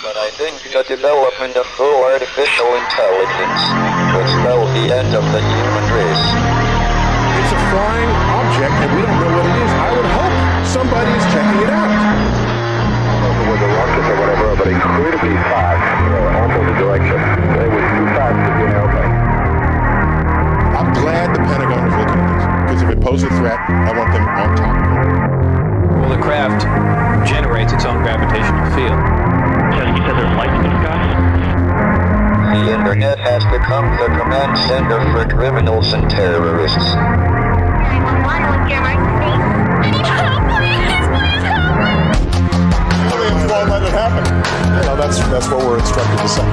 But I think the development of full artificial intelligence will spell the end of the human race. It's a flying object, and we don't know what it is. I would hope somebody is checking it out. I don't know whether rockets or whatever, but incredibly fast, opposite direction. They were too fast to be an airplane. I'm glad the Pentagon is looking at this, because if it poses a threat, I want them on top of it. Well, the craft generates its own gravitational field. You said there's lights in the sky? The internet has become the command center for criminals and terrorists. Aliens won't let it happen. You know, that's what we're instructed to say.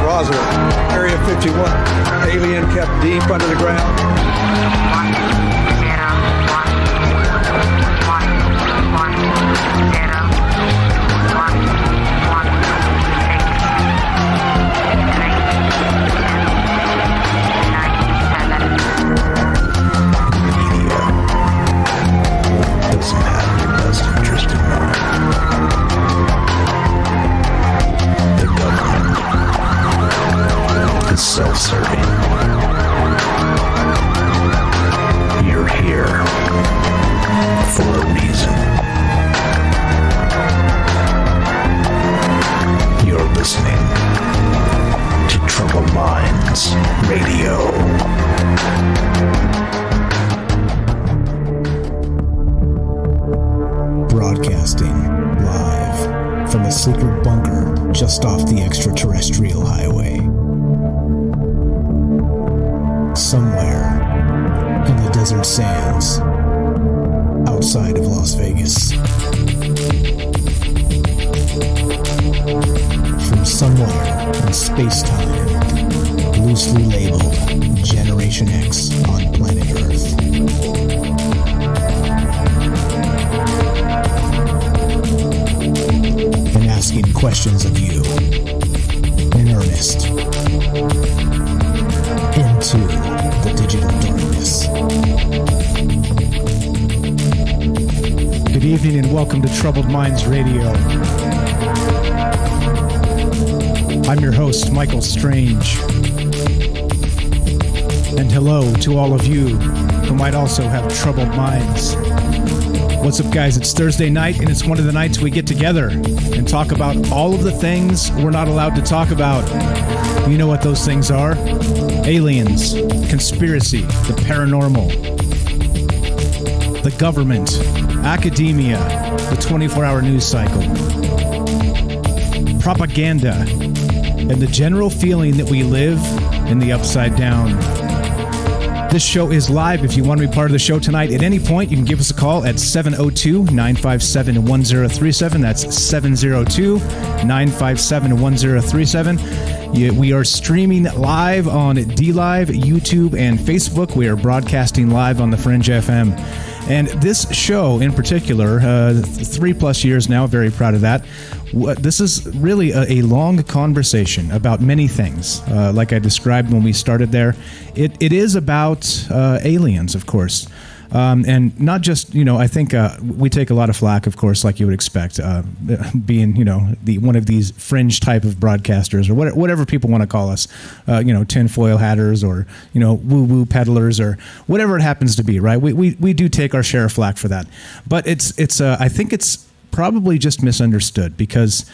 Roswell, Area 51. Alien kept deep under the ground. Doesn't have your best interest in mind. The government is self-serving. You're here for a reason. You're listening to Troubled Minds Radio. Broadcasting live from a secret bunker just off the extraterrestrial highway. Somewhere in the desert sands outside of Las Vegas. From somewhere in space-time, loosely labeled Generation X on planet Earth. And asking questions of you in earnest into the digital darkness. Good evening and welcome to Troubled Minds Radio. I'm your host, Michael Strange. And hello to all of you who might also have troubled minds. What's up, guys? It's Thursday night, and it's one of the nights we get together and talk about all of the things we're not allowed to talk about. You know what those things are? Aliens, conspiracy, the paranormal, the government, academia, the 24-hour news cycle, propaganda, and the general feeling that we live in the upside down. This show is live. If you want to be part of the show tonight at any point, you can give us a call at 702-957-1037. That's 702-957-1037. We are streaming live on DLive, YouTube, and Facebook. We are broadcasting live on the Fringe FM. And this show in particular, 3+ years now, very proud of that. This is really a long conversation about many things. Like I described when we started there, it is about aliens, of course. And not just, I think we take a lot of flack, of course, like you would expect, being, one of these fringe type of broadcasters or whatever people want to call us, tinfoil hatters or, woo-woo peddlers or whatever it happens to be, right? We do take our share of flack for that. But I think it's probably just misunderstood because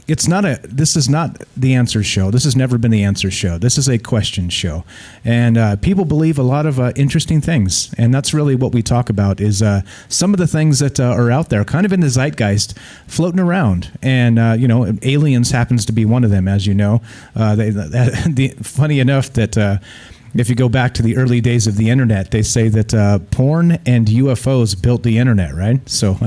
this is not the answer show. This has never been the answer show. This is a question show. And people believe a lot of interesting things. And that's really what we talk about is some of the things that are out there kind of in the zeitgeist floating around. And, aliens happens to be one of them, as you know. Funny enough that if you go back to the early days of the internet, they say that porn and UFOs built the internet, right? So,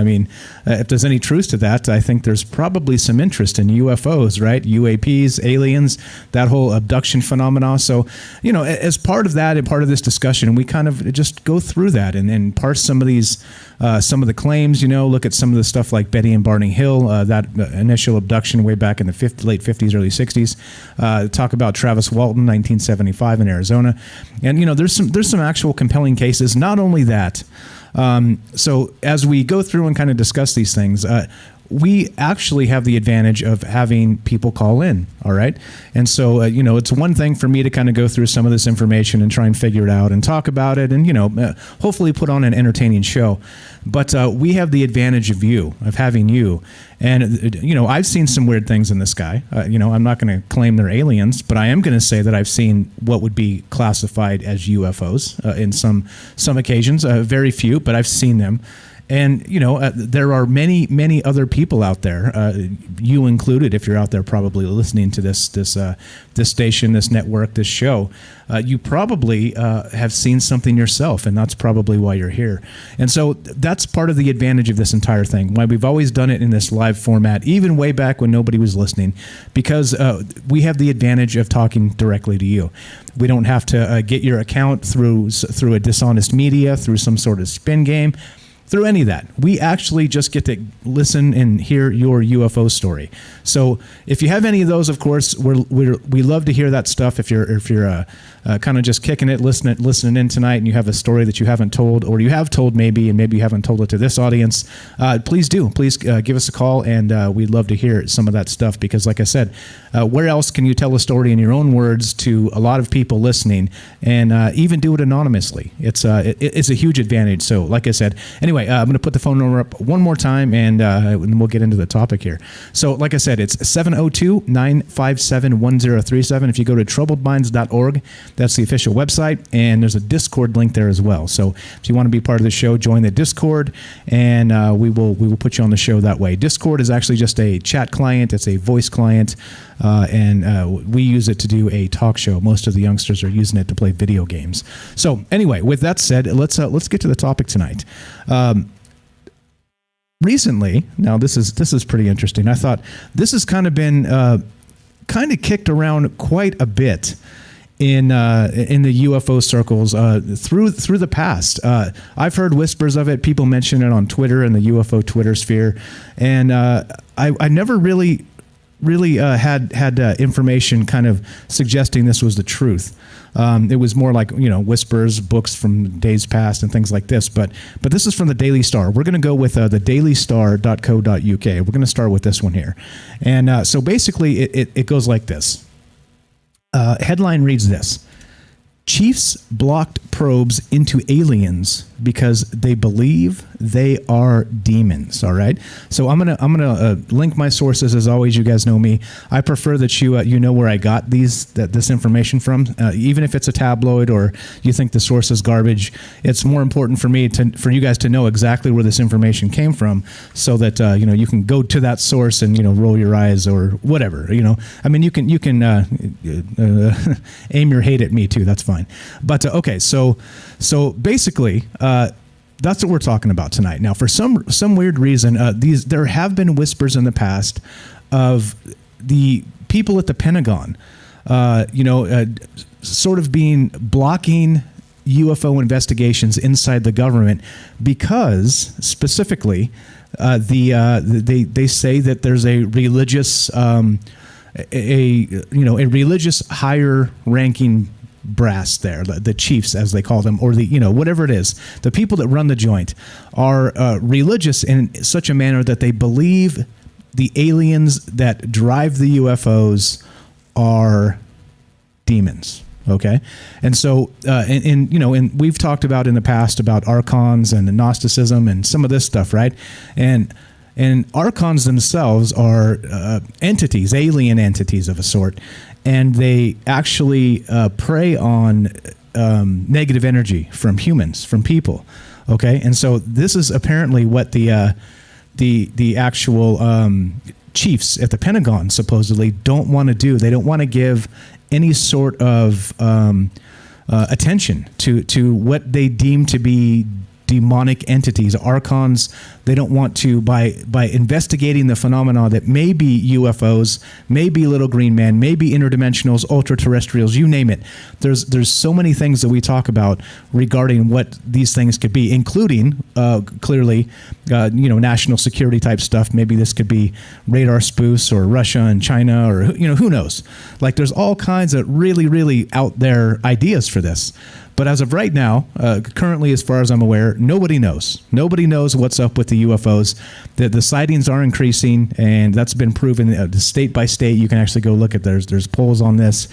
if there's any truth to that, I think there's probably some interest in UFOs, right? UAPs, aliens, that whole abduction phenomena. So, as part of that and part of this discussion, we kind of just go through that and parse some of these, some of the claims, look at some of the stuff like Betty and Barney Hill, that initial abduction way back in the late 50s, early 60s. Talk about Travis Walton, 1975 in Arizona. And, there's some actual compelling cases. Not only that, so as we go through and kind of discuss these things, we actually have the advantage of having people call in. All right. And so, it's one thing for me to kind of go through some of this information and try and figure it out and talk about it and, hopefully put on an entertaining show. But we have the advantage of having you. And, I've seen some weird things in the sky. I'm not going to claim they're aliens, but I am going to say that I've seen what would be classified as UFOs in some occasions, very few, but I've seen them. And, there are many, many other people out there, you included, if you're out there probably listening to this station, this network, this show. You probably have seen something yourself, and that's probably why you're here. And so that's part of the advantage of this entire thing, why we've always done it in this live format, even way back when nobody was listening, because we have the advantage of talking directly to you. We don't have to get your account through a dishonest media, through some sort of spin game, through any of that. We actually just get to listen and hear your UFO story. So if you have any of those, of course, we love to hear that stuff. If you're kind of just kicking it, listening in tonight, and you have a story that you haven't told, or you have told maybe, and maybe you haven't told it to this audience, please do. Please give us a call, and we'd love to hear some of that stuff, because like I said, where else can you tell a story in your own words to a lot of people listening, and even do it anonymously? It's a huge advantage. So like I said, anyway, I'm going to put the phone number up one more time, and we'll get into the topic here. So like I said, it's 702-957-1037. If you go to troubledminds.org, that's the official website, and there's a Discord link there as well. So if you want to be part of the show, join the Discord, and we will put you on the show that way. Discord is actually just a chat client. It's a voice client, and we use it to do a talk show. Most of the youngsters are using it to play video games. So anyway, with that said, let's get to the topic tonight. Recently, now this is pretty interesting. I thought this has kind of been kind of kicked around quite a bit in the UFO circles through the past. I've heard whispers of it. People mention it on Twitter, in the UFO Twitter sphere, and I never really had information kind of suggesting this was the truth. It was more like, whispers, books from days past and things like this. But this is from the Daily Star. We're going to go with the dailystar.co.uk. We're going to start with this one here. And so basically it goes like this. Headline reads this: Chiefs blocked probes into aliens because they believe they are demons. All right. So I'm gonna link my sources, as always. You guys know me. I prefer that you know where I got this information from, even if it's a tabloid or you think the source is garbage. It's more important for me for you guys to know exactly where this information came from, so that you can go to that source and roll your eyes or whatever. I mean, you can aim your hate at me too. That's fine. But okay, so basically, that's what we're talking about tonight. Now, for some weird reason, there have been whispers in the past of the people at the Pentagon, sort of blocking UFO investigations inside the government, because specifically, they say that there's a religious, a religious higher ranking brass there, the chiefs, as they call them, or the whatever it is, the people that run the joint are religious in such a manner that they believe the aliens that drive the UFOs are demons. Okay, and so and we've talked about in the past about archons and Gnosticism and some of this stuff, right? And archons themselves are entities, alien entities of a sort, and they actually prey on negative energy from humans, from people. Okay, and so this is apparently what the actual chiefs at the Pentagon supposedly don't want to do. They don't want to give any sort of attention to what they deem to be demonic entities, archons. They don't want to, by investigating the phenomena that may be UFOs, may be little green men, may be interdimensionals, ultra-terrestrials, you name it. There's so many things that we talk about regarding what these things could be, including clearly national security type stuff. Maybe this could be radar spoofs, or Russia and China, or who knows. Like, there's all kinds of really, really out there ideas for this. But as of right now, currently, as far as I'm aware, where nobody knows. Nobody knows what's up with the UFOs. The sightings are increasing, and that's been proven state by state. You can actually go look at there's polls on this.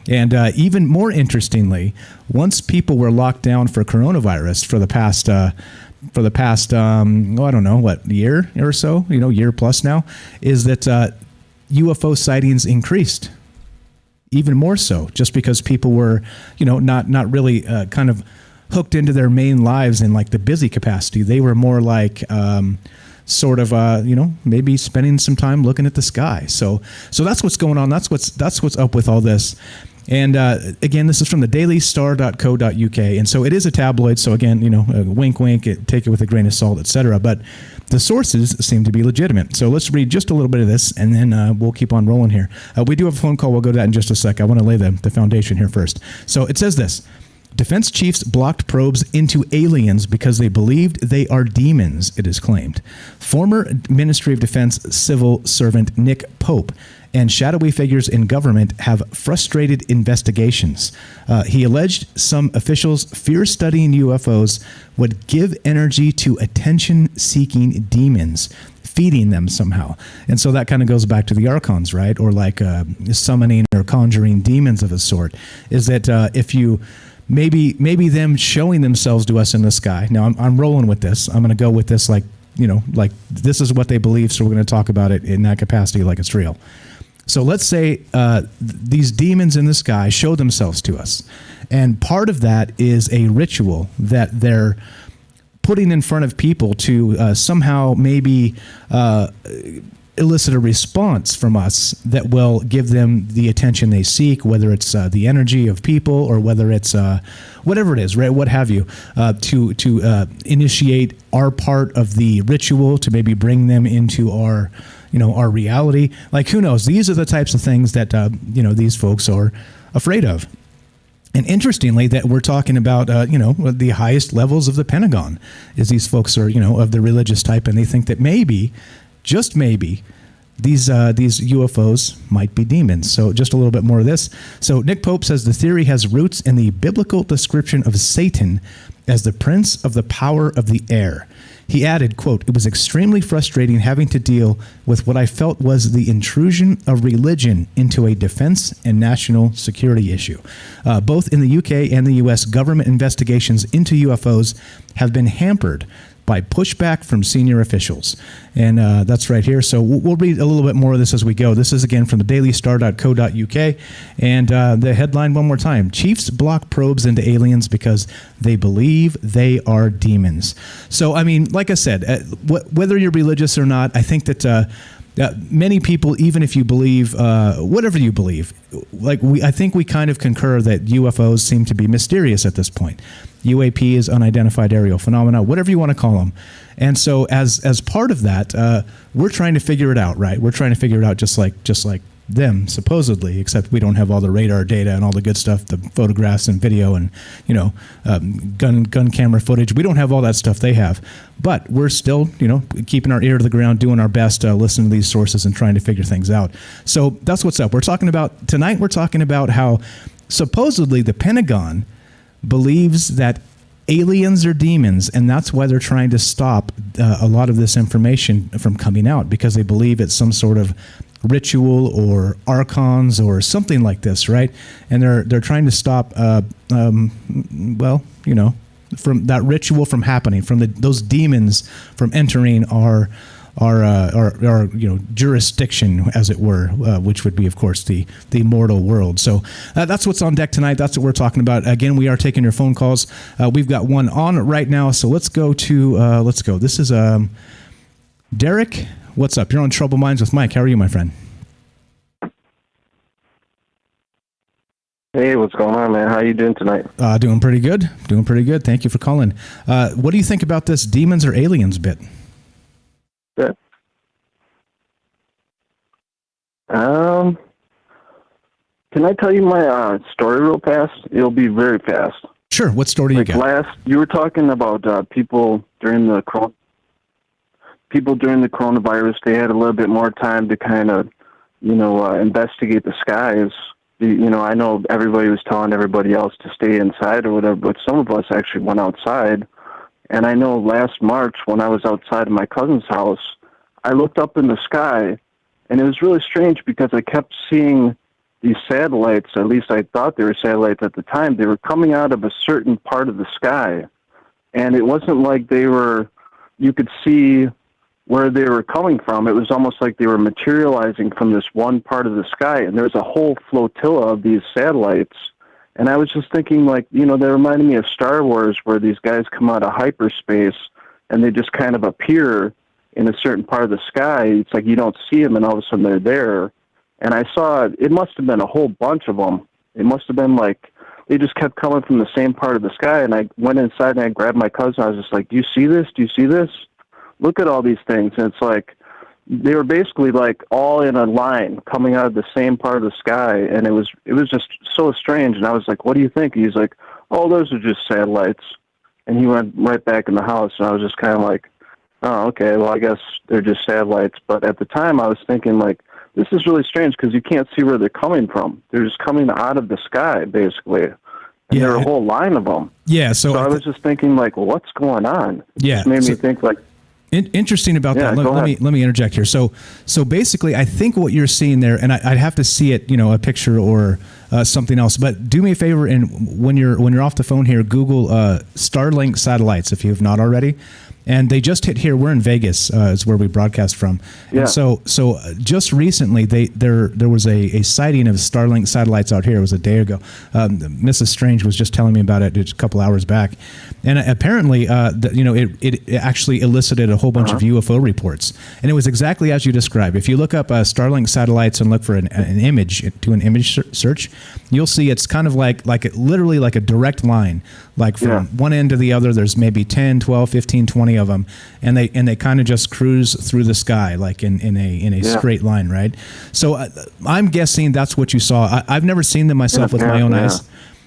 And even more interestingly, once people were locked down for coronavirus for the past I don't know, what, year or so, year plus now, is that UFO sightings increased even more so, just because people were, not really kind of hooked into their main lives in like the busy capacity. They were more like sort of maybe spending some time looking at the sky. So that's what's going on. That's what's up with all this. And again, this is from the dailystar.co.uk, and so it is a tabloid. So again, wink, wink, take it with a grain of salt, etc. But the sources seem to be legitimate. So let's read just a little bit of this, and then we'll keep on rolling here. We do have a phone call. We'll go to that in just a sec. I want to lay the foundation here first. So it says this. Defense chiefs blocked probes into aliens because they believed they are demons, it is claimed. Former Ministry of Defense civil servant Nick Pope and shadowy figures in government have frustrated investigations. He alleged some officials fear studying UFOs would give energy to attention-seeking demons, feeding them somehow. And so that kind of goes back to the archons, right? Or like summoning or conjuring demons of a sort, is that if you... Maybe them showing themselves to us in the sky. Now I'm rolling with this. I'm going to go with this like this is what they believe, so we're going to talk about it in that capacity like it's real. So let's say these demons in the sky show themselves to us. And part of that is a ritual that they're putting in front of people to somehow maybe elicit a response from us that will give them the attention they seek, whether it's the energy of people or whether it's whatever it is, right? What have you, to initiate our part of the ritual, to maybe bring them into our reality. Like, who knows? These are the types of things that these folks are afraid of. And interestingly, that we're talking about, the highest levels of the Pentagon, is these folks are, of the religious type, and they think that maybe, just maybe, these UFOs might be demons. So just a little bit more of this. So Nick Pope says the theory has roots in the biblical description of Satan as the prince of the power of the air. He added, quote, "It was extremely frustrating having to deal with what I felt was the intrusion of religion into a defense and national security issue. Both in the UK and the US, government investigations into UFOs have been hampered by pushback from senior officials." And that's right here. So we'll read a little bit more of this as we go. This is again from the dailystar.co.uk. And the headline one more time. Chiefs block probes into aliens because they believe they are demons. So, I mean, like I said, whether you're religious or not, I think that many people, even if you believe whatever you believe, I think we kind of concur that UFOs seem to be mysterious at this point. UAP is unidentified aerial phenomena, whatever you want to call them. And so as part of that, we're trying to figure it out, right? We're trying to figure it out just like them, supposedly, except we don't have all the radar data and all the good stuff, the photographs and video and, gun camera footage. We don't have all that stuff they have. But we're still, keeping our ear to the ground, doing our best, listening to these sources and trying to figure things out. So that's what's up. We're talking about how supposedly the Pentagon believes that aliens are demons, and that's why they're trying to stop a lot of this information from coming out, because they believe it's some sort of ritual or archons or something like this, right? And they're trying to stop, from that ritual from happening, from those demons from entering our jurisdiction, as it were, which would be, of course, the mortal world. So that's what's on deck tonight. That's what we're talking about. Again, we are taking your phone calls. We've got one on right now. So let's go. This is Derek. What's up? You're on Troubled Minds with Mike. How are you, my friend? Hey, what's going on, man? How you doing tonight? Doing pretty good. Thank you for calling. What do you think about this demons or aliens bit? Good. Can I tell you my story real fast? It'll be very fast. Sure. What story you got? You were talking about people during the coronavirus. They had a little bit more time to kind of, investigate the skies. I know everybody was telling everybody else to stay inside or whatever, but some of us actually went outside And I know last March when I was outside of my cousin's house, I looked up in the sky, and it was really strange because I kept seeing these satellites, at least I thought they were satellites at the time. They were coming out of a certain part of the sky, and it wasn't like you could see where they were coming from. It was almost like they were materializing from this one part of the sky, and there was a whole flotilla of these satellites. And I was just thinking, like, they reminded me of Star Wars, where these guys come out of hyperspace and they just kind of appear in a certain part of the sky. It's like you don't see them, and all of a sudden they're there. And I saw it must have been a whole bunch of them. It must have been like they just kept coming from the same part of the sky. And I went inside and I grabbed my cousin. I was just like, "Do you see this? Do you see this? Look at all these things." And it's like they were basically like all in a line coming out of the same part of the sky. And it was just so strange. And I was like, "What do you think?" He's like, "Oh, those are just satellites." And he went right back in the house. And I was just kind of like, "Oh, okay, well, I guess they're just satellites." But at the time I was thinking, like, this is really strange because you can't see where they're coming from. They're just coming out of the sky, basically. And there are a whole line of them. Yeah, so I was just thinking, like, well, what's going on? It just made me think, like... Interesting about that. Let me interject here. So basically, I think what you're seeing there, and I'd have to see it, a picture or something else. But do me a favor, and when you're off the phone here, Google Starlink satellites if you have not already. And they just hit here. We're in Vegas, is where we broadcast from. Yeah. And so just recently, there was a sighting of Starlink satellites out here. It was a day ago. Mrs. Strange was just telling me about it a couple hours back, and apparently, it actually elicited a whole bunch of UFO reports. And it was exactly as you described. If you look up Starlink satellites and look for an image, do an image search, you'll see it's kind of literally like a direct line, like from one end to the other. There's maybe 10, 12, 15, 20 of them, and they kind of just cruise through the sky like in a straight line, right? So I'm guessing that's what you saw. I've never seen them myself with my own eyes.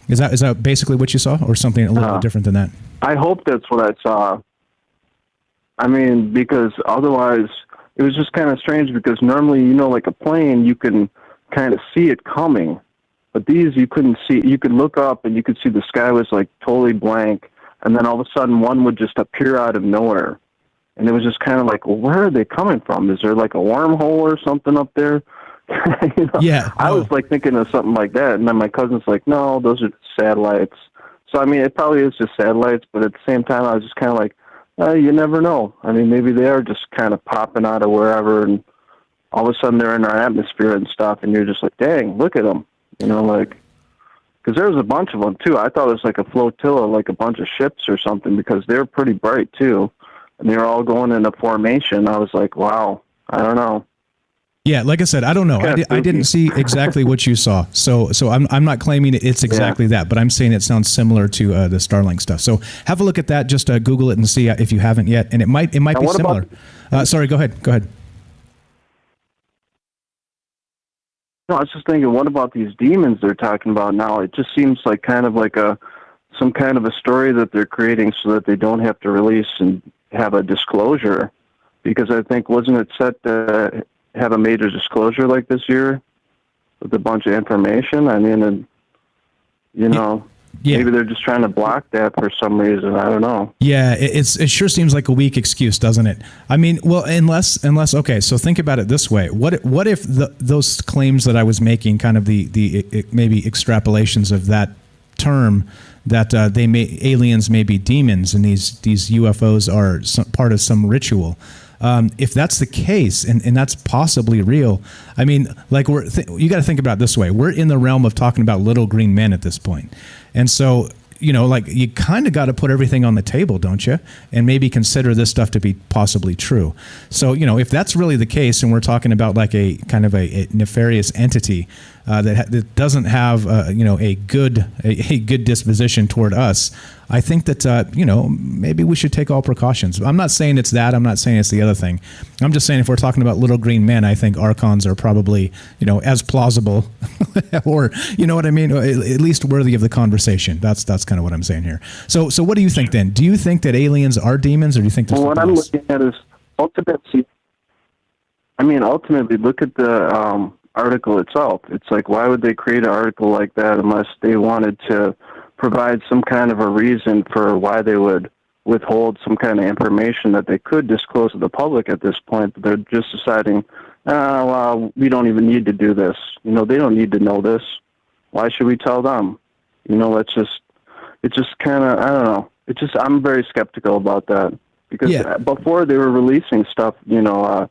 Is that basically what you saw, or something a little bit different than that? I hope that's what I saw. I mean, because otherwise it was just kind of strange, because normally, like a plane, you can kind of see it coming, but these you couldn't see. You could look up and you could see the sky was like totally blank. And then all of a sudden, one would just appear out of nowhere. And it was just kind of like, well, where are they coming from? Is there like a wormhole or something up there? Yeah. I was like thinking of something like that. And then my cousin's like, no, those are satellites. So, I mean, it probably is just satellites. But at the same time, I was just kind of like, you never know. I mean, maybe they are just kind of popping out of wherever. And all of a sudden, they're in our atmosphere and stuff. And you're just like, dang, look at them. Because there was a bunch of them, too. I thought it was like a flotilla, like a bunch of ships or something, because they were pretty bright, too. And they were all going in a formation. I was like, wow, I don't know. Yeah, like I said, I don't know. I didn't see exactly what you saw. So I'm not claiming it's exactly that, but I'm saying it sounds similar to the Starlink stuff. So have a look at that. Just Google it and see if you haven't yet. And it might be similar. Sorry, go ahead. No, I was just thinking, what about these demons they're talking about now? It just seems like kind of like some kind of a story that they're creating so that they don't have to release and have a disclosure. Because I think, wasn't it set to have a major disclosure like this year with a bunch of information? I mean, maybe they're just trying to block that for some reason. I don't know. Yeah, it sure seems like a weak excuse, doesn't it? I mean, well, unless okay, so think about it this way: what if those claims that I was making, kind of the maybe extrapolations of that term, that aliens may be demons and these UFOs are part of some ritual. If that's the case, and that's possibly real, I mean, like you got to think about it this way: we're in the realm of talking about little green men at this point, and so like you kind of got to put everything on the table, don't you? And maybe consider this stuff to be possibly true. So if that's really the case, and we're talking about like a kind of a nefarious entity that doesn't have a good disposition toward us, I think that maybe we should take all precautions. I'm not saying it's that. I'm not saying it's the other thing. I'm just saying if we're talking about little green men, I think archons are probably as plausible, or what I mean, at least worthy of the conversation. That's kind of what I'm saying here. So what do you think then? Do you think that aliens are demons, or do you think there's what I'm looking at is ultimately? I mean, ultimately, look at the article itself. It's like, why would they create an article like that unless they wanted to provide some kind of a reason for why they would withhold some kind of information that they could disclose to the public at this point, but they're just deciding, well, we don't even need to do this. You know, they don't need to know this. Why should we tell them? You know, it's just kind of, I don't know. I'm very skeptical about that, because before they were releasing stuff, you know,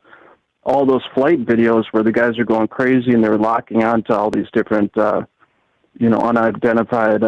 all those flight videos where the guys are going crazy and they're locking onto all these different, you know, unidentified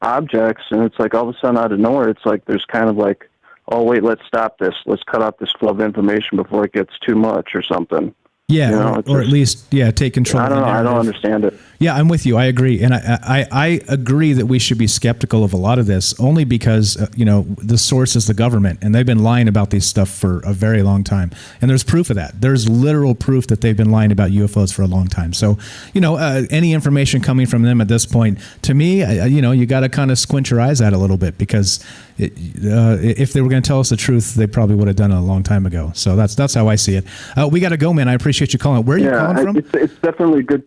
objects, and it's like all of a sudden out of nowhere, it's like there's kind of like, oh wait, let's stop this. Let's cut off this flow of information before it gets too much or something. Yeah, you know, or at least, take control. I don't know. I don't understand it. Yeah, I'm with you. I agree. And I agree that we should be skeptical of a lot of this, only because, you know, the source is the government, and they've been lying about these stuff for a very long time. And there's proof of that. There's literal proof that they've been lying about UFOs for a long time. So, you know, any information coming from them at this point, to me, you know, you got to kind of squint your eyes at it a little bit, because if they were going to tell us the truth, they probably would have done it a long time ago. So that's how I see it. We got to go, man. I appreciate you calling. Where are you calling from? It's definitely good.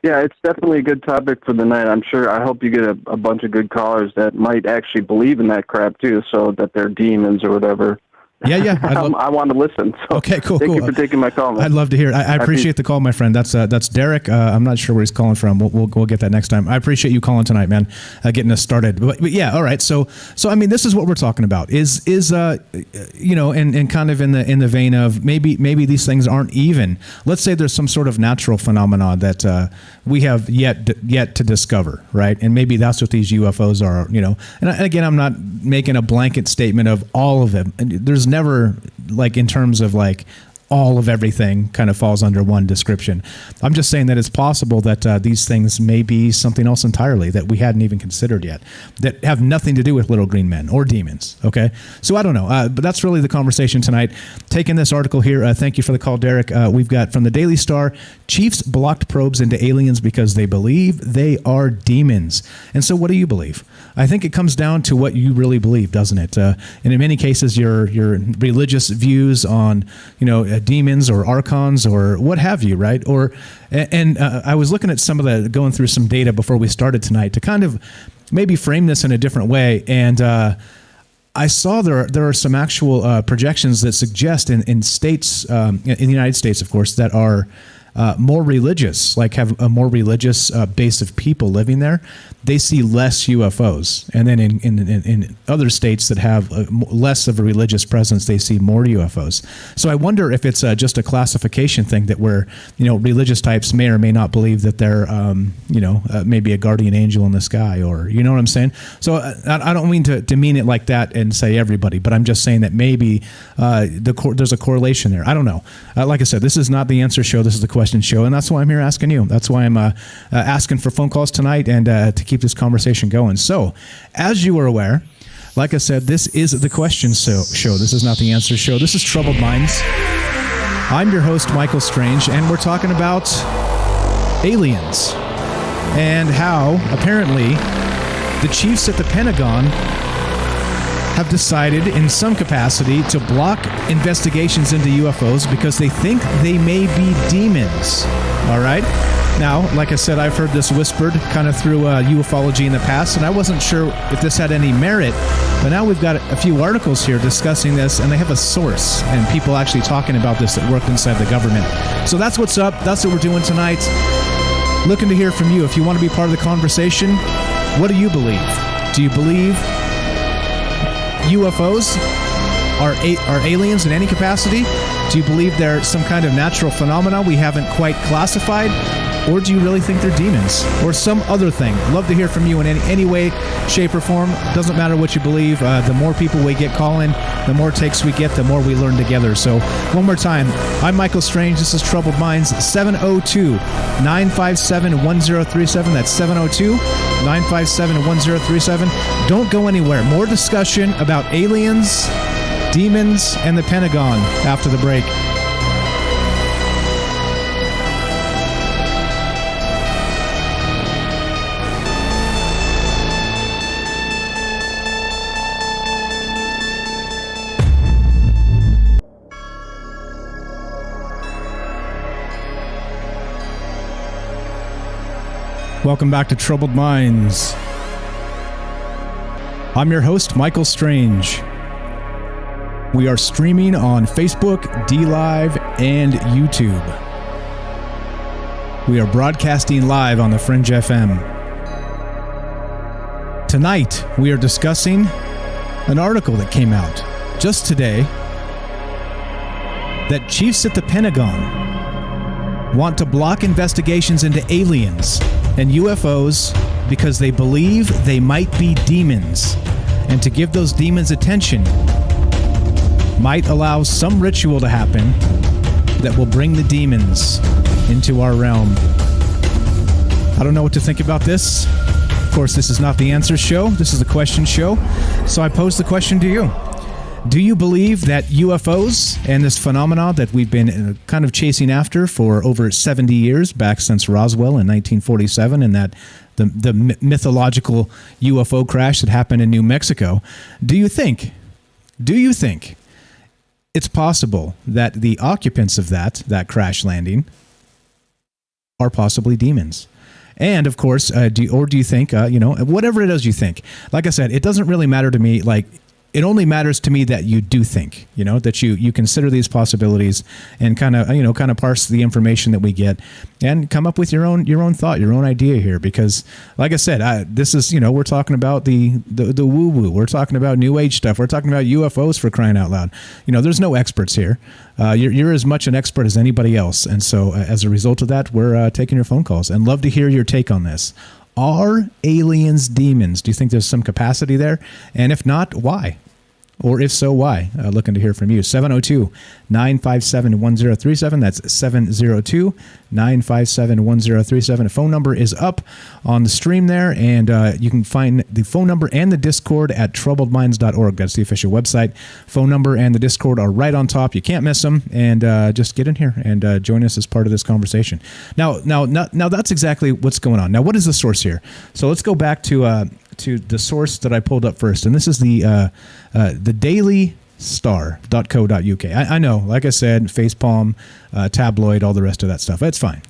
Yeah, it's definitely a good topic for the night. I'm sure. I hope you get a bunch of good callers that might actually believe in that crap too, so that they're demons or whatever. Yeah. I want to listen. So okay, cool. Thank you for taking my call, man. I'd love to hear it. I appreciate the call, my friend. That's Derek. I'm not sure where he's calling from. We'll get that next time. I appreciate you calling tonight, man. Getting us started. But yeah, all right. So I mean, this is what we're talking about. Is you know, and kind of in the vein of maybe these things aren't even. Let's say there's some sort of natural phenomenon that we have yet to discover, right? And maybe that's what these UFOs are. You know, and again, I'm not making a blanket statement of all of them. And there's never, like, in terms of like all of everything kind of falls under one description. I'm just saying that it's possible that these things may be something else entirely that we hadn't even considered yet, that have nothing to do with little green men or demons. Okay. So I don't know. But that's really the conversation tonight. Taking this article here. Thank you for the call, Derek. We've got from the Daily Star, Chiefs blocked probes into aliens because they believe they are demons. And so what do you believe? I think it comes down to what you really believe, doesn't it? And in many cases, your religious views on, you know, demons or archons or what have you, right? And I was looking at going through some data before we started tonight to kind of maybe frame this in a different way. And I saw there are some actual projections that suggest in states, in the United States, of course, that are more religious, like have a more religious base of people living there, they see less UFOs. And then in other states that have less of a religious presence, they see more UFOs. So I wonder if it's just a classification thing that where, you know, religious types may or may not believe that they're, you know, maybe a guardian angel in the sky, or, you know what I'm saying? So I don't mean to demean it like that and say everybody, but I'm just saying that maybe there's a correlation there. I don't know. Like I said, this is not the answer show. This is the question show, and that's why I'm here asking you. That's why I'm asking for phone calls tonight and to keep this conversation going. So, as you are aware, like I said, this is the question show. This is not the answer show. This is Troubled Minds. I'm your host, Michael Strange, and we're talking about aliens and how apparently the chiefs at the Pentagon have decided in some capacity to block investigations into UFOs because they think they may be demons. All right? Now, like I said, I've heard this whispered kind of through ufology in the past, and I wasn't sure if this had any merit, but now we've got a few articles here discussing this, and they have a source and people actually talking about this that work inside the government. So that's what's up. That's what we're doing tonight. Looking to hear from you. If you want to be part of the conversation, what do you believe? Do you believe UFOs are aliens in any capacity? Do you believe they're some kind of natural phenomena we haven't quite classified? Or do you really think they're demons or some other thing? Love to hear from you in any way, shape, or form. Doesn't matter what you believe. The more people we get calling, the more takes we get, the more we learn together. So one more time, I'm Michael Strange. This is Troubled Minds, 702-957-1037. That's 702-957-1037. Don't go anywhere. More discussion about aliens, demons, and the Pentagon after the break. Welcome back to Troubled Minds. I'm your host, Michael Strange. We are streaming on Facebook, DLive, and YouTube. We are broadcasting live on the Fringe FM. Tonight, we are discussing an article that came out just today that chiefs at the Pentagon want to block investigations into aliens and UFOs because they believe they might be demons, and to give those demons attention might allow some ritual to happen that will bring the demons into our realm. I don't know what to think about this. Of course, this is not the answer show. This is the question show. So I pose the question to you. Do you believe that UFOs and this phenomenon that we've been kind of chasing after for over 70 years, back since Roswell in 1947, and that the mythological UFO crash that happened in New Mexico, do you think it's possible that the occupants of that crash landing are possibly demons? And of course, do you think, whatever it is you think, like I said, it doesn't really matter to me. Like, it only matters to me that you do think, that you consider these possibilities and kind of parse the information that we get and come up with your own thought, your own idea here. Because, like I said, this is, we're talking about the woo woo. We're talking about New Age stuff. We're talking about UFOs, for crying out loud. There's no experts here. You're as much an expert as anybody else. And so as a result of that, we're taking your phone calls and love to hear your take on this. Are aliens demons? Do you think there's some capacity there? And if not, why? Or if so, why? Looking to hear from you. 702-957-1037. That's 702-957-1037. The phone number is up on the stream there, and you can find the phone number and the Discord at troubledminds.org. That's the official website. Phone number and the Discord are right on top. You can't miss them, and just get in here and join us as part of this conversation. Now, that's exactly what's going on. Now, what is the source here? So let's go back to the source that I pulled up first, and this is the dailystar.co.uk. I know, like I said, facepalm, tabloid, all the rest of that stuff. That's fine.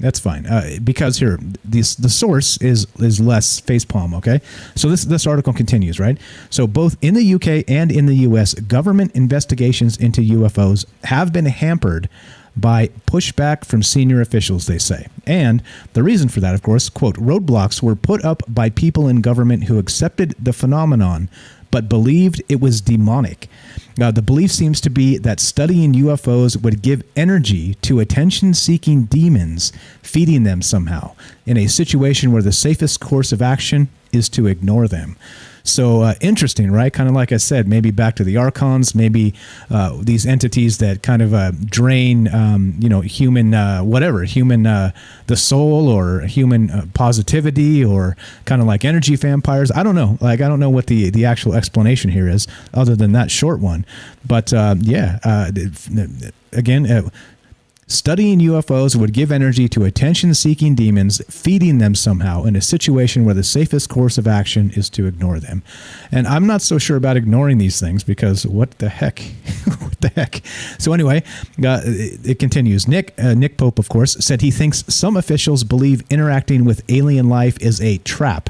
Because here, the source is less facepalm, okay? So this article continues, right? So both in the UK and in the US, government investigations into UFOs have been hampered by pushback from senior officials, they say. And the reason for that, of course, quote, roadblocks were put up by people in government who accepted the phenomenon but believed it was demonic. The belief seems to be that studying UFOs would give energy to attention-seeking demons, feeding them somehow, in a situation where the safest course of action is to ignore them. So interesting, right? Kind of like I said, maybe back to the archons, maybe these entities that kind of drain, human, the soul or human positivity, or kind of like energy vampires. I don't know. I don't know what the actual explanation here is, other than that short one. But again. Studying UFOs would give energy to attention-seeking demons, feeding them somehow in a situation where the safest course of action is to ignore them. And I'm not so sure about ignoring these things, because what the heck? What the heck? So anyway, it continues. Nick Pope, of course, said he thinks some officials believe interacting with alien life is a trap,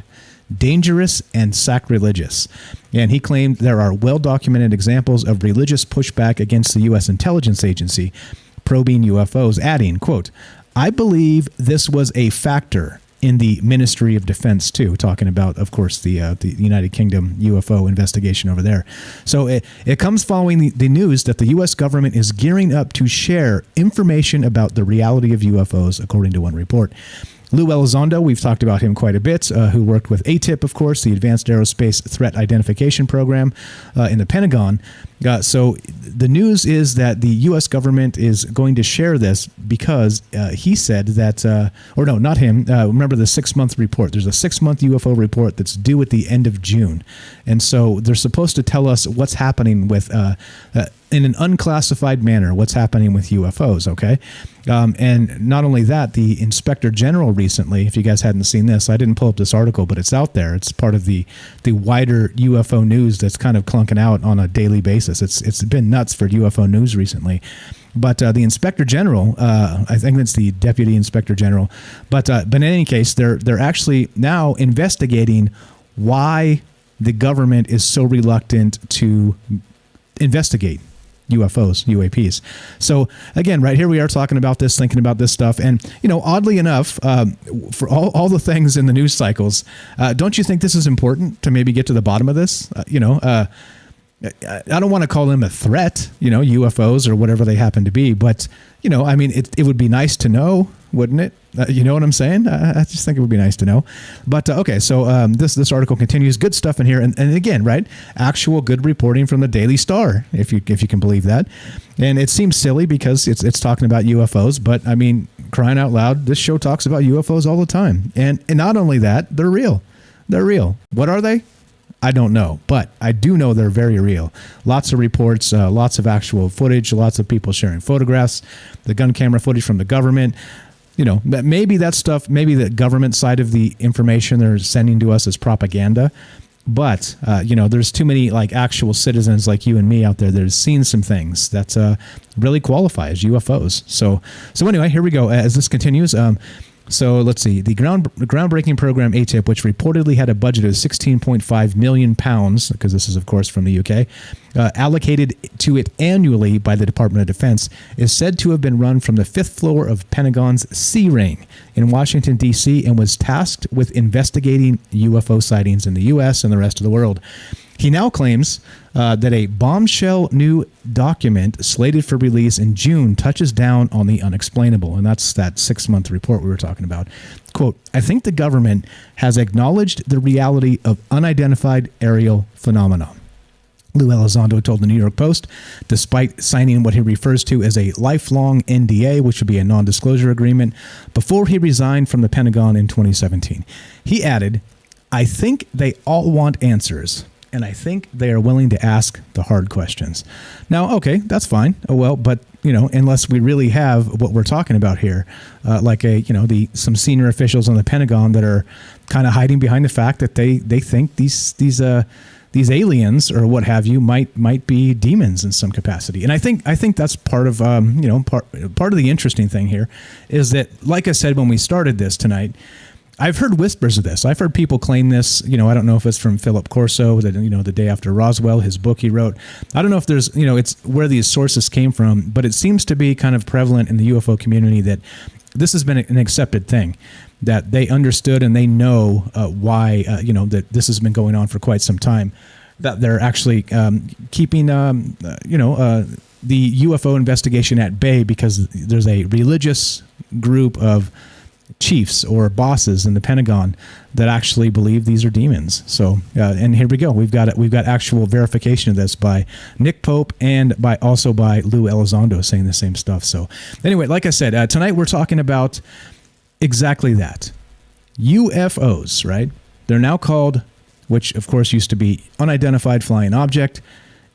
dangerous and sacrilegious. And he claimed there are well-documented examples of religious pushback against the U.S. intelligence agency probing UFOs, adding, quote, I believe this was a factor in the Ministry of Defense too, talking about, of course, the United Kingdom UFO investigation over there. So it comes following the news that the U.S. government is gearing up to share information about the reality of UFOs, according to one report. Lou Elizondo, we've talked about him quite a bit, who worked with ATIP, of course, the Advanced Aerospace Threat Identification Program in the Pentagon. So the news is that the U.S. government is going to share this because he said that, or no, not him, remember the 6-month report. There's a 6-month UFO report that's due at the end of June. And so they're supposed to tell us what's happening with, in an unclassified manner, what's happening with UFOs, okay? And not only that, the Inspector General recently, if you guys hadn't seen this, I didn't pull up this article, but it's out there. It's part of the wider UFO news that's kind of clunking out on a daily basis. It's been nuts for UFO news recently. But the Inspector General, I think it's the Deputy Inspector General, but in any case, they're actually now investigating why the government is so reluctant to investigate UFOs, UAPs. So again, right here we are talking about this, thinking about this stuff. And, oddly enough, for all the things in the news cycles, don't you think this is important to maybe get to the bottom of this? I don't want to call them a threat, UFOs or whatever they happen to be. But, it would be nice to know, wouldn't it? You know what I'm saying? I just think it would be nice to know. But okay, so this article continues. Good stuff in here, and again, right? Actual good reporting from the Daily Star, if you can believe that. And it seems silly because it's talking about UFOs, but I mean, crying out loud, this show talks about UFOs all the time. And not only that, they're real. They're real. What are they? I don't know, but I do know they're very real. Lots of reports, lots of actual footage, lots of people sharing photographs, the gun camera footage from the government. Maybe that stuff, maybe the government side of the information they're sending to us is propaganda. But, there's too many like actual citizens like you and me out there that have seen some things that really qualify as UFOs. So anyway, here we go. As this continues, so let's see. The groundbreaking program ATIP, which reportedly had a budget of £16.5 million, because this is, of course, from the UK, allocated to it annually by the Department of Defense, is said to have been run from the 5th floor of Pentagon's C Ring in Washington, D.C., and was tasked with investigating UFO sightings in the U.S. and the rest of the world. He now claims that a bombshell new document slated for release in June touches down on the unexplainable. And that's that 6-month report we were talking about. Quote, I think the government has acknowledged the reality of unidentified aerial phenomena, Lou Elizondo told the New York Post, despite signing what he refers to as a lifelong NDA, which would be a non-disclosure agreement, before he resigned from the Pentagon in 2017. He added, I think they all want answers, and I think they are willing to ask the hard questions. Now, okay, that's fine. Oh, well, but, unless we really have what we're talking about here, like some senior officials on the Pentagon that are kind of hiding behind the fact that they think these aliens or what have you might be demons in some capacity. And I think that's part of part of the interesting thing here is that, like I said when we started this tonight, I've heard whispers of this. I've heard people claim this. I don't know if it's from Philip Corso, the day after Roswell, his book he wrote. I don't know if there's, it's where these sources came from, but it seems to be kind of prevalent in the UFO community that this has been an accepted thing, that they understood and they know why, that this has been going on for quite some time, that they're actually keeping, the UFO investigation at bay because there's a religious group of chiefs or bosses in the Pentagon that actually believe these are demons. So, and here we go. We've got actual verification of this by Nick Pope and also by Lou Elizondo saying the same stuff. So anyway, like I said, tonight we're talking about exactly that. UFOs, right? They're now called, which of course used to be unidentified flying object.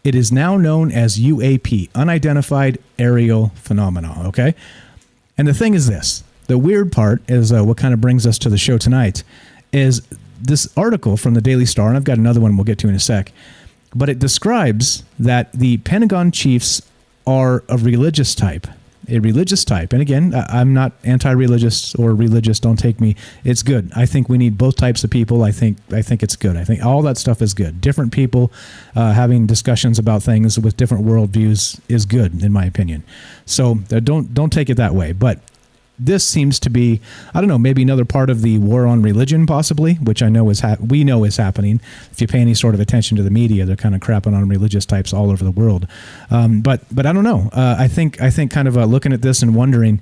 It is now known as UAP, unidentified aerial phenomena. Okay. And the thing is this. The weird part is what kind of brings us to the show tonight is this article from the Daily Star, and I've got another one we'll get to in a sec, but it describes that the Pentagon chiefs are a religious type. And again, I'm not anti-religious or religious. Don't take me. It's good. I think we need both types of people. I think it's good. I think all that stuff is good. Different people having discussions about things with different worldviews is good, in my opinion. So don't take it that way. But this seems to be, I don't know, maybe another part of the war on religion, possibly, which I know we know is happening. If you pay any sort of attention to the media, they're kind of crapping on religious types all over the world. But I don't know. I think kind of looking at this and wondering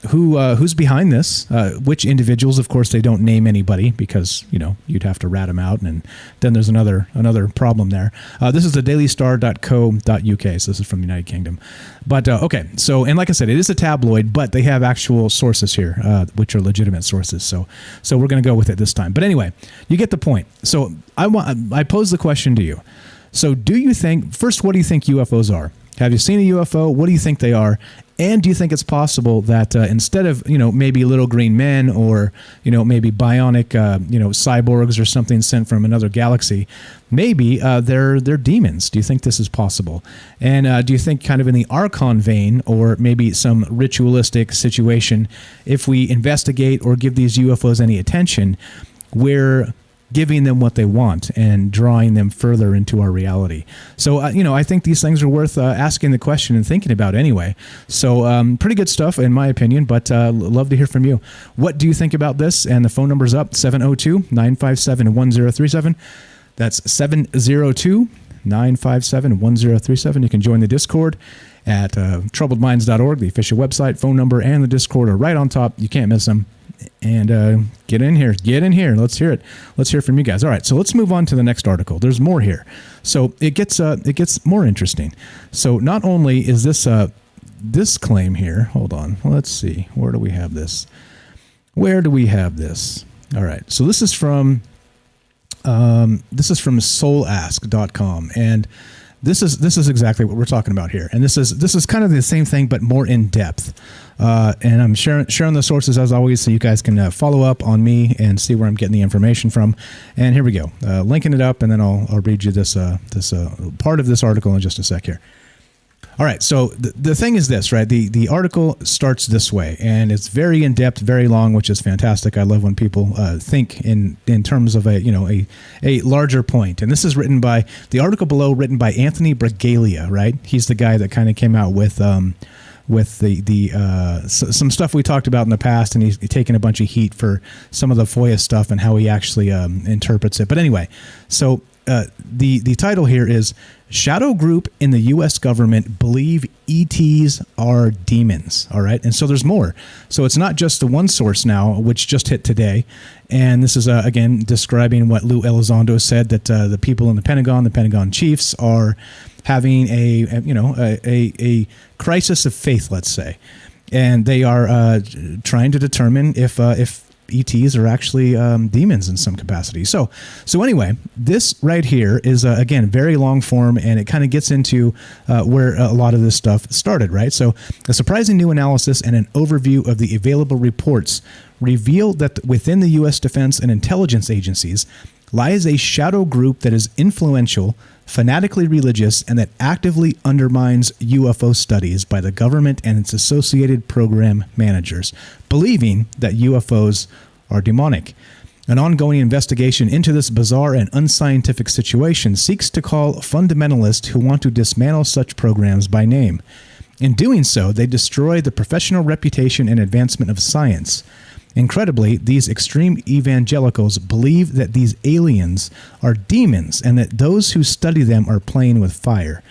who's behind this, which individuals. Of course, they don't name anybody because you'd have to rat them out, and then there's another problem there. This is the dailystar.co.uk, so this is from the United Kingdom. But okay, so, and like I said, it is a tabloid, but they have actual sources here, which are legitimate sources. So we're going to go with it this time. But anyway, you get the point. So I pose the question to you. So do you think, first, what do you think UFOs are? Have you seen a UFO? What do you think they are? And do you think it's possible that instead of, maybe little green men or, maybe bionic, cyborgs or something sent from another galaxy, maybe they're demons? Do you think this is possible? And do you think kind of in the Archon vein or maybe some ritualistic situation, if we investigate or give these UFOs any attention, we're giving them what they want and drawing them further into our reality. So, I think these things are worth asking the question and thinking about anyway. So, pretty good stuff in my opinion, but love to hear from you. What do you think about this? And the phone number's up, 702-957-1037. That's 702-957-1037. You can join the Discord at troubledminds.org, the official website. Phone number and the Discord are right on top. You can't miss them. And get in here. Let's hear it. Let's hear from you guys. All right, so let's move on to the next article. There's more here. So it gets more interesting. So not only is this this claim here. Hold on. Let's see. Where do we have this? All right. So this is from soulask.com, and this is exactly what we're talking about here. And this is kind of the same thing, but more in depth. And I'm sharing the sources as always, so you guys can follow up on me and see where I'm getting the information from. And here we go, linking it up, and then I'll read you this part of this article in just a sec here. All right, so the thing is this, right? The article starts this way, and it's very in depth, very long, which is fantastic. I love when people think in terms of a larger point. And this is written by the article below, written by Anthony Bragalia, right? He's the guy that kind of came out with some stuff we talked about in the past, and he's taken a bunch of heat for some of the FOIA stuff and how he actually interprets it. But anyway, so the title here is Shadow Group in the U.S. Government Believe ETs Are Demons. All right. And so there's more. So it's not just the one source now, which just hit today. And this is, again, describing what Lou Elizondo said, that the people in the Pentagon chiefs are having a crisis of faith, let's say. And they are trying to determine if ETs are actually demons in some capacity. So anyway, this right here is, again, very long form, and it kind of gets into where a lot of this stuff started, right? So a surprising new analysis and an overview of the available reports revealed that within the U.S. defense and intelligence agencies lies a shadow group that is influential, fanatically religious, and that actively undermines UFO studies by the government and its associated program managers, believing that UFOs are demonic. An ongoing investigation into this bizarre and unscientific situation seeks to call fundamentalists who want to dismantle such programs by name. In doing so, they destroy the professional reputation and advancement of science. Incredibly, these extreme evangelicals believe that these aliens are demons and that those who study them are playing with fire.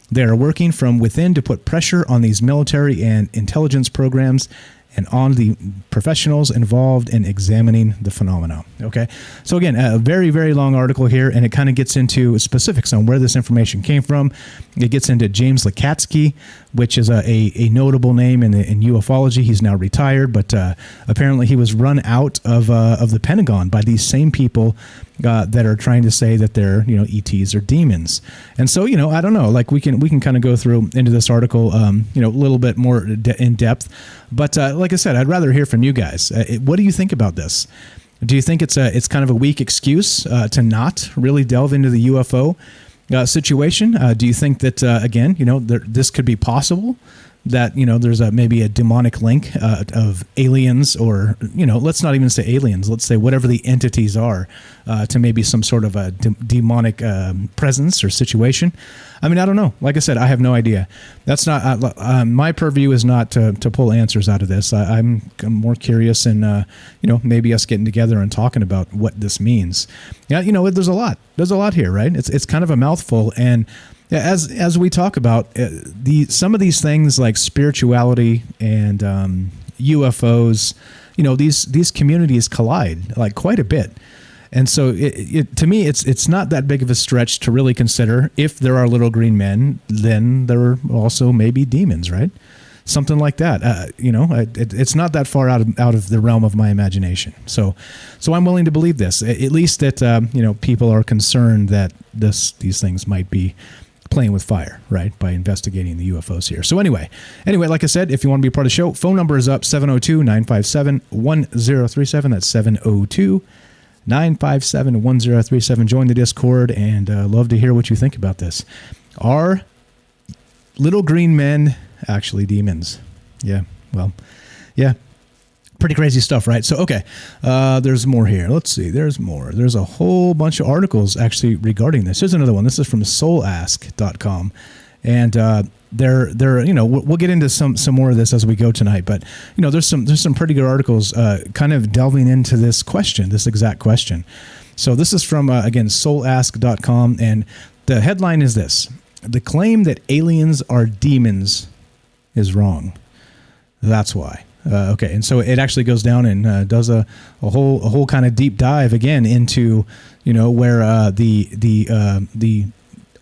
They are working from within to put pressure on these military and intelligence programs and on the professionals involved in examining the phenomena. Okay, so again, a very, very long article here, and it kind of gets into specifics on where this information came from. It gets into James Lakatsky, which is a notable name in ufology. He's now retired, but apparently he was run out of the Pentagon by these same people that are trying to say that they're ETs or demons. And so I don't know, like we can kind of go through into this article a little bit more in depth, but like I said, I'd rather hear from you guys. What do you think about this? Do you think it's kind of a weak excuse to not really delve into the UFO situation? Do you think that again, this could be possible? That there's maybe a demonic link of aliens, or let's not even say aliens. Let's say whatever the entities are, to maybe some sort of a demonic presence or situation. I mean, I don't know. Like I said, I have no idea. That's not my purview. Is not to pull answers out of this. I'm more curious, and maybe us getting together and talking about what this means. Yeah, there's a lot. There's a lot here, right? It's kind of a mouthful, and as we talk about some of these things like spirituality and UFOs, these communities collide like quite a bit. And so to me, it's not that big of a stretch to really consider if there are little green men, then there are also maybe demons, right? Something like that. It's not that far out of the realm of my imagination. So I'm willing to believe this, at least that people are concerned that these things might be playing with fire, right, by investigating the UFOs here. So anyway, like I said, if you want to be a part of the show, phone number is up, 702-957-1037. That's 702-957-1037. Join the Discord, and love to hear what you think about this. Are little green men actually demons? Yeah, well, yeah. Pretty crazy stuff, right? So, okay, there's more here. Let's see. There's more. There's a whole bunch of articles actually regarding this. Here's another one. This is from soulask.com. And they're we'll get into some more of this as we go tonight. But, there's some pretty good articles kind of delving into this question, this exact question. So this is from, again, soulask.com. And the headline is this: the claim that aliens are demons is wrong. That's why. Okay, and so it actually goes down and does a whole kind of deep dive again into where the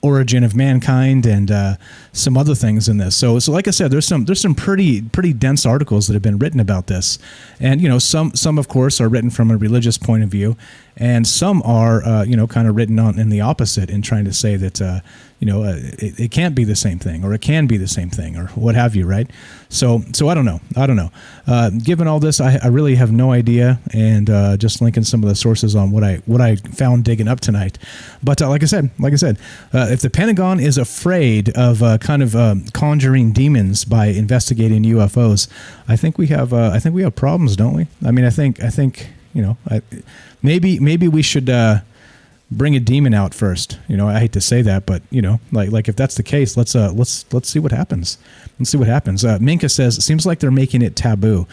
origin of mankind and some other things in this. So like I said, there's some pretty dense articles that have been written about this, and some of course are written from a religious point of view, and some are kind of written on in the opposite and trying to say that it can't be the same thing, or it can be the same thing, or what have you, right? So I don't know. Given all this, I really have no idea, and just linking some of the sources on what I found digging up tonight. But like I said, if the Pentagon is afraid of conjuring demons by investigating UFOs, I think we have problems, don't we? I mean, I think maybe we should bring a demon out first. I hate to say that, but like if that's the case, let's see what happens. Let's see what happens. Minka says it seems like they're making it taboo.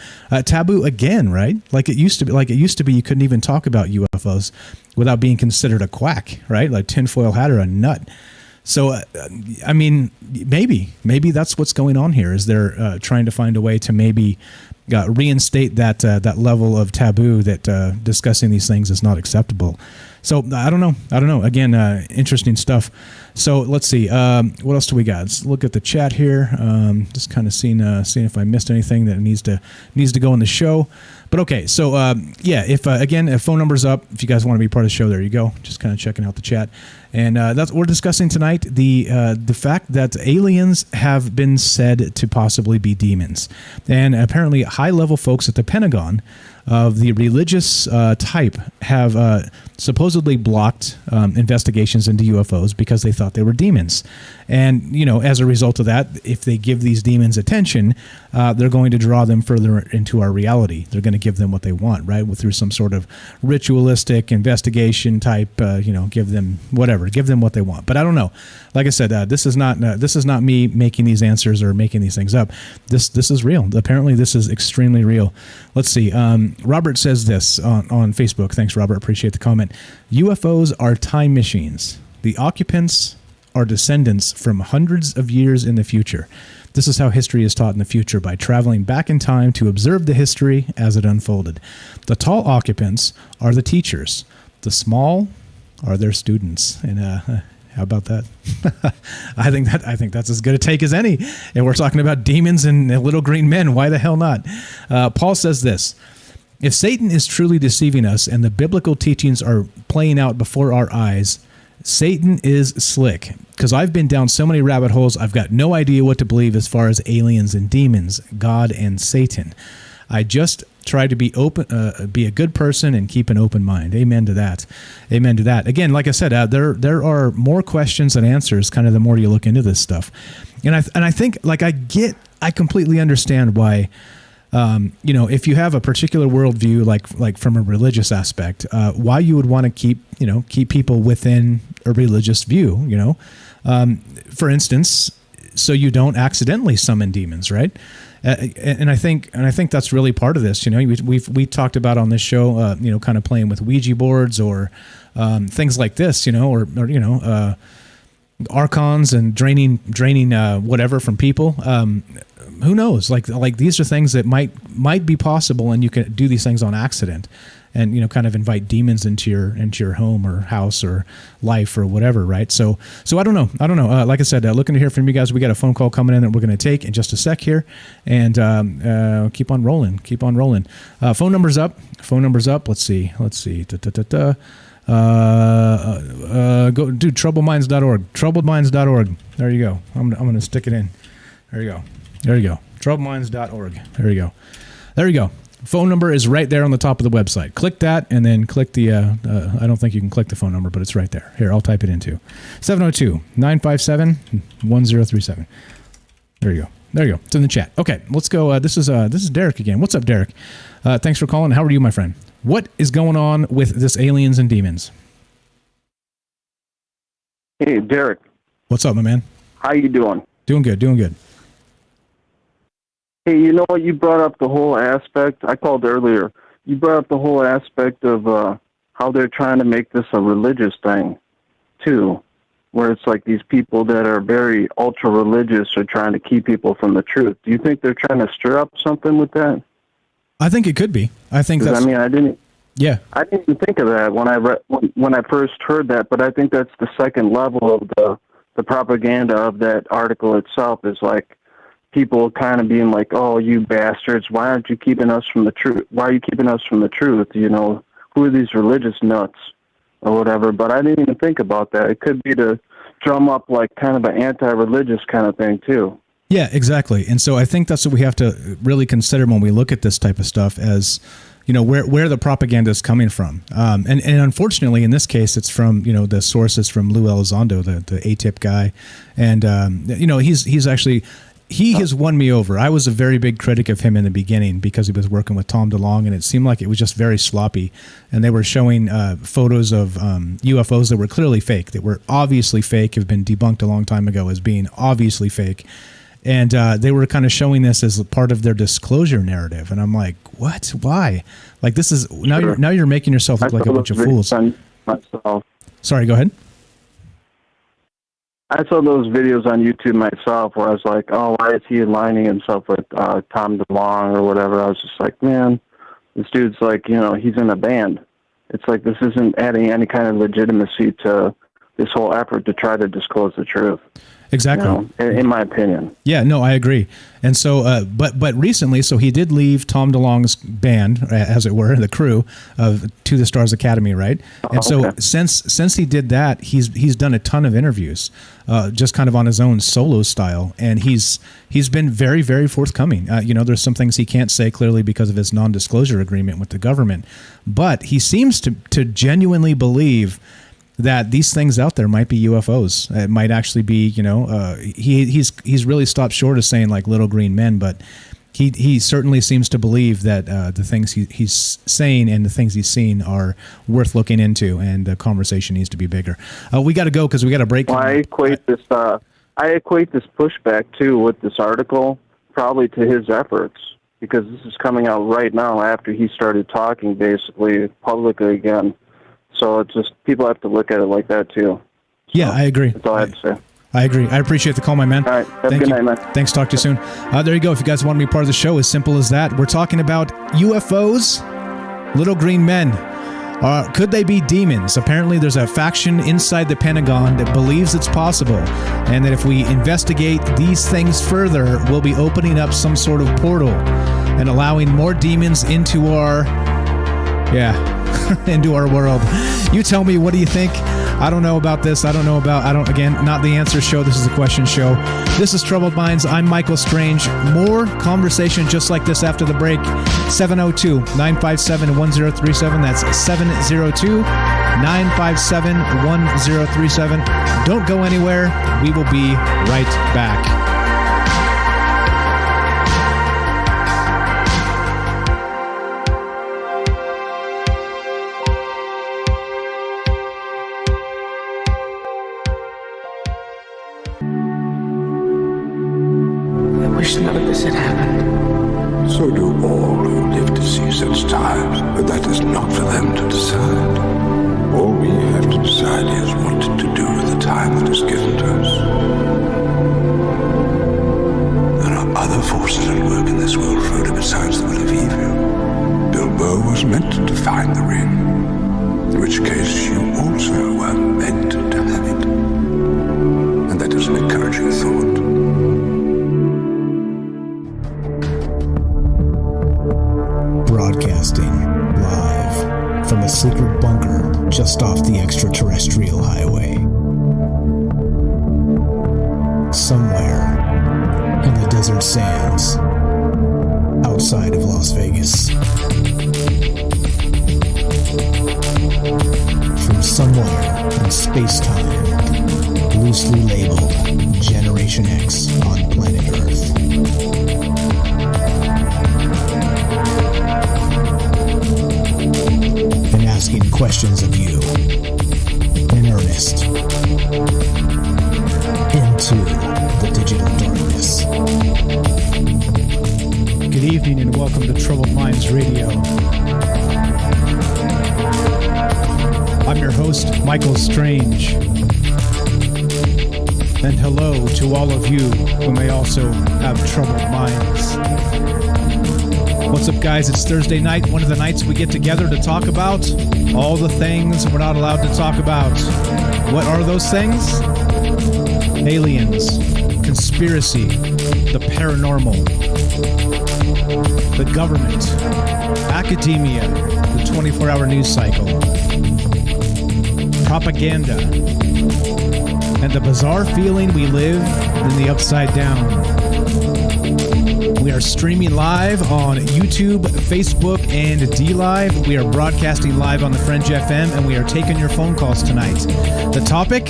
Taboo again, right? Like it used to be. You couldn't even talk about UFOs without being considered a quack, right? Like tinfoil hat or a nut. So, I mean, maybe that's what's going on here. Is they're trying to find a way to maybe reinstate that level of taboo that discussing these things is not acceptable. So I don't know. Again, interesting stuff. So let's see. What else do we got? Let's look at the chat here. Just kind of seeing if I missed anything that needs to go in the show. But okay, so if phone number's up, if you guys want to be part of the show, there you go. Just kind of checking out the chat, and that's what we're discussing tonight. The fact that aliens have been said to possibly be demons, and apparently high-level folks at the Pentagon of the religious type have supposedly blocked investigations into UFOs because they thought they were demons. And, as a result of that, if they give these demons attention, they're going to draw them further into our reality. They're going to give them what they want, right? Through some sort of ritualistic investigation type, give them whatever, give them what they want. But I don't know. Like I said, this is not me making these answers or making these things up. This is real. Apparently, this is extremely real. Let's see. Robert says this on Facebook. Thanks, Robert. Appreciate the comment. UFOs are time machines. The occupants are descendants from hundreds of years in the future. This is how history is taught in the future, by traveling back in time to observe the history as it unfolded. The tall occupants are the teachers. The small are their students. And how about that? I think that's as good a take as any. And we're talking about demons and little green men. Why the hell not? Paul says this: if Satan is truly deceiving us and the biblical teachings are playing out before our eyes, Satan is slick. Because I've been down so many rabbit holes, I've got no idea what to believe as far as aliens and demons, God and Satan. I just try to be open, be a good person, and keep an open mind. Amen to that. Amen to that. Again, like I said, there are more questions than answers. Kind of the more you look into this stuff, and I think I completely understand why. If you have a particular worldview, like from a religious aspect, why you would want to keep people within a religious view. For instance, so you don't accidentally summon demons, right? And I think that's really part of this. We talked about on this show, kind of playing with Ouija boards or things like this, or archons and draining whatever from people. Who knows? Like these are things that might be possible, and you can do these things on accident, and kind of invite demons into your home or house or life or whatever, right? So I don't know. Like I said, looking to hear from you guys. We got a phone call coming in that we're going to take in just a sec here, and keep on rolling. Phone number's up. Let's see. Go do troubledminds.org. Troubledminds.org. There you go. I'm going to stick it in. There you go. Troubledminds.org. There you go. Phone number is right there on the top of the website. Click that, and then click the, I don't think you can click the phone number, but it's right there. Here, I'll type it in too. 702-957-1037. There you There you go. It's in the chat. Okay, let's go. This is Derek again. What's up, Derek? Thanks for calling. How are you, my friend? What is going on with this aliens and demons? Hey, Derek. What's up, my man? How you doing? Doing good. Hey, you know what? You brought up the whole aspect. I called earlier. You brought up the whole aspect of how they're trying to make this a religious thing, too, where it's like these people that are very ultra-religious are trying to keep people from the truth. Do you think they're trying to stir up something with that? I think it could be. I think that's... I mean, I didn't even think of that when I first heard that, but I think that's the second level of the propaganda of that article itself is like people kind of being like, oh, you bastards, why aren't you keeping us from the truth? Why are you keeping us from the truth? You know, who are these religious nuts or whatever? But I didn't even think about that. It could be to drum up like kind of an anti-religious kind of thing too. Yeah, exactly. And so I think that's what we have to really consider when we look at this type of stuff as, you know, where the propaganda is coming from. And unfortunately, in this case, it's from, you know, the sources from Lou Elizondo, the ATIP guy. And, you know, he's actually... He has won me over. I was a very big critic of him in the beginning because he was working with Tom DeLonge, and it seemed like it was just very sloppy. And they were showing photos of UFOs that were clearly fake, that were obviously fake, have been debunked a long time ago as being obviously fake. And they were kind of showing this as part of their disclosure narrative. And I'm like, what? Why? Like, this is now you're making yourself look like a bunch of fools. Sorry, go ahead. I saw those videos on YouTube myself where I was like, oh, why is he aligning himself with Tom DeLonge or whatever? I was just like, man, this dude's like, you know, he's in a band. It's like this isn't adding any kind of legitimacy to this whole effort to try to disclose the truth. Exactly. You know, in my opinion. Yeah, no, I agree. And so, but recently, so he did leave Tom DeLonge's band, as it were, the crew of To the Stars Academy, right? And so since he did that, he's done a ton of interviews, just kind of on his own solo style, and he's been very, very forthcoming. You know, there's some things he can't say clearly because of his non-disclosure agreement with the government, but he seems to genuinely believe that these things out there might be UFOs. It might actually be, you know, he's really stopped short of saying like little green men, but he certainly seems to believe that the things he's saying and the things he's seen are worth looking into, and the conversation needs to be bigger. We got to go because we got a break. Well, I equate this pushback too with this article probably to his efforts, because this is coming out right now after he started talking basically publicly again. So it's just, people have to look at it like that too. So yeah, I agree. That's all I have to say. I agree. I appreciate the call, my man. All right. Have a good night, man. Thanks. Talk to you soon. There you go. If you guys want to be part of the show, as simple as that. We're talking about UFOs, little green men. Could they be demons? Apparently, there's a faction inside the Pentagon that believes it's possible, and that if we investigate these things further, we'll be opening up some sort of portal and allowing more demons into our... into our world. You tell me, what do you think? I don't know about this. Again, not the answer show. This is a question show. This is Troubled Minds. I'm Michael Strange. More conversation just like this after the break. 702-957-1037. That's 702-957-1037. Don't go anywhere. We will be right back. None of this had happened. So do all who live to see such times, but that is not for them to decide. All we have to decide is what to do with the time that is given to us. There are other forces at work in this world, Frodo, besides the will of evil. Bilbo was meant to find the ring, in which case you also were meant to have it. And that is an encouraging thought. Broadcasting live from a secret bunker just off the extraterrestrial highway. Somewhere in the desert sands outside of Las Vegas. From somewhere in space-time, loosely labeled Generation X on planet Earth. questions of you in earnest into the digital darkness. Good evening and welcome to Troubled Minds Radio. I'm your host, Michael Strange. And hello to all of you who may also have troubled minds. What's up, guys? It's Thursday night, one of the nights we get together to talk about all the things we're not allowed to talk about. What are those things? Aliens, conspiracy, the paranormal, the government, academia, the 24-hour news cycle, propaganda, and the bizarre feeling we live in the upside down. We are streaming live on YouTube, Facebook, and D-Live. We are broadcasting live on the Fringe FM, and we are taking your phone calls tonight. The topic?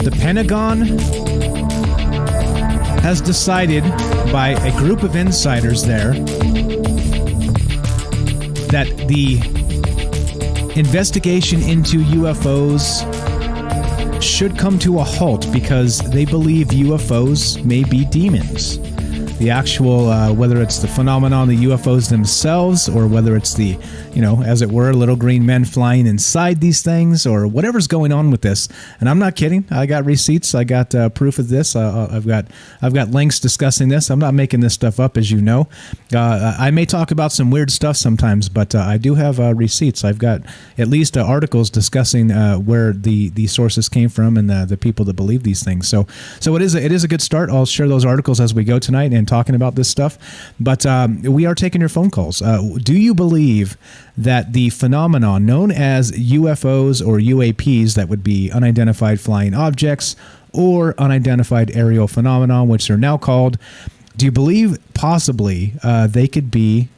The Pentagon has decided by a group of insiders there that the investigation into UFOs should come to a halt because they believe UFOs may be demons. The actual, whether it's the phenomenon, the UFOs themselves, or whether it's the, as it were, little green men flying inside these things, or whatever's going on with this. And I'm not kidding. I got receipts. I got proof of this. I've got links discussing this. I'm not making this stuff up, as you know. I may talk about some weird stuff sometimes, but I do have receipts. I've got at least articles discussing where the sources came from and the people that believe these things. So it is a good start. I'll share those articles as we go tonight and talking about this stuff. But we are taking your phone calls. Do you believe that the phenomenon known as UFOs or UAPs, that would be unidentified flying objects, or unidentified aerial phenomenon, which they're now called, do you believe possibly they could be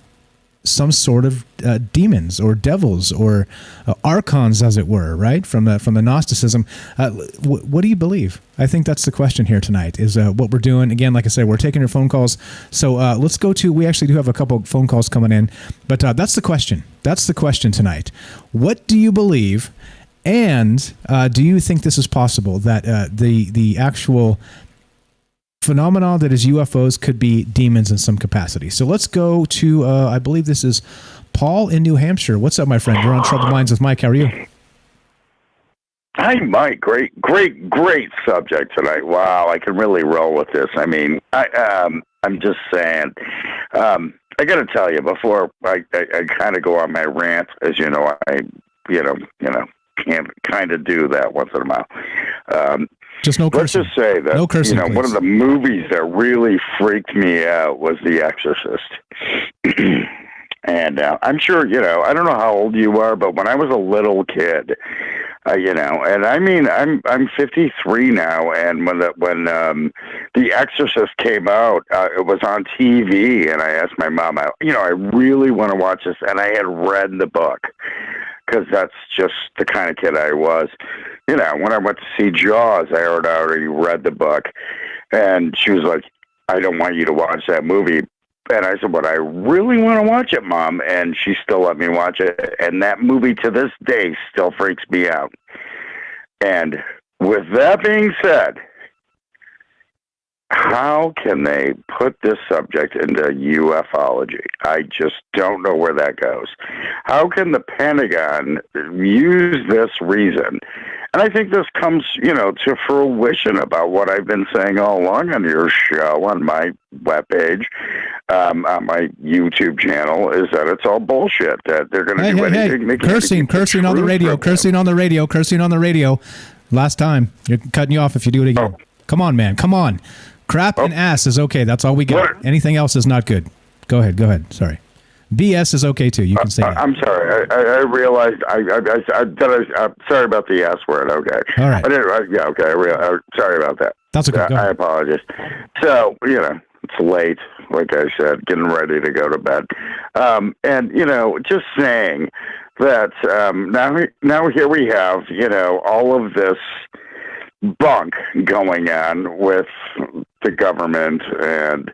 some sort of demons or devils or archons, as it were, right? From the Gnosticism. What do you believe? I think that's the question here tonight, is what we're doing. Again, like I said, we're taking your phone calls. So let's go to, we actually do have a couple of phone calls coming in, but that's the question. That's the question tonight. What do you believe? And do you think this is possible, that the actual phenomenon that is UFOs could be demons in some capacity? So let's go to, I believe this is Paul in New Hampshire. What's up, my friend? You're on Troubled Minds with Mike. How are you? Hi, Mike. Great subject tonight. Wow, I can really roll with this. I mean, I'm just saying. I got to tell you, before I kind of go on my rant, as you know, I can't kind of do that once in a while. Just no cursing. Let's just say that no cursing, please. One of the movies that really freaked me out was The Exorcist. And I'm sure, I don't know how old you are, but when I was a little kid, and I mean, I'm 53 now, and when The Exorcist came out, it was on TV, and I asked my mom, I really want to watch this, and I had read the book, because that's just the kind of kid I was. When I went to see Jaws, I had already read the book, and she was like, I don't want you to watch that movie. And I said, but I really want to watch it, Mom. And she still let me watch it. And that movie to this day still freaks me out. And with that being said, how can they put this subject into ufology? I just don't know where that goes. How can the Pentagon use this reason? And I think this comes, to fruition about what I've been saying all along on your show, on my webpage, on my YouTube channel, is that it's all bullshit, that they're going to do anything. Hey, cursing on the radio. Last time. You're cutting you off if you do it again. Oh. Come on, man. Come on. Crap and ass is okay. That's all we got. What? Anything else is not good. Go ahead. Sorry. BS is okay too. You can say that. I'm sorry. I realized. I'm sorry about the S word. Okay. All right. Okay. Sorry about that. That's okay. I apologize. So it's late. Like I said, getting ready to go to bed. And just saying that now here we have all of this bunk going on with the government and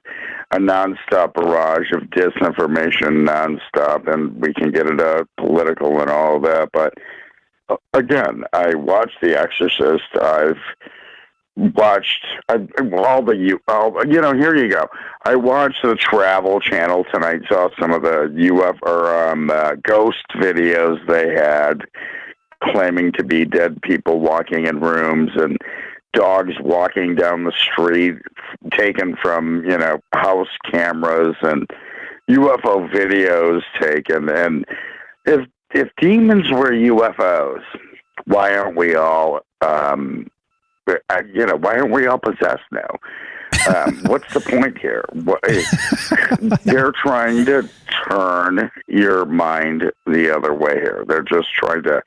a nonstop barrage of disinformation nonstop, and we can get into political and all of that. But again, I watched The Exorcist. I've watched here you go. I watched the Travel Channel tonight, saw some of the ghost videos they had claiming to be dead people walking in rooms and dogs walking down the street taken from, house cameras and UFO videos taken. And if demons were UFOs, why aren't we all why aren't we all possessed now? What's the point here? They're trying to turn your mind the other way here. They're just trying to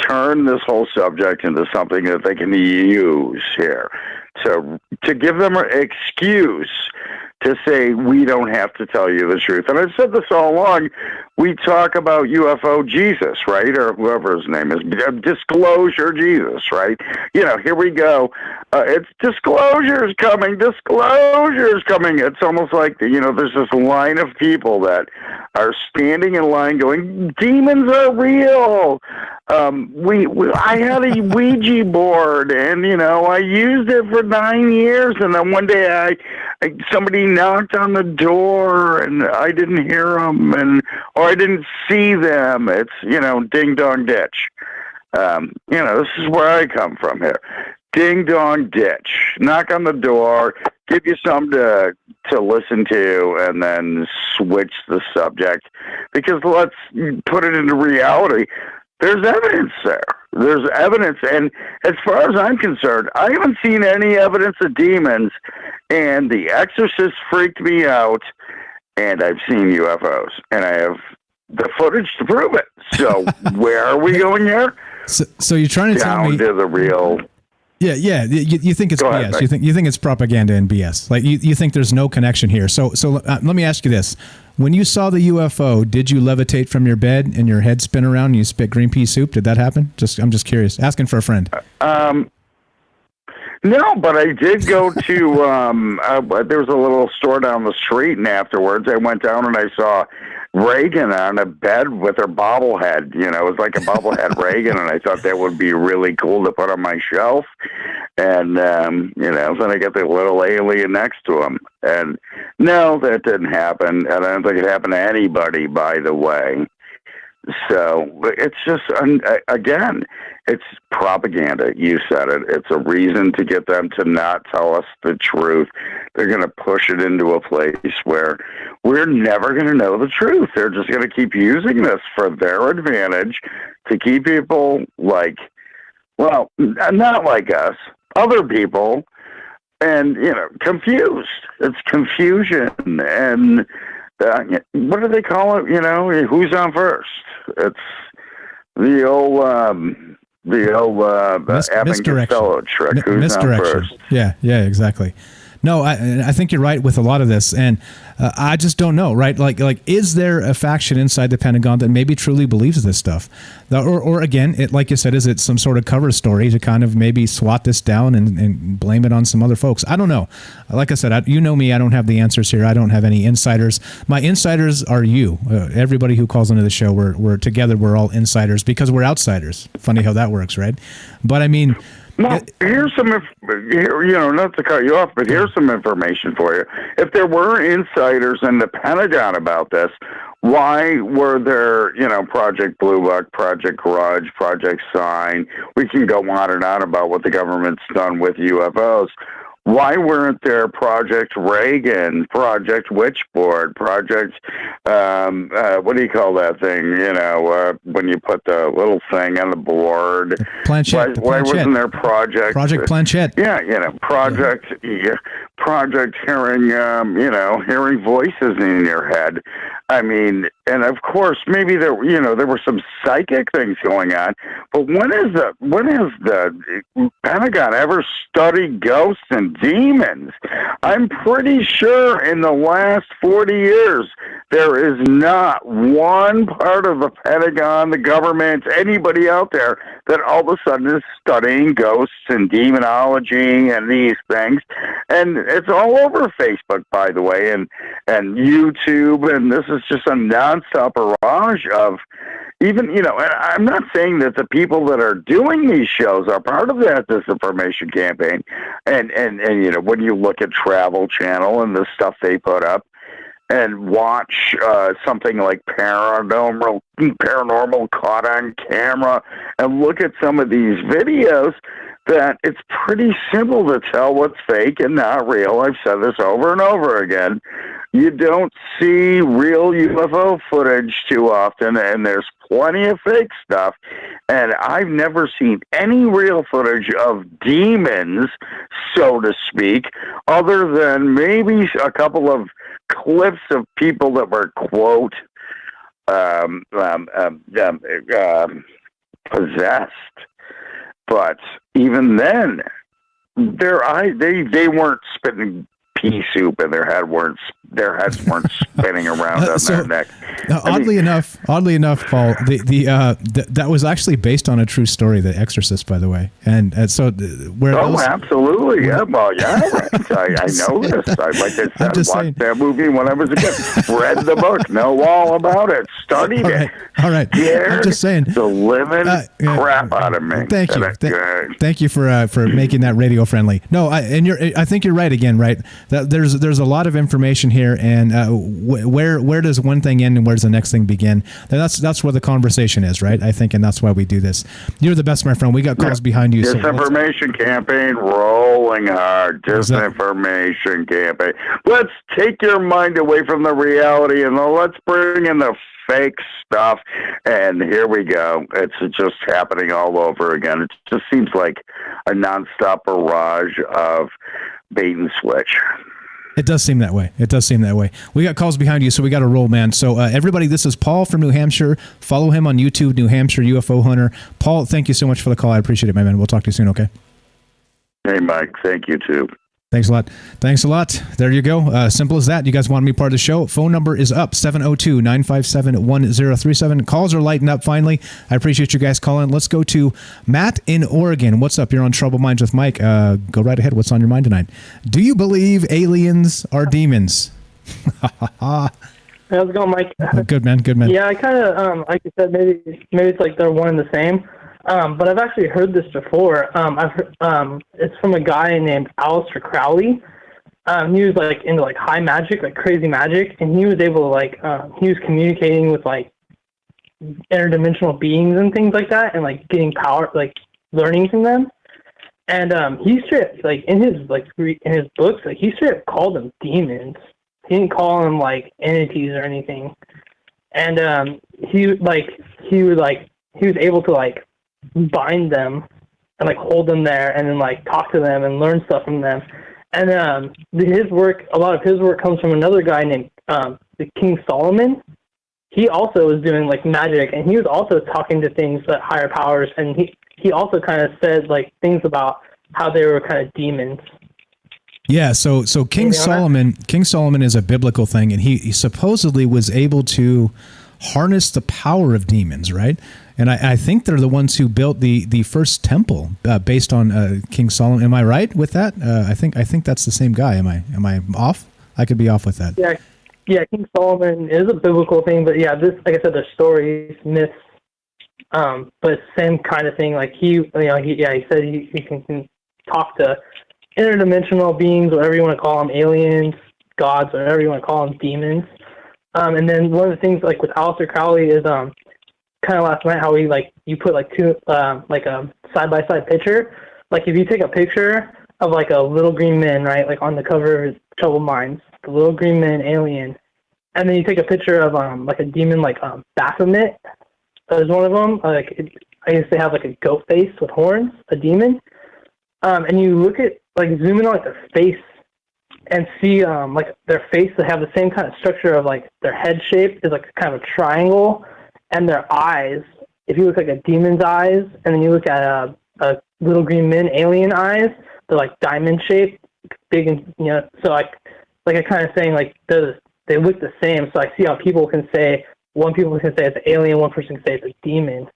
turn this whole subject into something that they can use here to give them an excuse to say we don't have to tell you the truth. And I've said this all along. We talk about UFO Jesus, right? Or whoever his name is. Disclosure Jesus, right? Here we go. It's disclosures coming. Disclosures coming. It's almost like, there's this line of people that are standing in line going, demons are real. I had a Ouija board, and, I used it for 9 years, and then one day somebody knocked on the door, and I didn't hear them, or I didn't see them. It's, ding dong ditch. This is where I come from here. Ding dong ditch. Knock on the door, give you something to listen to, and then switch the subject. Because let's put it into reality. There's evidence there. There's evidence. And as far as I'm concerned, I haven't seen any evidence of demons. And The Exorcist freaked me out. And I've seen UFOs. And I have the footage to prove it. So where are we going here? So you're trying to tell me... Down to the real... Yeah. You think it's Go BS. ahead, you think it's propaganda and BS. Like you think there's no connection here. So let me ask you this. When you saw the UFO, did you levitate from your bed and your head spin around and you spit green pea soup? Did that happen? I'm just curious. Asking for a friend. No, but I did go to, there was a little store down the street, and afterwards I went down and I saw Reagan on a bed with her bobblehead. It was like a bobblehead Reagan, and I thought that would be really cool to put on my shelf. And, then I got the little alien next to him. And no, that didn't happen. And I don't think it happened to anybody, by the way. So it's just, again, it's propaganda. You said it. It's a reason to get them to not tell us the truth. They're going to push it into a place where we're never going to know the truth. They're just going to keep using this for their advantage to keep people not like us, other people, and, confused. It's confusion. And what do they call it? Who's on first? It's the old Abbott Costello trick. Who's on first? Yeah, exactly. No, I think you're right with a lot of this, and I just don't know, right? Like, is there a faction inside the Pentagon that maybe truly believes this stuff, or again, like you said, is it some sort of cover story to kind of maybe swat this down and blame it on some other folks? I don't know. Like I said, you know me, I don't have the answers here. I don't have any insiders. My insiders are you. Everybody who calls into the show, we're together. We're all insiders because we're outsiders. Funny how that works, right? But I mean. No, here's some, not to cut you off, but here's some information for you. If there were insiders in the Pentagon about this, why were there, Project Blue Book, Project Grudge, Project Sign? We can go on and on about what the government's done with UFOs. Why weren't there Project Reagan, Project Witchboard, Project, what do you call that thing, when you put the little thing on the board? Planchette. Why wasn't there Project Planchette? Yeah, Project hearing, hearing voices in your head. I mean, and of course, maybe there were some psychic things going on, but when has the Pentagon ever studied ghosts and demons? I'm pretty sure in the last 40 years, there is not one part of the Pentagon, the government, anybody out there that all of a sudden is studying ghosts and demonology and these things. And it's all over Facebook, by the way, and YouTube, and this is just a nonstop barrage of even, and I'm not saying that the people that are doing these shows are part of that disinformation campaign, and when you look at Travel Channel and the stuff they put up, and watch something like paranormal caught on camera, and look at some of these videos, that it's pretty simple to tell what's fake and not real. I've said this over and over again. You don't see real UFO footage too often, and there's plenty of fake stuff. And I've never seen any real footage of demons, so to speak, other than maybe a couple of clips of people that were, quote, possessed. But even then, they weren't spitting pea soup, and their heads weren't spinning around on their neck. Oddly enough, Paul, that was actually based on a true story, The Exorcist, by the way, and so where. Absolutely, yeah. Well, yeah, I know this. Like I said, watched that movie when I was a kid. Read the book, know all about it, studied it. All right. I'm just saying the living crap out of me. Thank you. Thank you for making that radio friendly. No, I think you're right again. Right. That there's a lot of information here, and where does one thing end and where's the next thing begin? That's where the conversation is, right? I think, and that's why we do this. You're the best, my friend. We got calls behind you. Disinformation campaign rolling hard. Disinformation campaign. Let's take your mind away from the reality and let's bring in the fake stuff. And here we go. It's just happening all over again. It just seems like a nonstop barrage of bait and switch. It does seem that way. We got calls behind you, so we got to roll, man. So everybody, this is Paul from New Hampshire. Follow him on YouTube, New Hampshire UFO Hunter. Paul, thank you so much for the call. I appreciate it, my man. We'll talk to you soon, okay? Hey, Mike. Thank you, too. Thanks a lot. There you go. Simple as that. You guys want to be part of the show? Phone number is up, 702-957-1037. Calls are lighting up finally. I appreciate you guys calling. Let's go to Matt in Oregon. What's up? You're on Troubled Minds with Mike. Go right ahead. What's on your mind tonight? Do you believe aliens are demons? How's it going, Mike? Good, man. Yeah, I kind of, like you said, maybe it's like they're one and the same. But I've actually heard this before. It's from a guy named Aleister Crowley. He was like into like high magic, like crazy magic, and he was able to he was communicating with like interdimensional beings and things like that, and like getting power, like learning from them. And he straight like in his books, like he straight called them demons. He didn't call them like entities or anything. And he was able to like bind them and like hold them there and then like talk to them and learn stuff from them. And a lot of his work comes from another guy named the King Solomon. He also was doing like magic, and he was also talking to things that higher powers, and he also kind of said like things about how they were kind of demons. Yeah, so King Solomon is a biblical thing, and he supposedly was able to harness the power of demons, right? And I think they're the ones who built the first temple based on King Solomon. Am I right with that? I think that's the same guy. Am I off? I could be off with that. Yeah. King Solomon is a biblical thing, but yeah, this, like I said, there's stories, myths, but same kind of thing. Like he said he can talk to interdimensional beings, whatever you want to call them, aliens, gods, whatever you want to call them, demons. And then one of the things like with Aleister Crowley is kind of last night how you put like two like a side-by-side picture. Like if you take a picture of like a little green man, right, like on the cover of Troubled Minds, the little green man alien, and then you take a picture of like a demon like Baphomet is one of them. I guess they have like a goat face with horns, a demon. And you look at like zoom in on like their face and see like their face, they have the same kind of structure of like their head shape is like kind of a triangle. And their eyes, if you look like a demon's eyes, and then you look at a little green man alien eyes, they're like diamond shaped, big, and so like I kind of saying like they look the same. So I see how people can say one person can say it's an alien, one person can say it's a demon.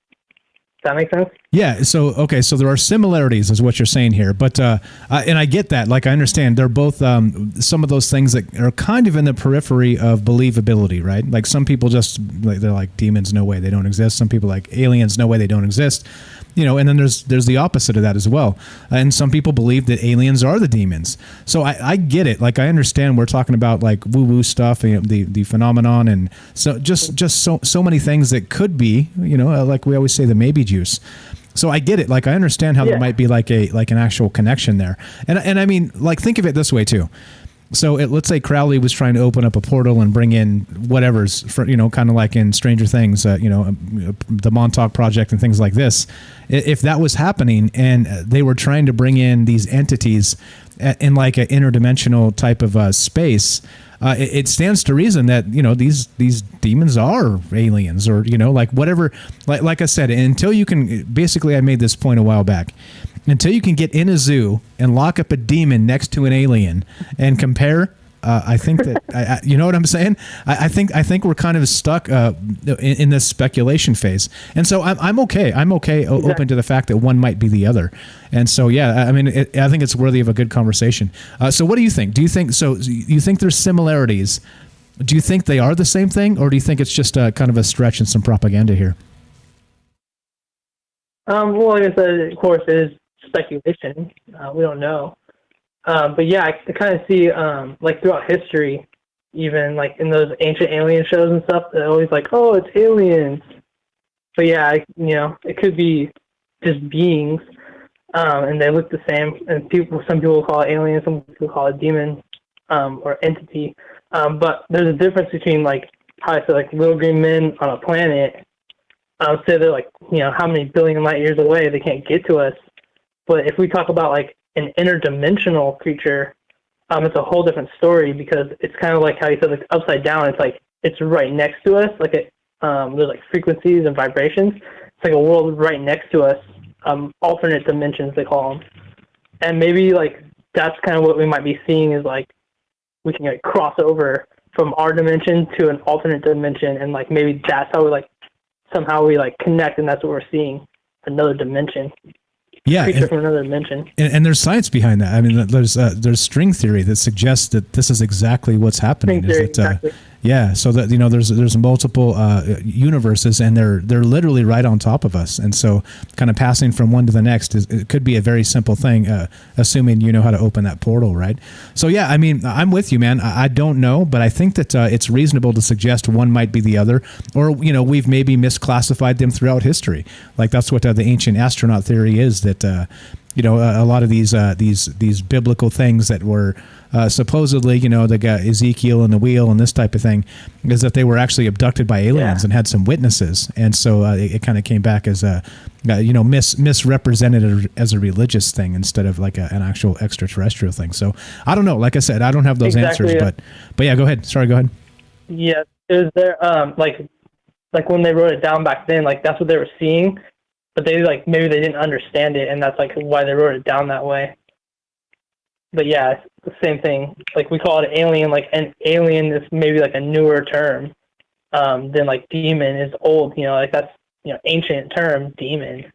that make sense? Yeah. So, okay. So there are similarities is what you're saying here, but, and I get that, like, I understand they're both, some of those things that are kind of in the periphery of believability, right? Like some people just, like, they're like demons, no way they don't exist. Some people like aliens, no way they don't exist. You know, and then there's the opposite of that as well. And some people believe that aliens are the demons. So I get it. Like, I understand we're talking about like woo-woo stuff, you know, the phenomenon, and so just so many things that could be, you know, like we always say, the maybe juice. So I get it. Like, I understand how there might be like an actual connection there. And I mean, like, think of it this way too. So let's say Crowley was trying to open up a portal and bring in whatever's, for, you know, kind of like in Stranger Things, you know, the Montauk Project and things like this. If that was happening and they were trying to bring in these entities in like an interdimensional type of space, it stands to reason that, you know, these demons are aliens, or, you know, like whatever, like I said, until you can, basically I made this point a while back, until you can get in a zoo and lock up a demon next to an alien and compare, I think that, you know what I'm saying? I think we're kind of stuck in this speculation phase. And so I'm okay. Open to the fact that one might be the other. And so, yeah, I mean, I think it's worthy of a good conversation. So what do you think? Do you think there's similarities? Do you think they are the same thing, or do you think it's just kind of a stretch and some propaganda here? Well, like I said, of course, it is speculation. We don't know. But yeah, I kind of see, like throughout history, even like in those ancient alien shows and stuff, they're always like, oh, it's aliens. But yeah, you know, it could be just beings, and they look the same. And some people call it alien, some people call it demon, or entity. But there's a difference between, like, how I said, like little green men on a planet. Say they're like, you know, how many billion light years away, they can't get to us. But if we talk about like an interdimensional creature, it's a whole different story, because it's kind of like how you said, like upside down. It's like it's right next to us. Like there's like frequencies and vibrations. It's like a world right next to us. Alternate dimensions, they call them. And maybe like that's kind of what we might be seeing, is like we can like cross over from our dimension to an alternate dimension, and like maybe that's how we like somehow we like connect, and that's what we're seeing, another dimension. Yeah, creature from another dimension. And there's science behind that. I mean, there's string theory that suggests that this is exactly what's happening. String theory, exactly. Yeah, so that, you know, there's multiple universes, and they're literally right on top of us, and so kind of passing from one to the next it could be a very simple thing, assuming you know how to open that portal, right? So yeah, I mean, I'm with you, man. I don't know, but I think that it's reasonable to suggest one might be the other, or, you know, we've maybe misclassified them throughout history. Like that's what the ancient astronaut theory is, that you know, a lot of these biblical things that were supposedly, you know, the guy Ezekiel and the wheel and this type of thing, is that they were actually abducted by aliens and had some witnesses, and so it kind of came back as a you know, misrepresented as a religious thing instead of like an actual extraterrestrial thing. So I don't know. Like I said, I don't have those answers, but yeah, go ahead. Sorry, go ahead. Yeah, is there like when they wrote it down back then, like that's what they were seeing. But they like maybe they didn't understand it, and that's like why they wrote it down that way. But yeah, it's the same thing. Like we call it alien. Like an alien is maybe like a newer term than like demon is old. You know, like that's, you know, ancient term, demon.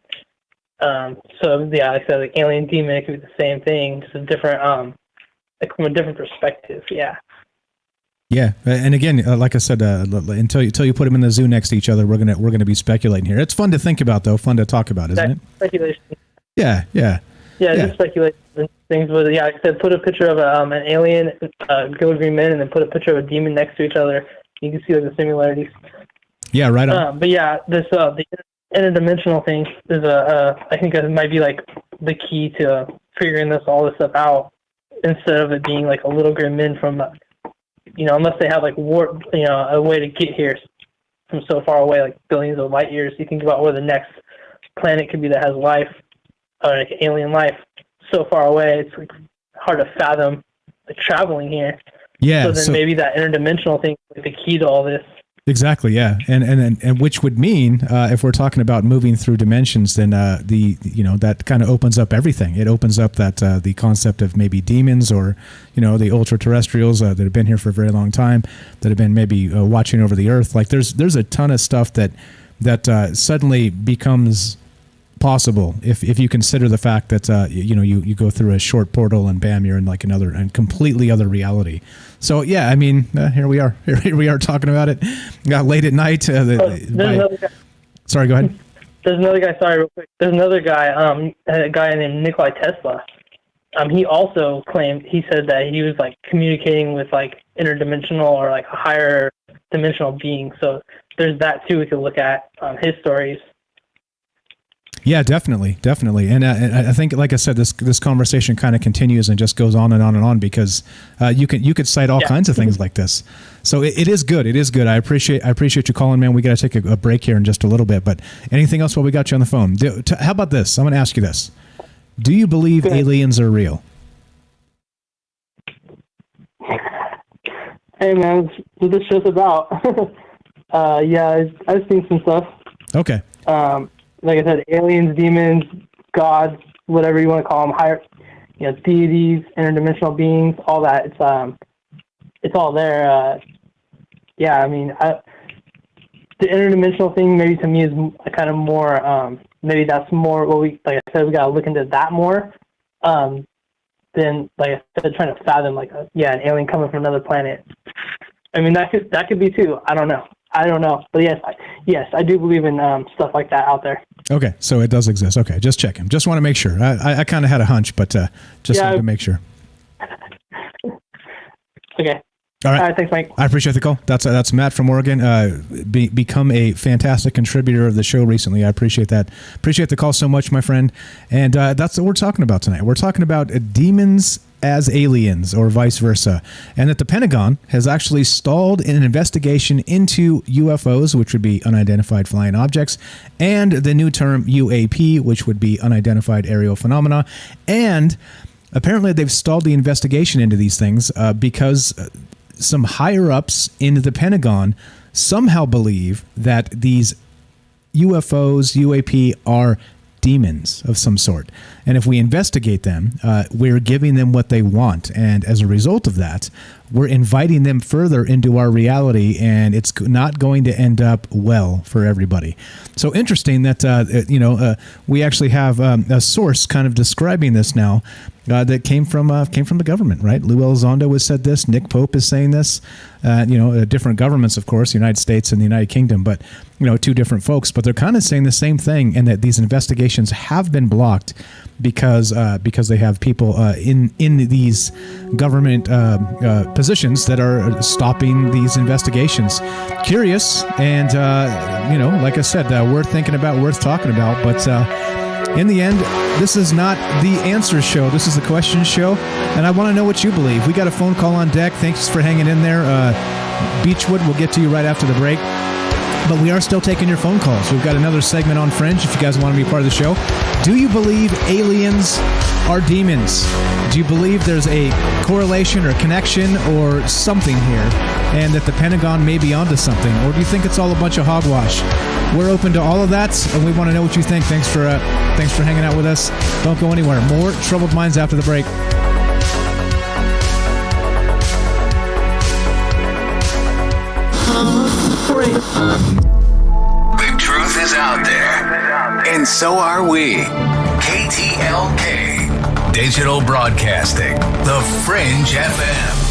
So yeah, like I said, like alien, demon, it could be the same thing, just a different like from a different perspective. Yeah. Yeah, and again, like I said, until you put them in the zoo next to each other, we're gonna be speculating here. It's fun to think about, though. Fun to talk about, isn't it? Speculation. Yeah. Just speculation things. But yeah, like I said, put a picture of an alien, little green men, and then put a picture of a demon next to each other. You can see like the similarities. Yeah, right on. But yeah, this the interdimensional thing is I think it might be like the key to figuring all this stuff out, instead of it being like a little green men from. You know, unless they have like warp, you know, a way to get here from so far away, like billions of light years. You think about where the next planet could be that has life, or like alien life, so far away. It's like hard to fathom like traveling here. Yeah. So then maybe that interdimensional thing is the key to all this. Exactly. Yeah. And which would mean, if we're talking about moving through dimensions, then that kind of opens up everything. It opens up that the concept of maybe demons, or, you know, the ultra-terrestrials that have been here for a very long time, that have been maybe watching over the earth. Like there's a ton of stuff that suddenly becomes possible if you consider the fact that you go through a short portal and bam, you're in like another and completely other reality. So yeah, I mean, here we are talking about it. Got late at night. Sorry, go ahead. There's another guy. Sorry, real quick. There's another guy. A guy named Nikola Tesla. He also he said that he was like communicating with like interdimensional or like higher dimensional beings. So there's that too. We could look at his stories. Yeah, definitely. And I think, like I said, this conversation kind of continues and just goes on and on and on because you could cite all kinds of things like this. So it is good. It is good. I appreciate you calling, man. We got to take a break here in just a little bit. But anything else while we got you on the phone? How about this? I'm going to ask you this. Do you believe aliens are real? Hey, man, what this show's about. Yeah, I've seen some stuff. Okay. Like I said, aliens, demons, gods, whatever you want to call them, higher, deities, interdimensional beings, all that. It's all there. Yeah, I mean, the interdimensional thing maybe to me is kind of more. Maybe that's more what we, like I said, we gotta look into that more. Than like I said, trying to fathom like an alien coming from another planet. I mean, that could be too. I don't know. But yes, I do believe in stuff like that out there. Okay, so it does exist. Okay, just checking. Just want to make sure. I kind of had a hunch, but just wanted to make sure. Okay. All right. Thanks, Mike. I appreciate the call. That's Matt from Oregon. Become a fantastic contributor of the show recently. I appreciate that. Appreciate the call so much, my friend. And that's what we're talking about tonight. We're talking about demons as aliens or vice versa. And that the Pentagon has actually stalled in an investigation into UFOs, which would be unidentified flying objects, and the new term UAP, which would be unidentified aerial phenomena. And apparently they've stalled the investigation into these things because some higher-ups in the Pentagon somehow believe that these UFOs, UAP, are demons of some sort. And if we investigate them, we're giving them what they want. And as a result of that, we're inviting them further into our reality, and it's not going to end up well for everybody. So interesting that, we actually have a source kind of describing this now that came from the government, right? Lou Elizondo has said this. Nick Pope is saying this. Different governments, of course, the United States and the United Kingdom, but two different folks. But they're kind of saying the same thing, and that these investigations have been blocked because they have people in these government positions that are stopping these investigations. Curious, and like I said, worth thinking about, worth talking about, but. In the end, this is not the answer show. This is the question show, and I want to know what you believe. We got a phone call on deck. Thanks for hanging in there. Beechwood, we'll get to you right after the break. But we are still taking your phone calls. We've got another segment on Fringe if you guys want to be part of the show. Do you believe aliens are demons? Do you believe there's a correlation or connection or something here, and that the Pentagon may be onto something? Or do you think it's all a bunch of hogwash? We're open to all of that, and we want to know what you think. Thanks for hanging out with us. Don't go anywhere. More Troubled Minds after the break. The truth is out there, and so are we. KTLK, Digital Broadcasting, The Fringe FM.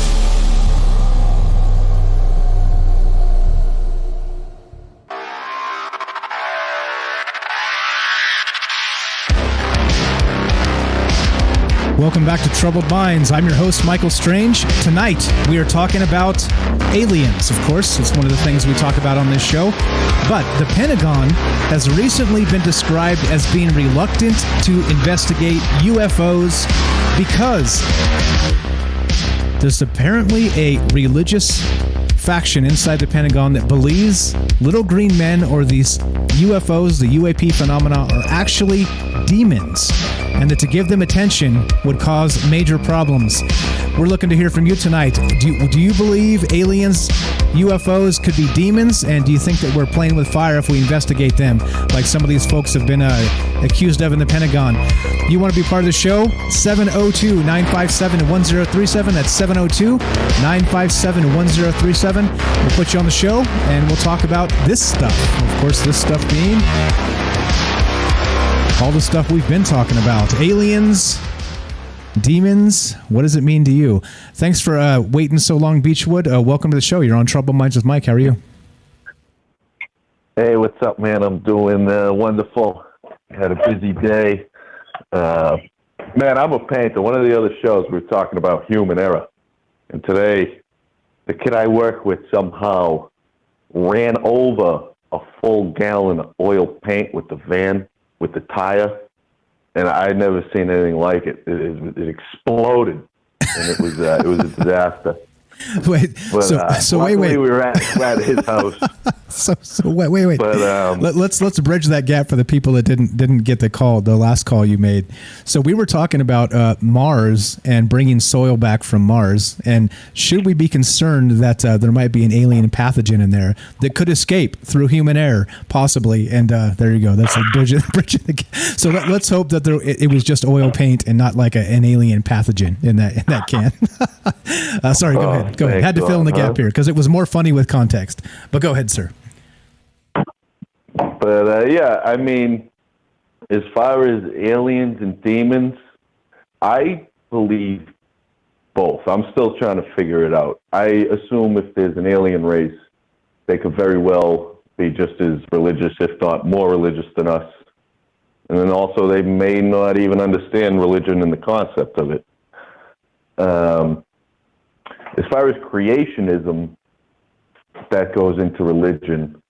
Welcome back to Troubled Minds. I'm your host, Michael Strange. Tonight, we are talking about aliens, of course. It's one of the things we talk about on this show. But the Pentagon has recently been described as being reluctant to investigate UFOs because there's apparently a religious faction inside the Pentagon that believes little green men or these UFOs, the UAP phenomena, are actually demons, and that to give them attention would cause major problems. We're looking to hear from you tonight. Do you believe aliens, UFOs could be demons? And do you think that we're playing with fire if we investigate them, like some of these folks have been accused of in the Pentagon? You want to be part of the show? 702-957-1037. That's 702-957-1037. We'll put you on the show, and we'll talk about this stuff. Of course, this stuff being all the stuff we've been talking about. Aliens, demons, what does it mean to you? Thanks for waiting so long, Beechwood. Welcome to the show. You're on Trouble Minds with Mike. How are you? Hey, what's up, man? I'm doing wonderful. Had a busy day. Man, I'm a painter. One of the other shows we were talking about human error. And today, the kid I work with somehow ran over a full gallon of oil paint with the van, with the tire. And I'd never seen anything like it. It exploded. And it was a disaster. Wait, but, so wait. We were at his house. So wait. But let's bridge that gap for the people that didn't get the last call you made. So we were talking about Mars and bringing soil back from Mars, and should we be concerned that there might be an alien pathogen in there that could escape through human error, possibly? And there you go. That's like bridging the gap. So let's hope that it was just oil paint and not like an alien pathogen in that can. Sorry, go ahead. Go ahead. Had to fill in the gap here because it was more funny with context. But go ahead, sir. But yeah, I mean, as far as aliens and demons, I believe both. I'm still trying to figure it out. I assume if there's an alien race, they could very well be just as religious, if not more religious than us. And then also they may not even understand religion and the concept of it. As far as creationism, that goes into religion.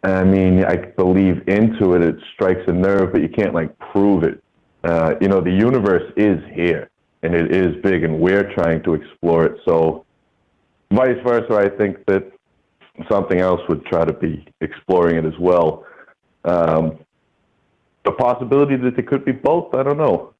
I mean, I believe into it. It strikes a nerve, but you can't like prove it. The universe is here, and it is big, and we're trying to explore it. So, vice versa, I think that something else would try to be exploring it as well. The possibility that it could be both, I don't know.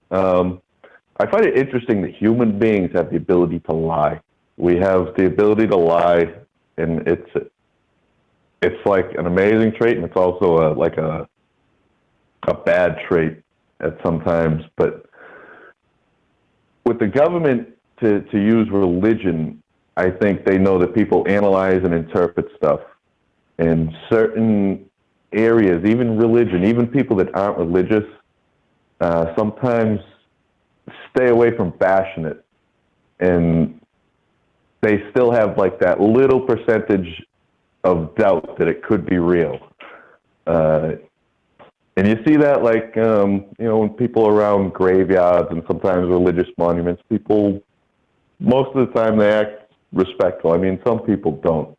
I find it interesting that human beings have the ability to lie. We have the ability to lie, and it's like an amazing trait, and it's also a bad trait at sometimes. But with the government to use religion, I think they know that people analyze and interpret stuff. In certain areas, even religion, even people that aren't religious, sometimes stay away from bashing it, and they still have like that little percentage of doubt that it could be real. And you see that like, when people are around graveyards and sometimes religious monuments, people, most of the time they act respectful. I mean, some people don't.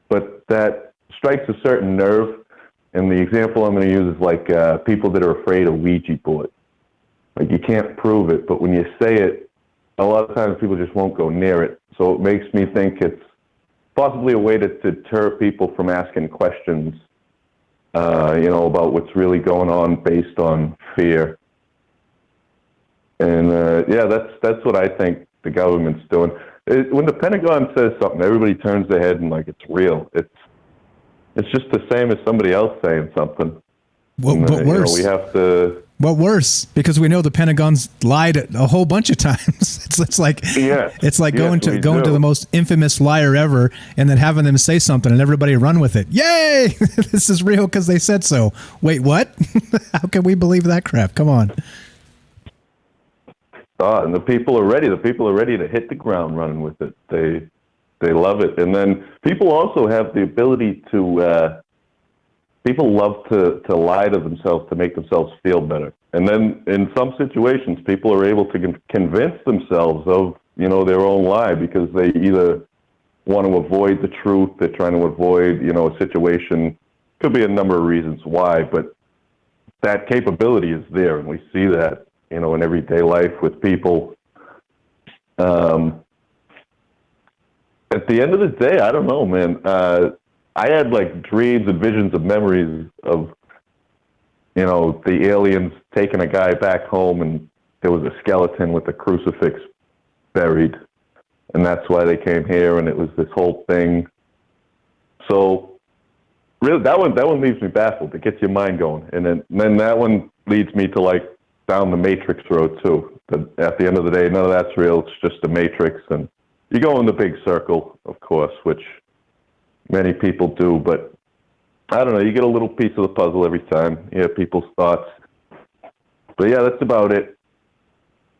But that strikes a certain nerve, and the example I'm going to use is like people that are afraid of Ouija board. Like, you can't prove it, but when you say it, a lot of times people just won't go near it. So it makes me think it's possibly a way to deter people from asking questions, about what's really going on based on fear. And, that's what I think the government's doing. When the Pentagon says something, everybody turns their head and, like, it's real. It's just the same as somebody else saying something. What worse? We have to... What worse? Because we know the Pentagon's lied a whole bunch of times. It's like going to the most infamous liar ever, and then having them say something and everybody run with it. Yay! This is real because they said so. Wait, what? How can we believe that crap? Come on. And the people are ready. The people are ready to hit the ground running with it. They love it, and then people also have the ability to. People love to lie to themselves to make themselves feel better. And then in some situations, people are able to convince themselves of, their own lie because they either want to avoid the truth, they're trying to avoid, a situation. Could be a number of reasons why, but that capability is there, and we see that, in everyday life with people. At the end of the day, I don't know, man. I had like dreams and visions of memories of, the aliens taking a guy back home, and there was a skeleton with a crucifix buried, and that's why they came here, and it was this whole thing. So, really, that one leaves me baffled. It gets your mind going, and then that one leads me to like down the Matrix road too. But at the end of the day, none of that's real. It's just a Matrix, and you go in the big circle, of course, which many people do, but I don't know. You get a little piece of the puzzle every time. You have people's thoughts. But yeah, that's about it.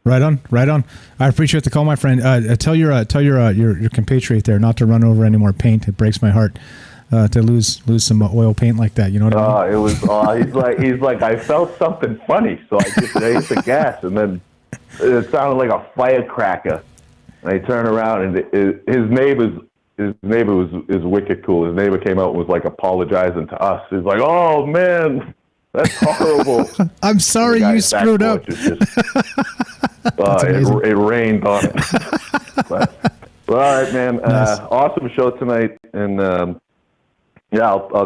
Right on, right on. I appreciate the call, my friend. Tell your compatriot there not to run over any more paint. It breaks my heart to lose some oil paint like that. You know what I mean? It was. He's like. I felt something funny, so I just raised the gas, and then it sounded like a firecracker. And I turn around, and his neighbor is wicked cool. His neighbor came out and was like apologizing to us. He's like, "Oh man, that's horrible. I'm sorry you screwed up." It rained on it. But, all right, man. Nice. Awesome show tonight, and I'll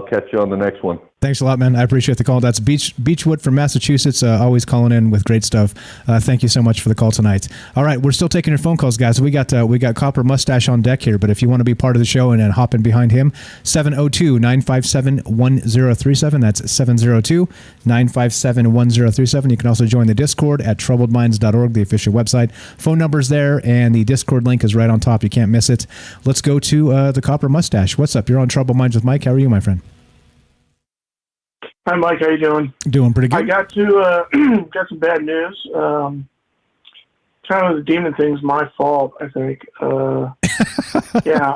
catch you on the next one. Thanks a lot, man. I appreciate the call. That's Beechwood from Massachusetts, always calling in with great stuff. Thank you so much for the call tonight. All right, we're still taking your phone calls, guys. We got Copper Mustache on deck here, but if you want to be part of the show and hop in behind him, 702-957-1037. That's 702-957-1037. You can also join the Discord at troubledminds.org, the official website. Phone number's there, and the Discord link is right on top. You can't miss it. Let's go to the Copper Mustache. What's up? You're on Troubled Minds with Mike. How are you, my friend? Hi, Mike. How you doing? Doing pretty good. I got got some bad news. Kind of the demon thing's my fault, I think. Yeah.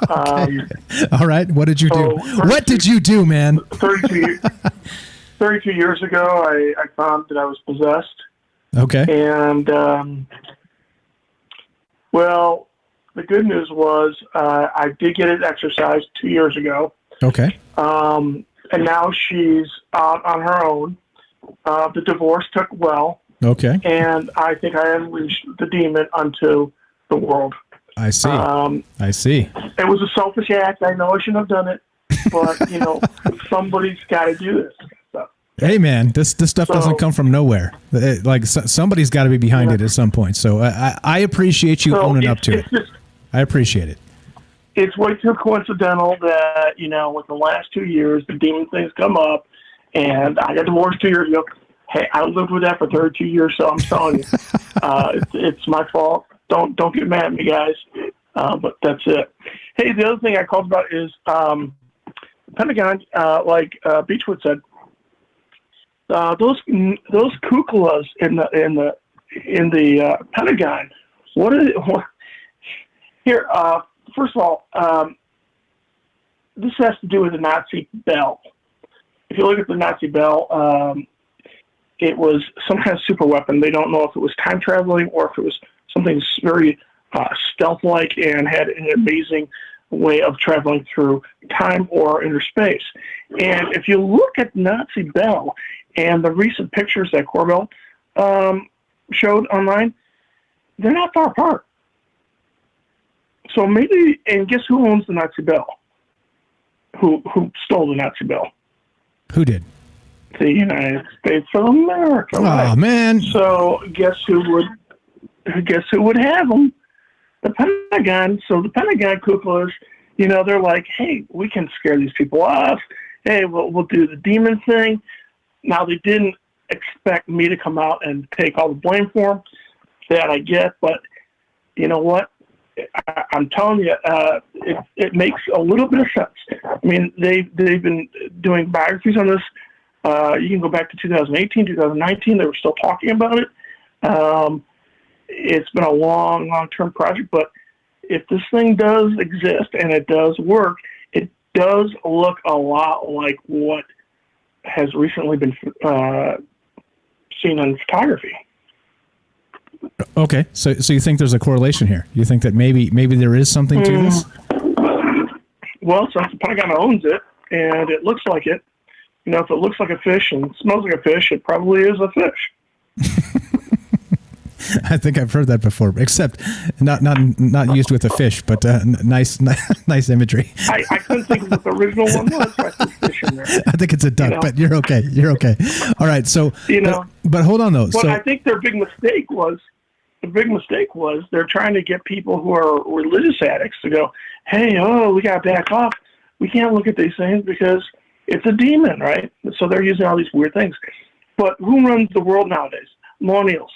All right. What did you do? What did you do, man? 32 years ago, I found that I was possessed. Okay. And, well, the good news was I did get it exorcised 2 years ago. Okay. And now she's out on her own. The divorce took well. Okay. And I think I unleashed the demon onto the world. I see. I see. It was a selfish act. I know I shouldn't have done it. But, somebody's got to do this stuff. Hey, man, this stuff doesn't come from nowhere. Somebody's got to be behind it at some point. So I appreciate you owning up to it. I appreciate it. It's way too coincidental that, with the last 2 years, the demon things come up, and I got divorced 2 years ago. Hey, I lived with that for 32 years, so I'm telling you, it's my fault. Don't get mad at me, guys. But that's it. Hey, the other thing I called about is Pentagon, like Beechwood said, those kukulas in the Pentagon. What here? First of all, this has to do with the Nazi bell. If you look at the Nazi bell, it was some kind of super weapon. They don't know if it was time traveling or if it was something very stealth-like and had an amazing way of traveling through time or inner space. And if you look at Nazi bell and the recent pictures that Corbell showed online, they're not far apart. So maybe, and guess who owns the Nazi bell? Who stole the Nazi bell? Who did? The United States of America. Oh, right? man. So guess who would have them? The Pentagon. So the Pentagon cuckoos, they're like, hey, we can scare these people off. Hey, we'll do the demon thing. Now, they didn't expect me to come out and take all the blame for them. That I get, but you know what? I'm telling you, it makes a little bit of sense. I mean, they've been doing biographies on this. You can go back to 2018, 2019. They were still talking about it. It's been a long-term project, but if this thing does exist and it does work, it does look a lot like what has recently been seen on photography. Okay, so you think there's a correlation here? You think that maybe there is something to this? Well, since the Pentagon owns it and it looks like it, if it looks like a fish and smells like a fish, it probably is a fish. I think I've heard that before, except not used with a fish, but nice imagery. I couldn't think of what the original one was. So I put fish in there. I think it's a duck, but you're okay. You're okay. All right. So, but hold on though. But I think their big mistake was they're trying to get people who are religious addicts to go, hey, we got to back off. We can't look at these things because it's a demon, right? So they're using all these weird things. But who runs the world nowadays? Millennials.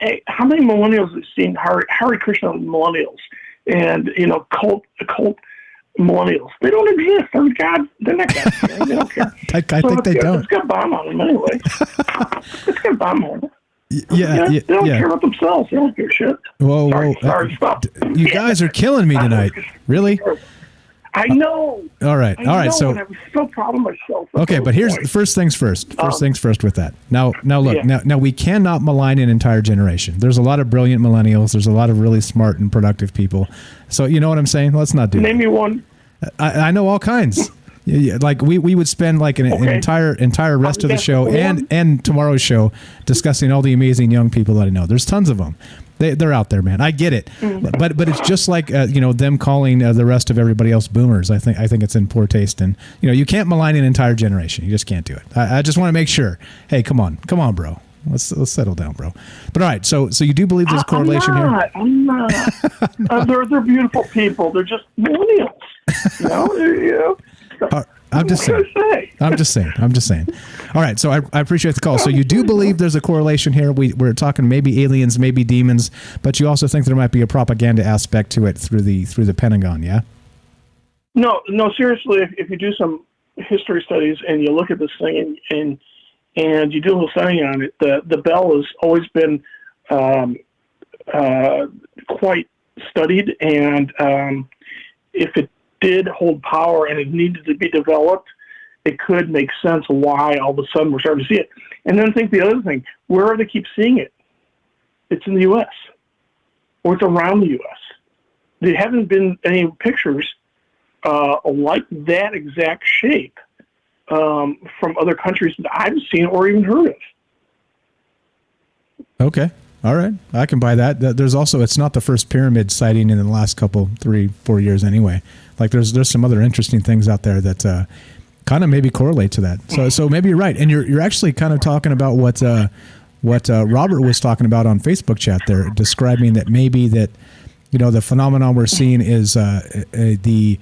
Hey, how many millennials have seen Hare Krishna millennials and cult millennials. They don't exist. They're not God. They don't care. I think they don't. It's got a bomb on them anyway. It's got a bomb on them. Yeah, they don't care about themselves. They don't give a shit. Whoa. Stop. You guys are killing me tonight. Really? I know. All right. So I was so proud of myself. Okay, but here's first things first. First things first with that. Now look. Yeah. Now we cannot malign an entire generation. There's a lot of brilliant millennials. There's a lot of really smart and productive people. So you know what I'm saying? Let's not do Name that. me one. I know all kinds. Like we would spend like an entire rest of the show and tomorrow's show discussing all the amazing young people that I know. There's tons of them. They're out there, man. I get it, but it's just like them calling the rest of everybody else boomers. I think it's in poor taste, and you can't malign an entire generation. You just can't do it. I just want to make sure. Hey, come on, bro. Let's settle down, bro. But all right, so you do believe there's a correlation here? I'm not. They're beautiful people. They're just millennials. I'm just saying. All right, so I appreciate the call. So you do believe there's a correlation here. We're talking maybe aliens, maybe demons, but you also think there might be a propaganda aspect to it through the Pentagon, yeah? No, seriously. If you do some history studies and you look at this thing and you do a little study on it, the bell has always been quite studied, and if it did hold power and it needed to be developed, it could make sense why all of a sudden we're starting to see it. And then think the other thing, where do they keep seeing it? It's in the U.S. or it's around the U.S. There haven't been any pictures like that exact shape from other countries that I've seen or even heard of. Okay. All right. I can buy that. There's also, it's not the first pyramid sighting in the last 3-4 years anyway. Like there's some other interesting things out there that kind of maybe correlate to that. So maybe you're right. And you're actually kind of talking about what Robert was talking about on Facebook chat there, describing that maybe that, the phenomenon we're seeing is the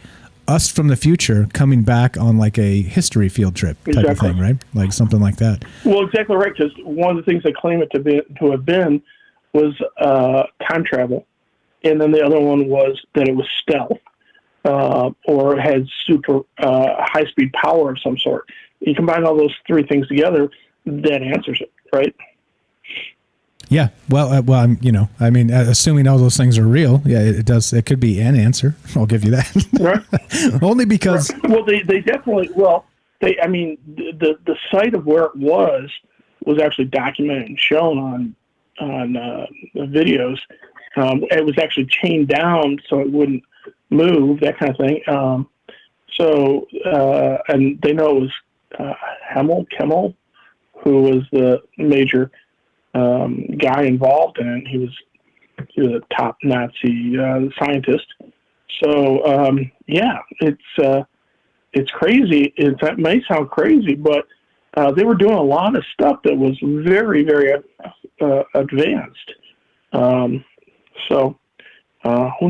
us from the future coming back on like a history field trip type of thing, right? Like something like that. Well, exactly right. Because one of the things they claim it to have been was time travel, and then the other one was that it was stealth or had super high speed power of some sort. You combine all those three things together, that answers it, right? Yeah. Well, assuming all those things are real, yeah, it does. It could be an answer. I'll give you that. Right. Only because. Right. Well, they definitely. Well, the site of where it was actually documented and shown on the videos. It was actually chained down so it wouldn't move, that kind of thing. And they know it was Kemmel, who was the major guy involved in it. He was a top Nazi scientist. So it's crazy. That may sound crazy, but they were doing a lot of stuff that was very, very advanced. Who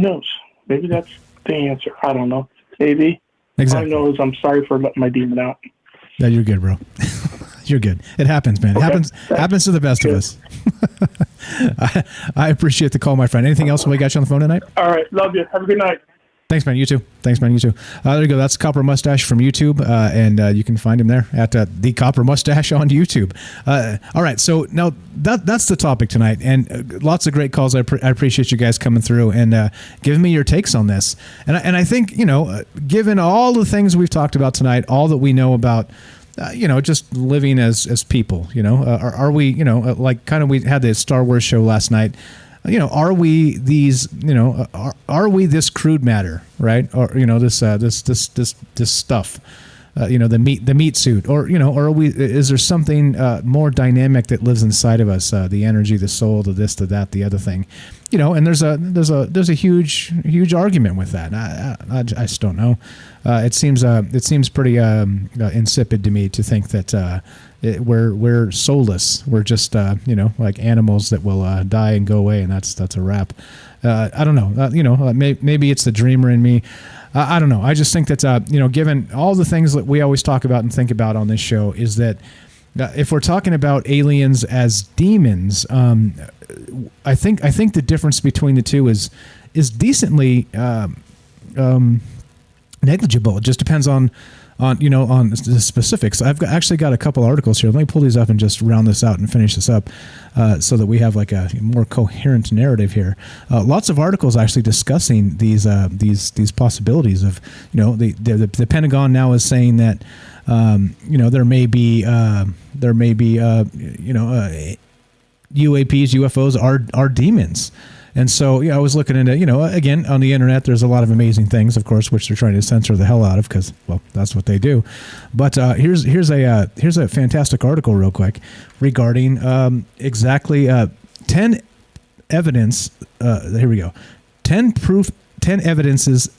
knows? Maybe that's the answer. I don't know. Maybe. Exactly. All I know is I'm sorry for letting my demon out. Yeah, you're good, bro. You're good. It happens, man. It happens to the best of us. I appreciate the call, my friend. Anything else we got you on the phone tonight? All right. Love you. Have a good night. Thanks, man. You too. There you go. That's Copper Mustache from YouTube, and you can find him there at The Copper Mustache on YouTube. All right, so now that's the topic tonight, and lots of great calls. I appreciate you guys coming through and giving me your takes on this. And I think, given all the things we've talked about tonight, all that we know about just living as people, are we, like kind of we had the Star Wars show last night. Are we these, are we this crude matter, right? Or, this stuff, the meat suit, or, or are we, is there something more dynamic that lives inside of us? The energy, the soul, the this, the that, the other thing, and there's a huge argument with that. I just don't know. It seems pretty insipid to me to think that we're soulless. We're just like animals that will die and go away, and that's a wrap. I don't know. Maybe it's the dreamer in me. I don't know. I just think that given all the things that we always talk about and think about on this show, is that if we're talking about aliens as demons, I think the difference between the two is decently negligible. It just depends on the specifics. I've actually got a couple articles here. Let me pull these up and just round this out and finish this up so that we have like a more coherent narrative here. Lots of articles actually discussing these possibilities of, the Pentagon now is saying that, there may be UAPs, UFOs are demons. And so, I was looking into, again, on the internet, there's a lot of amazing things, of course, which they're trying to censor the hell out of because, well, that's what they do. But here's a fantastic article real quick regarding exactly 10 evidence. Here we go. 10 evidences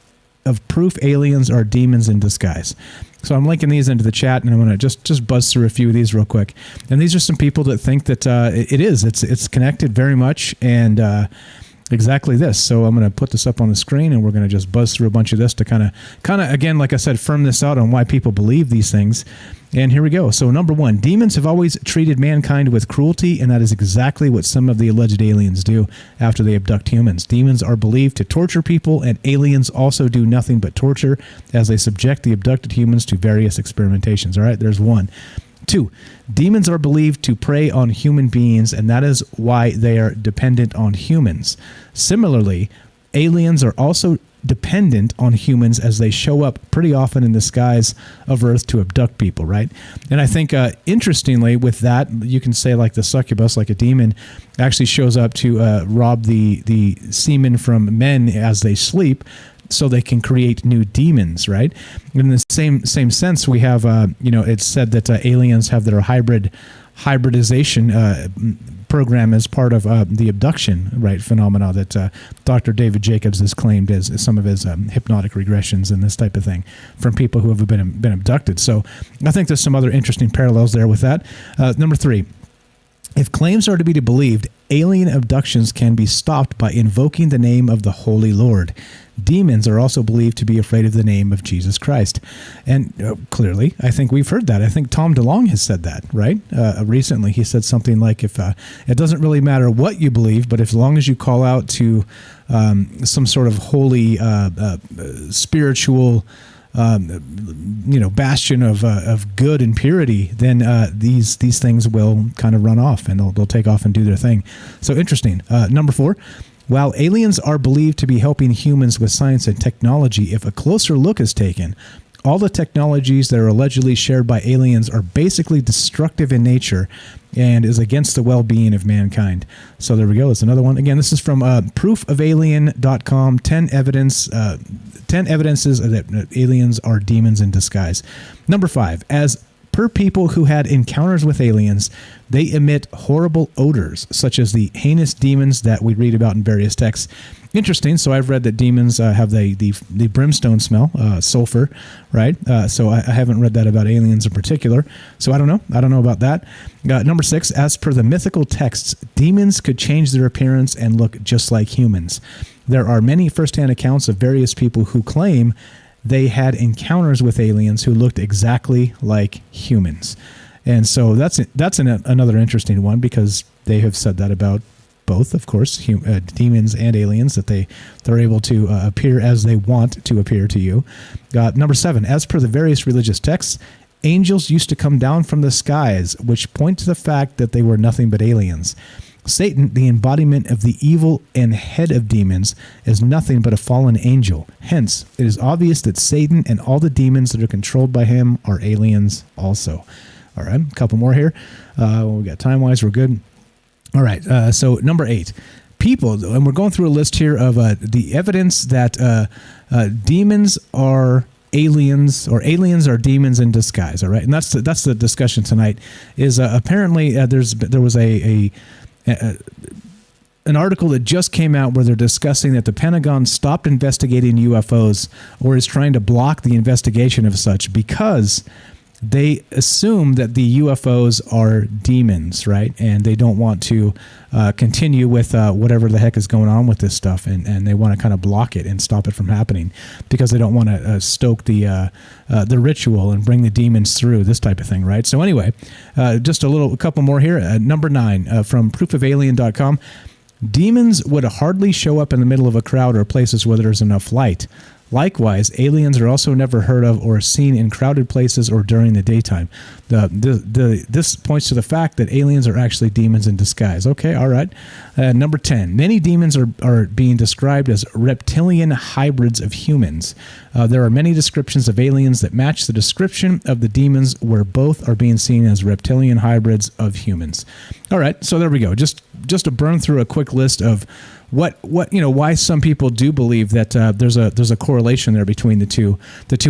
of proof aliens are demons in disguise. So I'm linking these into the chat, and I'm going to just buzz through a few of these real quick. And these are some people that think that it's connected very much, and exactly this. So I'm going to put this up on the screen, and we're going to just buzz through a bunch of this to kind of again, like I said, firm this out on why people believe these things. And here we go. So number 1, demons have always treated mankind with cruelty, and that is exactly what some of the alleged aliens do after they abduct humans. Demons are believed to torture people, and aliens also do nothing but torture as they subject the abducted humans to various experimentations. All right, there's 1. 2, demons are believed to prey on human beings, and that is why they are dependent on humans. Similarly, aliens are also dependent on humans as they show up pretty often in the skies of Earth to abduct people, right? And I think, interestingly, with that, you can say like the succubus, like a demon, actually shows up to rob the semen from men as they sleep, so they can create new demons, right? In the same sense, we have, it's said that aliens have their hybridization program as part of the abduction, right, phenomena that Dr. David Jacobs has claimed as some of his hypnotic regressions and this type of thing from people who have been abducted. So I think there's some other interesting parallels there with that. Number 3. If claims are to be believed, alien abductions can be stopped by invoking the name of the Holy Lord. Demons are also believed to be afraid of the name of Jesus Christ. And clearly, I think we've heard that. I think Tom DeLonge has said that, right? Recently, he said something like, if it doesn't really matter what you believe, but as long as you call out to some sort of holy spiritual bastion of good and purity, then these things will kind of run off and they'll take off and do their thing. So interesting. Number 4, while aliens are believed to be helping humans with science and technology, if a closer look is taken, all the technologies that are allegedly shared by aliens are basically destructive in nature and is against the well-being of mankind. So there we go. That's another one. Again, this is from proofofalien.com, 10 evidences that aliens are demons in disguise. Number 5, as per people who had encounters with aliens, they emit horrible odors, such as the heinous demons that we read about in various texts. Interesting. So I've read that demons have the brimstone smell, sulfur, right? So I haven't read that about aliens in particular. So I don't know. I don't know about that. Number 6, as per the mythical texts, demons could change their appearance and look just like humans. There are many first-hand accounts of various people who claim they had encounters with aliens who looked exactly like humans. And so that's another interesting one, because they have said that about both, of course, demons and aliens, that they're able to appear as they want to appear to you. Number 7, as per the various religious texts, angels used to come down from the skies, which point to the fact that they were nothing but aliens. Satan, the embodiment of the evil and head of demons, is nothing but a fallen angel. Hence, it is obvious that Satan and all the demons that are controlled by him are aliens also. All right, a couple more here. We got time-wise, we're good. All right, so number 8. People, and we're going through a list here of the evidence that demons are aliens, or aliens are demons in disguise. All right, and that's the discussion tonight. Is apparently there was an article that just came out where they're discussing that the Pentagon stopped investigating UFOs, or is trying to block the investigation of such, because they assume that the UFOs are demons, right? And they don't want to continue with whatever the heck is going on with this stuff, and they want to kind of block it and stop it from happening, because they don't want to stoke the ritual and bring the demons through, this type of thing, right? So anyway, just a couple more here. Number 9, from proofofalien.com. Demons would hardly show up in the middle of a crowd or places where there's enough light. Likewise, aliens are also never heard of or seen in crowded places or during the daytime. This points to the fact that aliens are actually demons in disguise. Okay, all right. Number 10. Many demons are being described as reptilian hybrids of humans. There are many descriptions of aliens that match the description of the demons, where both are being seen as reptilian hybrids of humans. All right, so there we go. Just to burn through a quick list of what why some people do believe that there's a correlation there between the two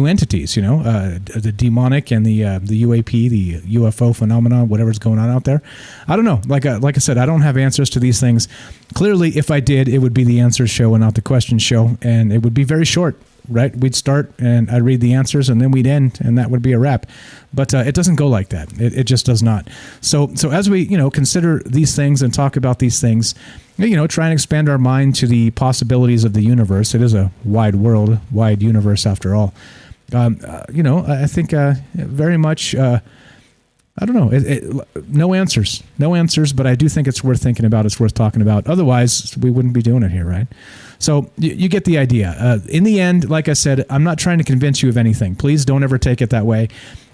entities, the demonic and the UAP, the UFO phenomenon, whatever's going on out there. I don't know. Like I said, I don't have answers to these things. Clearly, if I did, it would be the answers show and not the question show, and it would be very short. Right? We'd start and I'd read the answers and then we'd end and that would be a wrap. But it doesn't go like that. It just does not. So as we, consider these things and talk about these things, try and expand our mind to the possibilities of the universe. It is a wide world, wide universe after all. I think very much, I don't know. No answers, but I do think it's worth thinking about. It's worth talking about. Otherwise, we wouldn't be doing it here, right? So you get the idea. In the end, like I said, I'm not trying to convince you of anything. Please don't ever take it that way.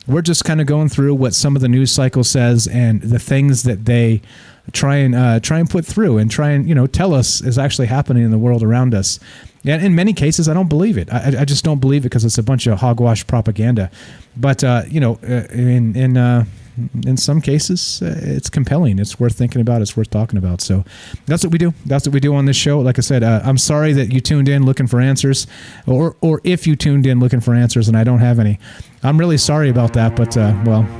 We're just kind of going through what some of the news cycle says and the things that they try and put through and try and tell us is actually happening in the world around us. And in many cases, I don't believe it. I just don't believe it because it's a bunch of hogwash propaganda. But in some cases, it's compelling. It's worth thinking about. It's worth talking about. So that's what we do. That's what we do on this show. Like I said, I'm sorry that you tuned in looking for answers, or if you tuned in looking for answers and I don't have any. I'm really sorry about that. But,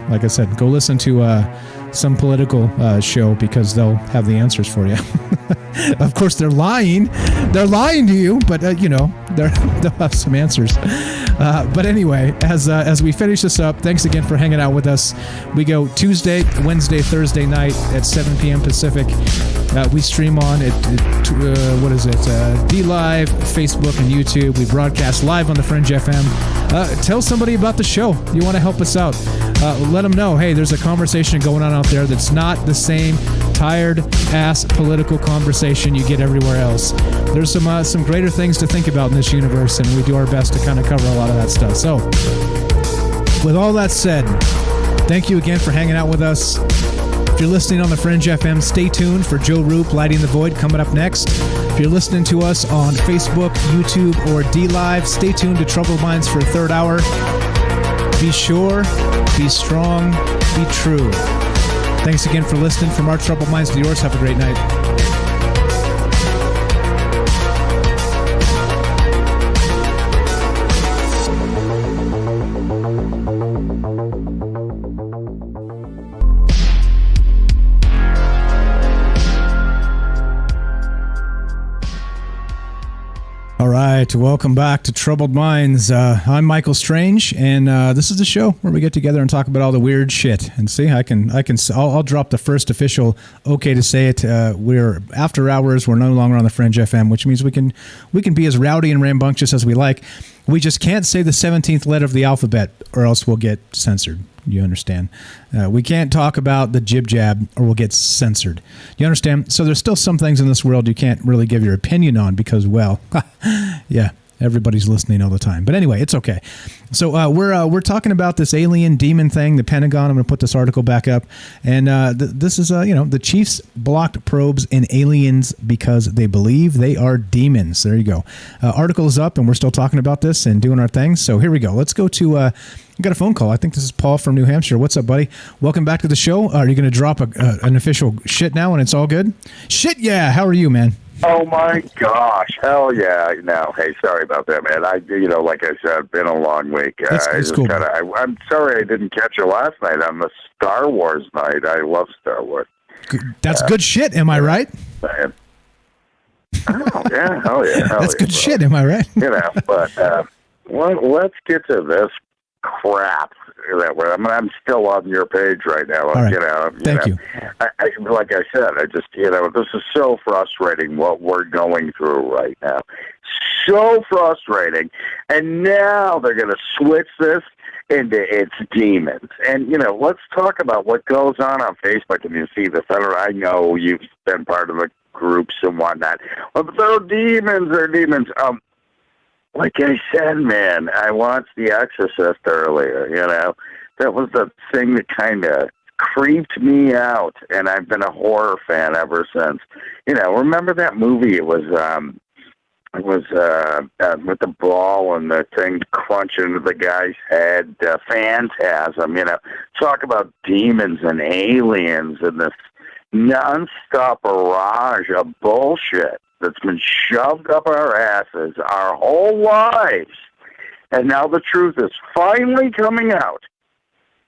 like I said, go listen to some political show because they'll have the answers for you. Of course, they're lying. They're lying to you, but, they'll have some answers. But anyway, as we finish this up, thanks again for hanging out with us. We go Tuesday, Wednesday, Thursday night at 7 p.m. Pacific. We stream on D-Live, Facebook, and YouTube. We broadcast live on the Fringe FM. Tell somebody about the show. You want to help us out. Let them know, hey, there's a conversation going on out there that's not the same tired-ass political conversation you get everywhere else. There's some greater things to think about in this universe, and we do our best to kind of cover a lot of that stuff. So, with all that said, thank you again for hanging out with us. If you're listening on the Fringe FM, stay tuned for Joe Roop Lighting the Void coming up next. If you're listening to us on Facebook, YouTube, or D-Live, stay tuned to Troubled Minds for a third hour. Be sure, be strong, be true. Thanks again for listening. From our Troubled Minds to yours, have a great night. All right, welcome back to Troubled Minds. I'm Michael Strange, and this is the show where we get together and talk about all the weird shit. And see, I'll drop the first official okay to say it. We're after hours. We're no longer on the Fringe FM, which means we can be as rowdy and rambunctious as we like. We just can't say the 17th letter of the alphabet, or else we'll get censored. You understand? We can't talk about the jib jab, or we'll get censored. You understand? So there's still some things in this world you can't really give your opinion on because, well, yeah, everybody's listening all the time. But anyway, it's okay. So we're talking about this alien demon thing, the Pentagon. I'm going to put this article back up, and this is the chiefs blocked probes in aliens because they believe they are demons. There you go. Article is up, and we're still talking about this and doing our thing. So here we go. Let's go to. We got a phone call. I think this is Paul from New Hampshire. What's up, buddy? Welcome back to the show. Are you going to drop an official shit now and it's all good? Shit, yeah. How are you, man? Oh my gosh! Hell yeah! No, hey, sorry about that, man. Like I said, been a long week. It's cool. I'm sorry I didn't catch you last night on the Star Wars night. I love Star Wars. That's good shit. Am I right? Oh yeah! Hell yeah! That's good shit. Am I right? But let's get to this crap. I'm still on your page right now. All right. Thank you. Like I said, this is so frustrating what we're going through right now. So frustrating. And now they're going to switch this into its demons. And, let's talk about what goes on Facebook. And you see the federal, I know you've been part of the groups and whatnot. Well, they're demons. like I said, man, I watched The Exorcist earlier, That was the thing that kind of creeped me out, and I've been a horror fan ever since. Remember that movie? It was with the ball and the thing crunching into the guy's head. Phantasm, talk about demons and aliens and this nonstop barrage of bullshit that's been shoved up our asses our whole lives. And now the truth is finally coming out.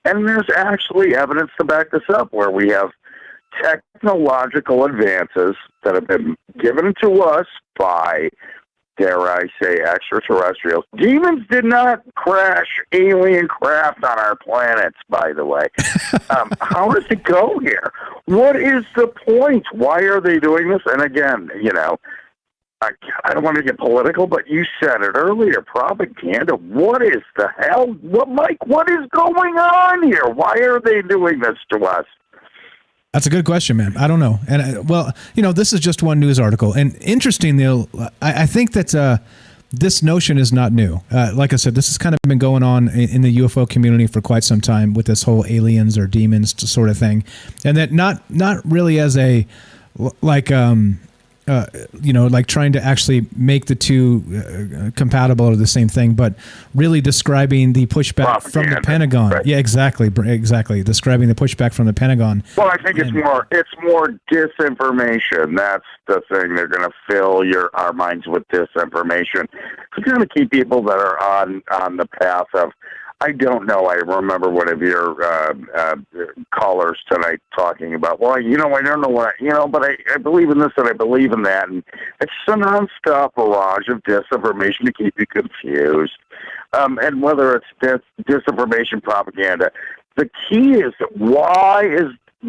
And there's actually evidence to back this up, where we have technological advances that have been given to us by, dare I say, extraterrestrials. Demons did not crash alien craft on our planets, by the way. How does it go here? What is the point? Why are they doing this? And again, I don't want to get political, but you said it earlier, propaganda. What is the hell? Mike, what is going on here? Why are they doing this to us? That's a good question, man. I don't know. And this is just one news article. And interesting, Neil, I think that this notion is not new. Like I said, this has kind of been going on in the UFO community for quite some time with this whole aliens or demons sort of thing. And that not really as a, like trying to actually make the two compatible or the same thing, but really describing the pushback from the Pentagon. Right. Yeah, exactly. Describing the pushback from the Pentagon. Well, I think it's more disinformation. That's the thing. They're going to fill our minds with disinformation. It's going to keep people that are on the path of, I don't know. I remember one of your callers tonight talking about, well, I don't know what, but I believe in this and I believe in that. And it's a nonstop barrage of disinformation to keep you confused. And whether it's disinformation, propaganda, the key is why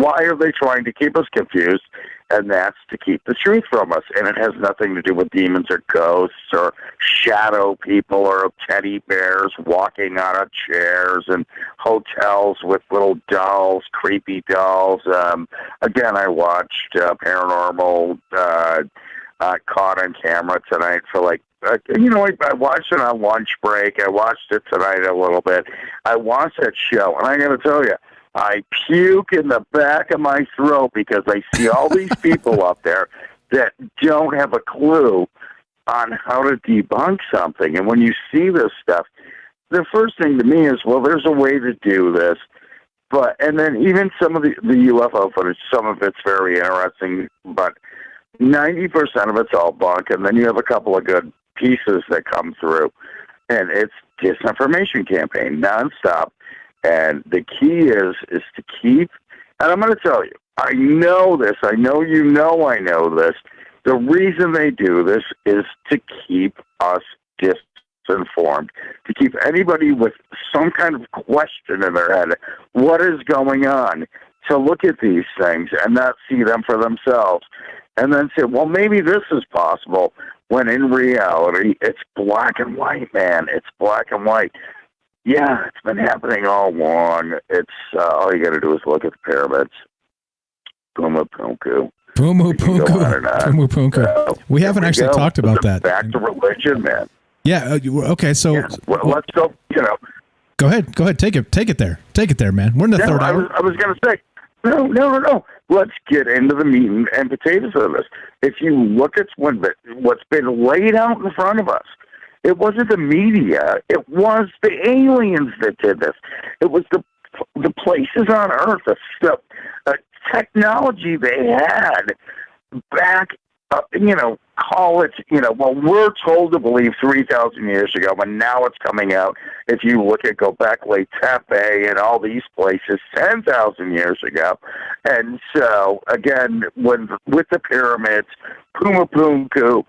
are they trying to keep us confused? And that's to keep the truth from us. And it has nothing to do with demons or ghosts or shadow people or teddy bears walking out of chairs and hotels with little dolls, creepy dolls. Again, I watched Paranormal caught on camera tonight for I watched it on lunch break. I watched it tonight a little bit. I watched that show, and I got to tell you, I puke in the back of my throat because I see all these people up there that don't have a clue on how to debunk something. And when you see this stuff, the first thing to me is, well, there's a way to do this. And then even some of the UFO footage, some of it's very interesting, but 90% of it's all bunk. And then you have a couple of good pieces that come through. And it's disinformation campaign nonstop. And the key is to keep, and I'm going to tell you, I know this, I know I know this. The reason they do this is to keep us disinformed, to keep anybody with some kind of question in their head, what is going on, to look at these things and not see them for themselves. And then say, well, maybe this is possible, when in reality, it's black and white, man. It's black and white. Yeah, it's been happening all along. It's all you got to do is look at the pyramids. Puma Punku. Pumu Punku. We haven't actually talked about that. Back to religion, man. Yeah. Okay. So well, let's go. Go ahead. Take it there. Take it there, man. We're in the third hour. I was going to say. No. Let's get into the meat and potatoes of this. If you look at what's been laid out in front of us, it wasn't the media. It was the aliens that did this. It was the places on Earth, the technology they had back, call it, well, we're told to believe 3,000 years ago, but now it's coming out. If you look at Göbekli Tepe and all these places 10,000 years ago. And so, again, with the pyramids, Puma Punku,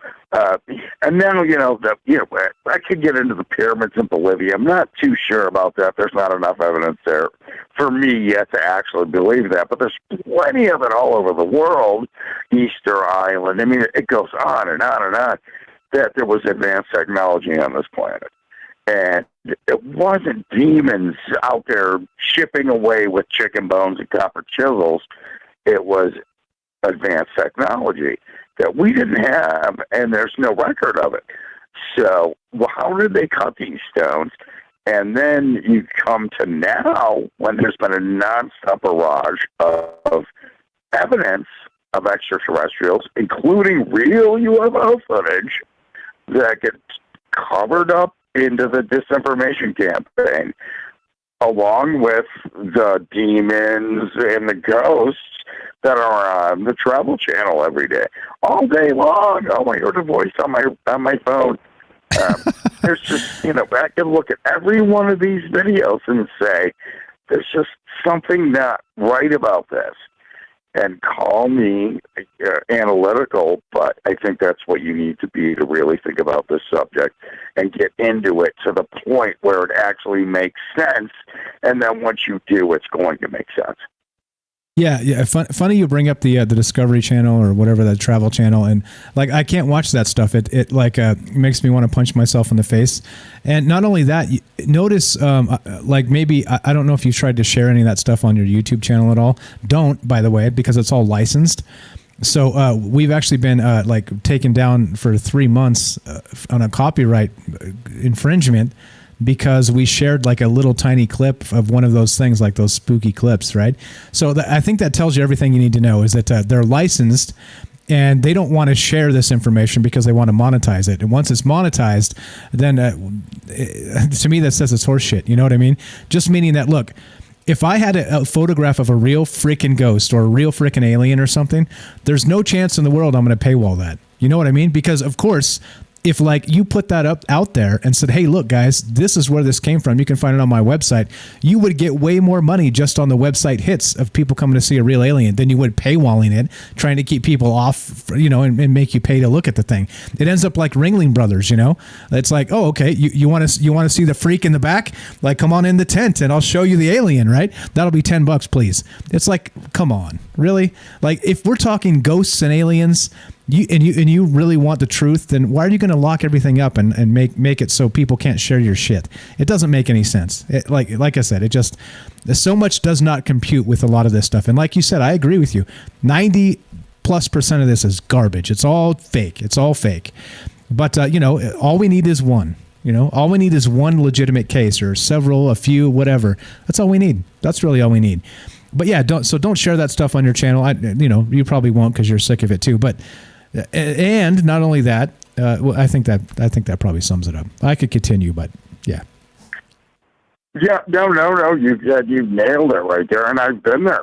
and now, I could get into the pyramids in Bolivia. I'm not too sure about that. There's not enough evidence there for me yet to actually believe that. But there's plenty of it all over the world. Easter Island. I mean, it goes on and on and on, that there was advanced technology on this planet. And it wasn't demons out there shipping away with chicken bones and copper chisels. It was advanced technology that we didn't have, and there's no record of it. So, well, how did they cut these stones? And then you come to now, when there's been a nonstop barrage of evidence of extraterrestrials, including real UFO footage that gets covered up into the disinformation campaign, along with the demons and the ghosts that are on the Travel Channel every day, all day long. Oh, I heard a voice on my phone. There's just, I can look at every one of these videos and say, there's just something not right about this. And call me analytical, but I think that's what you need to be to really think about this subject and get into it to the point where it actually makes sense. And then once you do, it's going to make sense. Yeah. Funny you bring up the Discovery Channel or whatever, the Travel Channel, and like I can't watch that stuff. It makes me want to punch myself in the face. And not only that, notice like maybe I don't know if you've tried to share any of that stuff on your YouTube channel at all. Don't, by the way, because it's all licensed. So we've actually been like taken down for 3 months on a copyright infringement, because we shared like a little tiny clip of one of those things, like those spooky clips, right? So I think that tells you everything you need to know, is that they're licensed and they don't want to share this information because they want to monetize it. And once it's monetized, then to me that says it's horseshit. You know what I mean? Just meaning that, look, if I had a photograph of a real freaking ghost or a real freaking alien or something, there's no chance in the world I'm going to paywall that. You know what I mean? Because of course, if like you put that up out there and said, hey, look, guys, this is where this came from, you can find it on my website, you would get way more money just on the website hits of people coming to see a real alien than you would paywalling it, trying to keep people off, and make you pay to look at the thing. It ends up like Ringling Brothers, It's like, oh, okay, you want to see the freak in the back? Like, come on in the tent and I'll show you the alien, right? That'll be $10, please. It's like, come on, really? Like, if we're talking ghosts and aliens, you really want the truth, then why are you going to lock everything up and make it so people can't share your shit? It doesn't make any sense. Like I said, it just, so much does not compute with a lot of this stuff. And like you said, I agree with you. 90+% of this is garbage. It's all fake. But all we need is one. All we need is one legitimate case, or several, a few, whatever. That's all we need. That's really all we need. But yeah, don't share that stuff on your channel. You probably won't because you're sick of it too. But and not only that, I think that probably sums it up. I could continue, but yeah. Yeah, no. You've nailed it right there, and I've been there.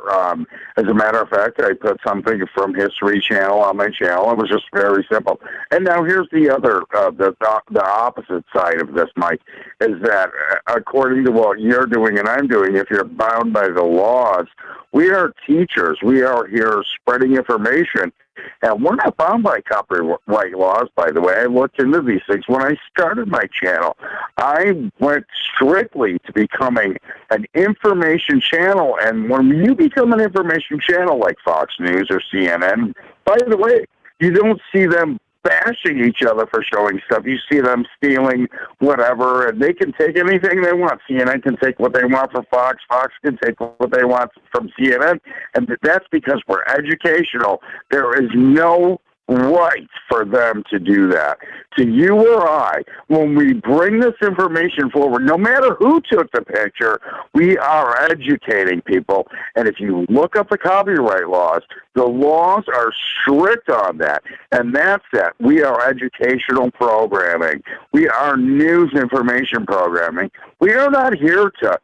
As a matter of fact, I put something from History Channel on my channel. It was just very simple. And now here's the other, the opposite side of this, Mike, is that according to what you're doing and I'm doing, if you're bound by the laws, we are teachers. We are here spreading information. And we're not bound by copyright laws, by the way. I looked into these things. When I started my channel, I went strictly to becoming an information channel. And when you become an information channel like Fox News or CNN, by the way, you don't see them bashing each other for showing stuff. You see them stealing whatever, and they can take anything they want. CNN can take what they want from Fox. Fox can take what they want from CNN, and that's because we're educational. There is no right for them to do that. To you or I, when we bring this information forward, no matter who took the picture, we are educating people. And if you look up the copyright laws, the laws are strict on that. And that's that. We are educational programming. We are news information programming. We are not here to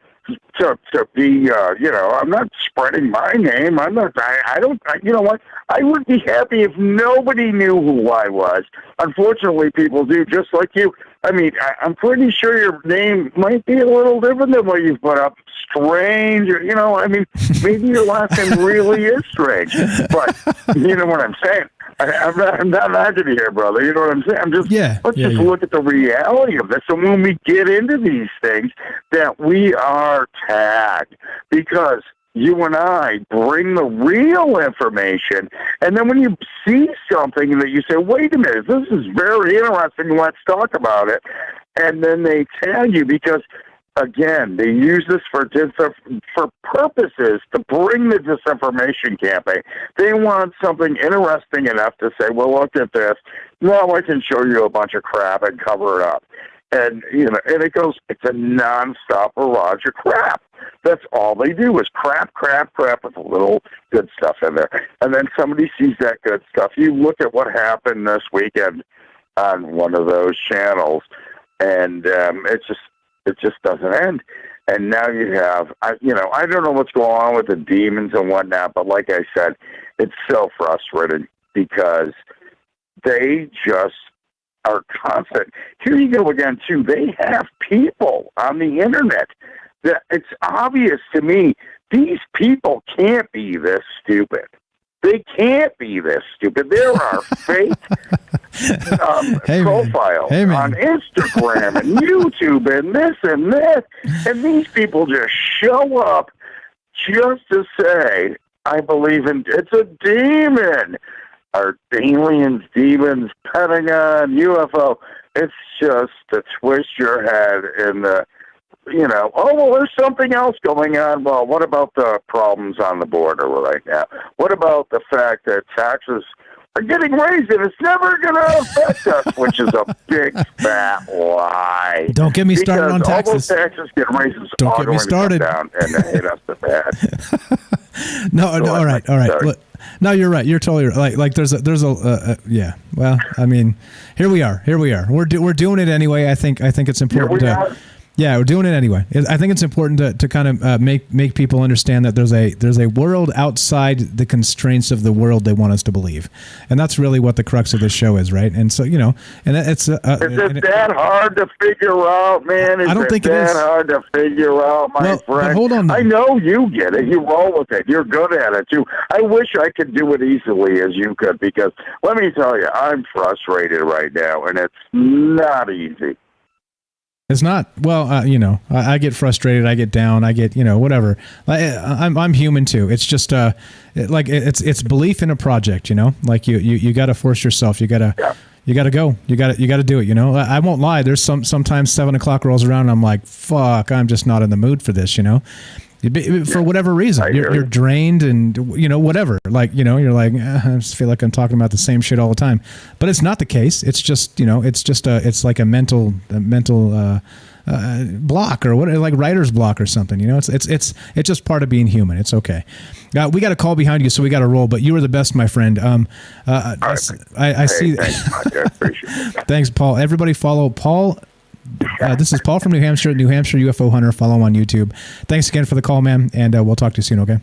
be, I'm not spreading my name. You know what? I would be happy if nobody knew who I was. Unfortunately, people do, just like you. I mean, I'm pretty sure your name might be a little different than what you've put up. Strange, maybe your last name really is strange. But you know what I'm saying? I'm not laughing here, brother. You know what I'm saying? Let's just look at the reality of this. And when we get into these things, that we are tagged, because you and I bring the real information. And then when you see something that you say, wait a minute, this is very interesting, let's talk about it. And then they tag you, because again, they use this for purposes to bring the disinformation campaign. They want something interesting enough to say, well, look at this. Now I can show you a bunch of crap and cover it up. And, and it's a nonstop barrage of crap. That's all they do is crap with a little good stuff in there. And then somebody sees that good stuff. You look at what happened this weekend on one of those channels, and it just doesn't end. And now you have, I don't know what's going on with the demons and whatnot, but like I said, it's so frustrating because they just are constant. Here you go again, too. They have people on the internet that it's obvious to me these people can't be this stupid. They can't be this stupid. There are fake profiles on Instagram and YouTube and this and that, and these people just show up just to say, I believe in, it's a demon. Are aliens, demons, Pentagon, UFO. It's just to twist your head in the, oh, well, there's something else going on. Well, what about the problems on the border right now? What about the fact that taxes are getting raised and it's never going to affect us, which is a big fat lie. Don't get me started on taxes. All those taxes get raised. Don't get me started. Down and they hit us the bad. No, all right. Look, no, you're right. You're totally right. Like there's a yeah. Well, I mean, here we are. We're doing it anyway. I think it's important to. Yeah, we're doing it anyway. I think it's important to kind of make people understand that there's a world outside the constraints of the world they want us to believe, and that's really what the crux of this show is, right? And so and it's is it that hard to figure out, man? I don't think it is that hard to figure out, my friend. But hold on, I know you get it. You roll with it. You're good at it too. I wish I could do it easily as you could, because let me tell you, I'm frustrated right now, and it's not easy. It's not. Well, I get frustrated. I get down. I get, whatever. I'm human too. It's just it's belief in a project. Like you got to force yourself. You got to go. You got to do it. I won't lie. There's sometimes 7 o'clock rolls around and I'm like, fuck, I'm just not in the mood for this. For whatever reason, you're drained and whatever. Like you're like, I just feel like I'm talking about the same shit all the time. But it's not the case. It's just it's like a mental block or what, like writer's block or something. It's just part of being human. It's okay. We got a call behind you, so we got to roll. But you were the best, my friend. I see. Thanks, Mike. I appreciate it. Thanks, Paul. Everybody follow Paul. This is Paul from New Hampshire UFO Hunter. Follow him on YouTube. Thanks again for the call, man, and we'll talk to you soon, okay?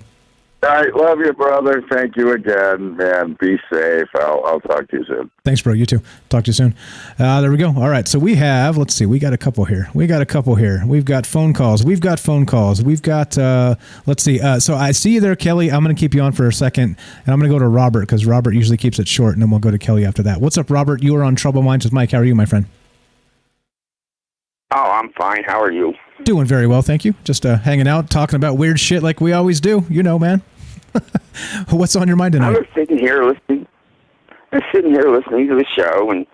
All right, love you, brother. Thank you again, man. Be safe. I'll talk to you soon. Thanks, bro. You too. Talk to you soon. There we go. All right, so we have, let's see, we got a couple here. We've got phone calls. We've got, let's see. So I see you there, Kelly. I'm going to keep you on for a second, and I'm going to go to Robert, because Robert usually keeps it short, and then we'll go to Kelly after that. What's up, Robert? You are on Trouble Minds with Mike. How are you, my friend? Oh, I'm fine. How are you? Doing very well, thank you. Just hanging out, talking about weird shit like we always do. Man. What's on your mind tonight? I was sitting here listening to the show, and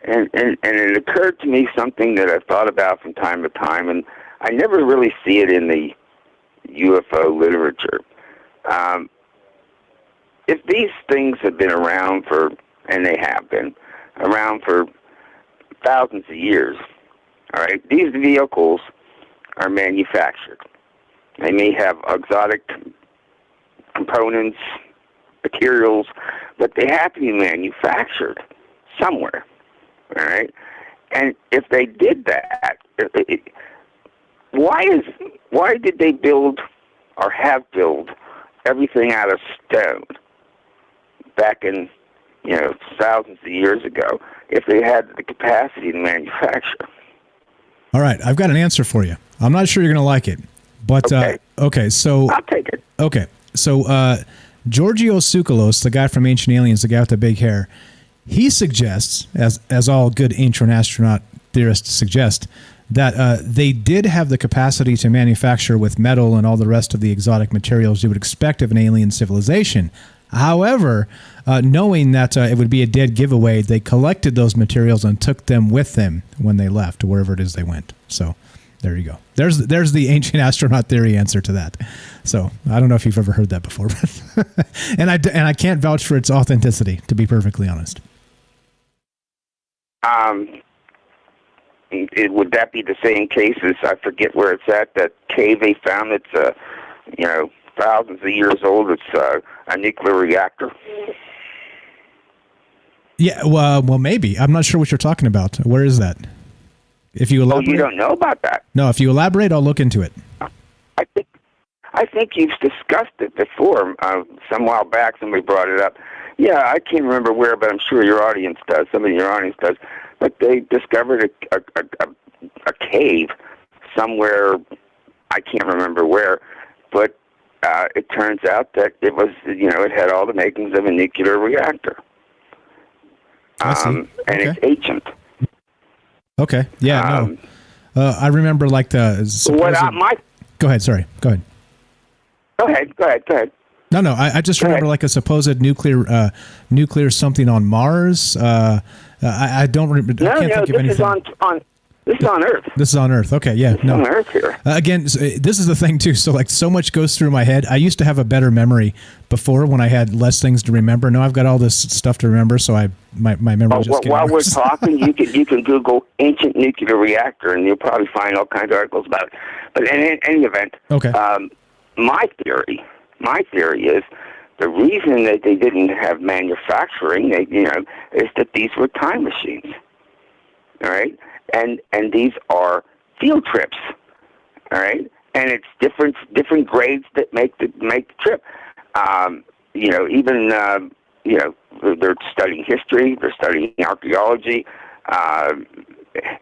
it occurred to me something that I've thought about from time to time, and I never really see it in the UFO literature. If these things have been around and they have been around for thousands of years, all right, these vehicles are manufactured. They may have exotic components, materials, but they have to be manufactured somewhere, all right? And if they did that, why did they build or have built everything out of stone back in, thousands of years ago if they had the capacity to manufacture? All right, I've got an answer for you. I'm not sure you're going to like it, but okay, so I'll take it. Okay, so Giorgio Tsoukalos, the guy from Ancient Aliens, the guy with the big hair, he suggests, as all good ancient astronaut theorists suggest, that they did have the capacity to manufacture with metal and all the rest of the exotic materials you would expect of an alien civilization. However, knowing that it would be a dead giveaway, they collected those materials and took them with them when they left, wherever it is they went. So There you go. There's the ancient astronaut theory answer to that. So I don't know if you've ever heard that before, and I can't vouch for its authenticity, to be perfectly honest. Would that be the same case as, I forget where it's at, that cave they found that's thousands of years old? It's a nuclear reactor. Yeah, well, maybe. I'm not sure what you're talking about. Where is that? If you elaborate, you don't know about that? No, if you elaborate, I'll look into it. I think you've discussed it before. Some while back, somebody brought it up. Yeah, I can't remember where, but I'm sure your audience does. Somebody in your audience does. But they discovered a cave somewhere. I can't remember where, but it turns out that it was, it had all the makings of a nuclear reactor. And it's ancient. Okay. Yeah. No. I remember like the. Go ahead. Sorry. Go ahead. Go ahead. No. I just remember like a supposed nuclear something on Mars. I don't remember. I can't think of anything. This is on Earth. This is on Earth. Okay, yeah. This is on Earth here. Again, this is the thing, too. So, like, so much goes through my head. I used to have a better memory before when I had less things to remember. Now I've got all this stuff to remember, so my memory just getting While worse. we're talking, you can Google ancient nuclear reactor, and you'll probably find all kinds of articles about it. But in any event, okay. My theory is the reason that they didn't have manufacturing, is that these were time machines. All right? And these are field trips, all right? And it's different grades that make the trip. They're studying history, they're studying archaeology.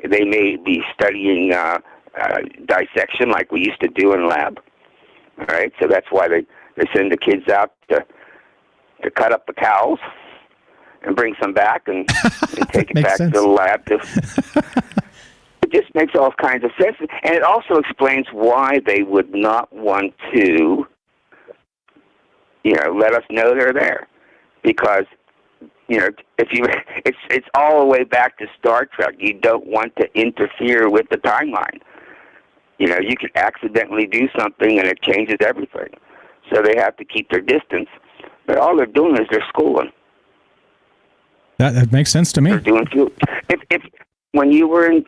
They may be studying dissection like we used to do in lab, all right? So that's why they send the kids out to cut up the cows and bring some back and take it back to the lab. It just makes all kinds of sense. And it also explains why they would not want to, let us know they're there. Because, it's all the way back to Star Trek. You don't want to interfere with the timeline. You could accidentally do something and it changes everything. So they have to keep their distance. But all they're doing is they're schooling. That makes sense to me. They're doing field. If when you were in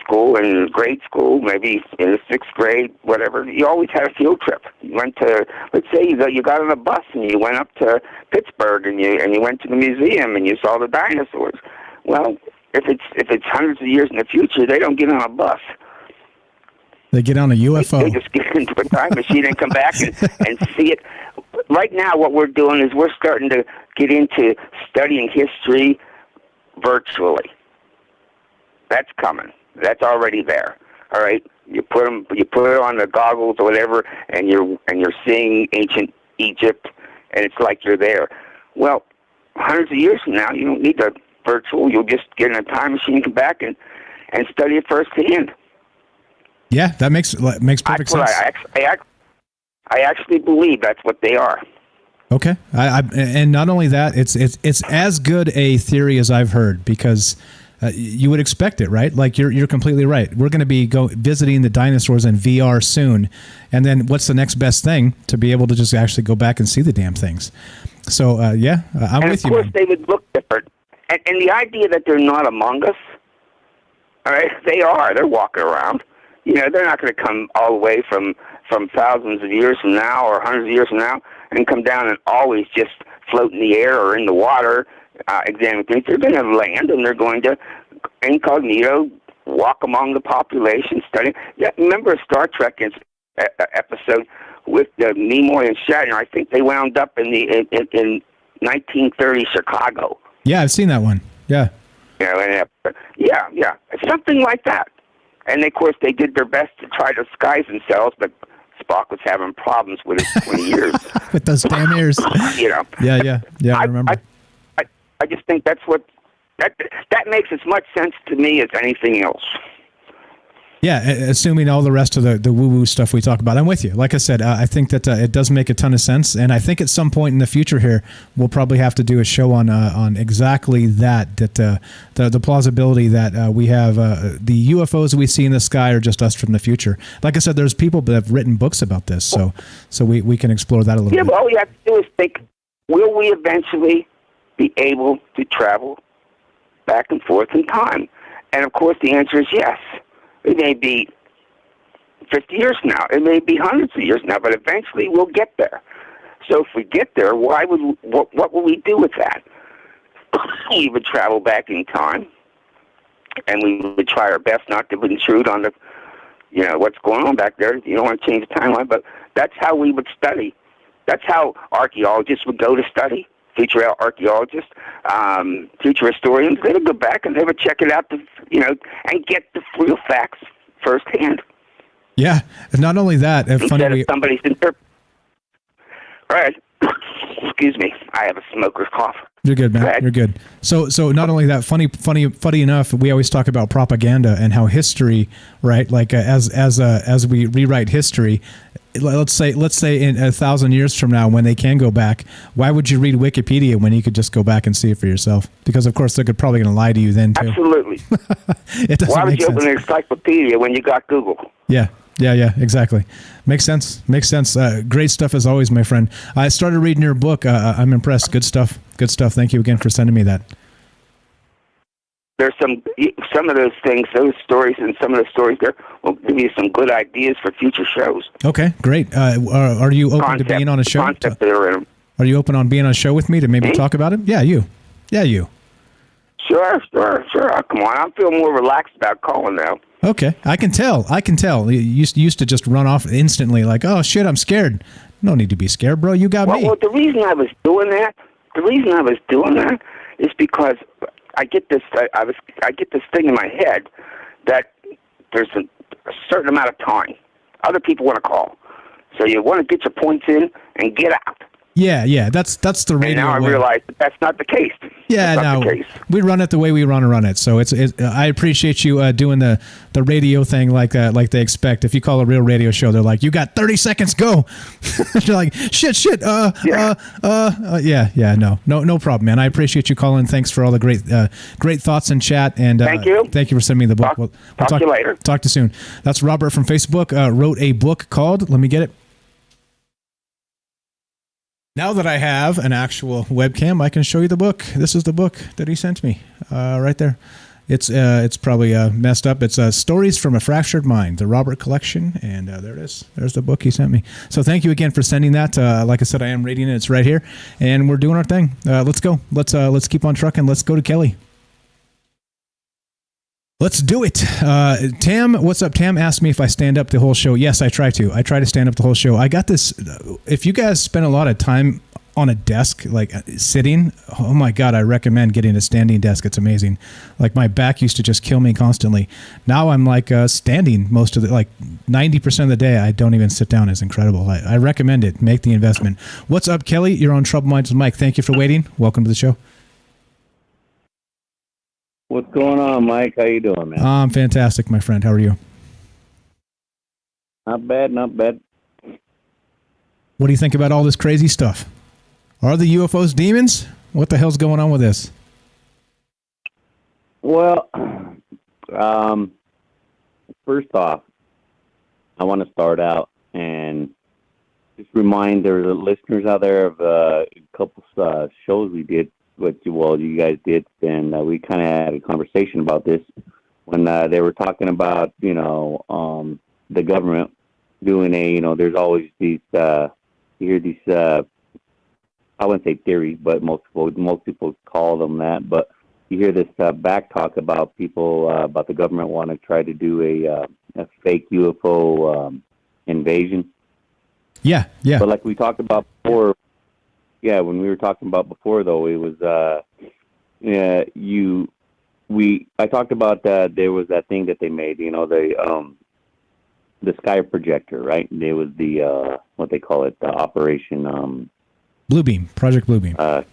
school, in grade school, maybe in the 6th grade, whatever, you always had a field trip. You went to, let's say you got on a bus and you went up to Pittsburgh and you went to the museum and you saw the dinosaurs. Well, if it's hundreds of years in the future, they don't get on a bus. They get on a UFO. They just get into a time machine and come back and see it. Right now, what we're doing is we're starting to get into studying history virtually. That's coming. That's already there. All right. You put it on the goggles or whatever, and you're seeing ancient Egypt, and it's like you're there. Well, hundreds of years from now, you don't need the virtual. You'll just get in a time machine, come back, and study it firsthand. Yeah, that makes perfect sense. I actually believe that's what they are. Okay, and not only that, it's as good a theory as I've heard, because you would expect it, right? Like you're completely right. We're going to be visiting the dinosaurs in VR soon, and then what's the next best thing to be able to just actually go back and see the damn things? So I'm with you. And of course, they would look different. And the idea that they're not among us, all right, they are. They're walking around. They're not going to come all the way from thousands of years from now or hundreds of years from now and come down and always just float in the air or in the water, examine things. They're going to land and they're going to incognito walk among the population, study. Yeah, remember a Star Trek episode with Nimoy and Shatner? I think they wound up in 1930 Chicago. Yeah, I've seen that one. Yeah. Yeah, something like that. And, of course, they did their best to try to disguise themselves, but Spock was having problems with his 20 years. With those damn ears. Yeah, I remember. I just think that's what that makes as much sense to me as anything else. Yeah, assuming all the rest of the woo-woo stuff we talk about. I'm with you. Like I said, I think that it does make a ton of sense, and I think at some point in the future here, we'll probably have to do a show on exactly that the plausibility that we have the UFOs we see in the sky are just us from the future. Like I said, there's people that have written books about this, so we can explore that a little bit. Yeah, but all you have to do is think, will we eventually be able to travel back and forth in time? And, of course, the answer is yes. It may be 50 years from now. It may be hundreds of years now, but eventually we'll get there. So if we get there, what will we do with that? We would travel back in time, and we would try our best not to intrude on what's going on back there. You don't want to change the timeline, but that's how we would study. That's how archaeologists would go to study. Future archaeologists, future historians, they would go back and they would check it out, and get the real facts firsthand. Yeah, and not only that, instead of somebody's interpret. All right, excuse me, I have a smoker's cough. You're good, man. You're good. So not only that, funny enough, we always talk about propaganda and how history, right? Like as we rewrite history. Let's say in 1,000 years from now, when they can go back, why would you read Wikipedia when you could just go back and see it for yourself? Because of course they're probably going to lie to you then too. Absolutely. Why would you open an encyclopedia when you got Google? Yeah, exactly. Makes sense. Great stuff as always, my friend. I started reading your book. I'm impressed. Good stuff. Thank you again for sending me that. There's some of those things, those stories, and some of the stories there will give you some good ideas for future shows. Okay, great. Are you open to being on a show? Are you open on being on a show with me to maybe talk about it? Yeah, you. Sure. Come on, I feel more relaxed about calling now. Okay, I can tell. You used to just run off instantly, like, oh shit, I'm scared. No need to be scared, bro. You got me. Well, the reason I was doing that is because I get this thing in my head that there's a certain amount of time. Other people want to call, so you want to get your points in and get out. Yeah, that's the radio. And now I realize that's not the case. Yeah, we run it the way we want to run it. So it's I appreciate you doing the radio thing like they expect. If you call a real radio show, they're like, you got 30 seconds, go. You're like, shit. No problem, man. I appreciate you calling. Thanks for all the great thoughts in chat. And thank you for sending me the book. We'll talk to you later. Talk to you soon. That's Robert from Facebook. Wrote a book called. Let me get it. Now that I have an actual webcam, I can show you the book. This is the book that he sent me, right there. It's probably messed up. It's Stories from a Fractured Mind, the Robert Collection, and there it is. There's the book he sent me. So thank you again for sending that. Like I said, I am reading it. It's right here, and we're doing our thing. Let's go. Let's keep on trucking. Let's go to Kelly. Let's do it. Tam, what's up? Tam asked me if I stand up the whole show. Yes, I try to. I try to stand up the whole show. I got this. If you guys spend a lot of time on a desk, like sitting, oh my God, I recommend getting a standing desk. It's amazing. Like my back used to just kill me constantly. Now I'm like standing most of the, like 90% of the day. I don't even sit down. It's incredible. I recommend it. Make the investment. What's up, Kelly? You're on Trouble Minds with Mike. Thank you for waiting. Welcome to the show. What's going on, Mike? How you doing, man? I'm fantastic, my friend. How are you? Not bad. What do you think about all this crazy stuff? Are the UFOs demons? What the hell's going on with this? Well, first off, I want to start out and just remind the listeners out there of a couple shows we did. You guys did, and we kind of had a conversation about this when they were talking about, the government doing there's always these, you hear these, I wouldn't say theories, but most people call them that, but you hear this back talk about people, about the government want to try to do a fake UFO invasion. Yeah. But like we talked about before, yeah, when we were talking about before, though, it was I talked about there was that thing that they made, the sky projector, right? There was the what they call it, the Operation Bluebeam, Project Bluebeam.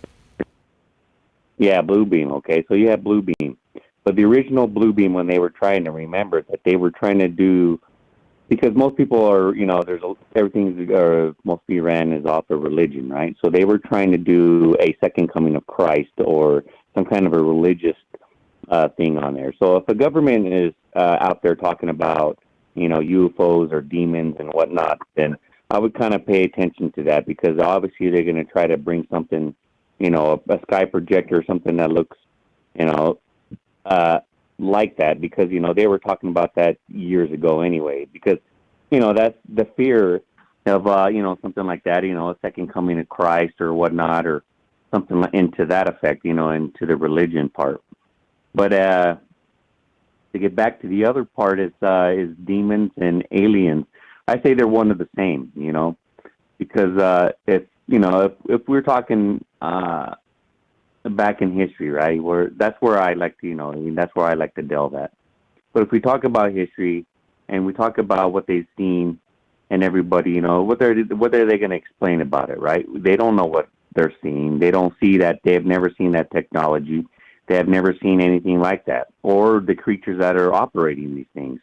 Yeah, Bluebeam. Okay, so you have Bluebeam. But the original blue beam, when they were trying to remember that they were trying to do, because most people are, most of Iran is off of religion, right? So they were trying to do a second coming of Christ or some kind of a religious thing on there. So if a government is out there talking about, UFOs or demons and whatnot, then I would kind of pay attention to that, because obviously they're going to try to bring something, a sky projector or something that looks, like that, because, they were talking about that years ago anyway, because, that's the fear of, something like that, a second coming of Christ or whatnot, or something into that effect, into the religion part. But to get back to the other part is demons and aliens. I say they're one of the same, because if we're talking back in history, right, that's where I like to, that's where I like to delve at. But if we talk about history and we talk about what they've seen and everybody, what are they going to explain about it, right? They don't know what they're seeing. They don't see that. They have never seen that technology. They have never seen anything like that, or the creatures that are operating these things.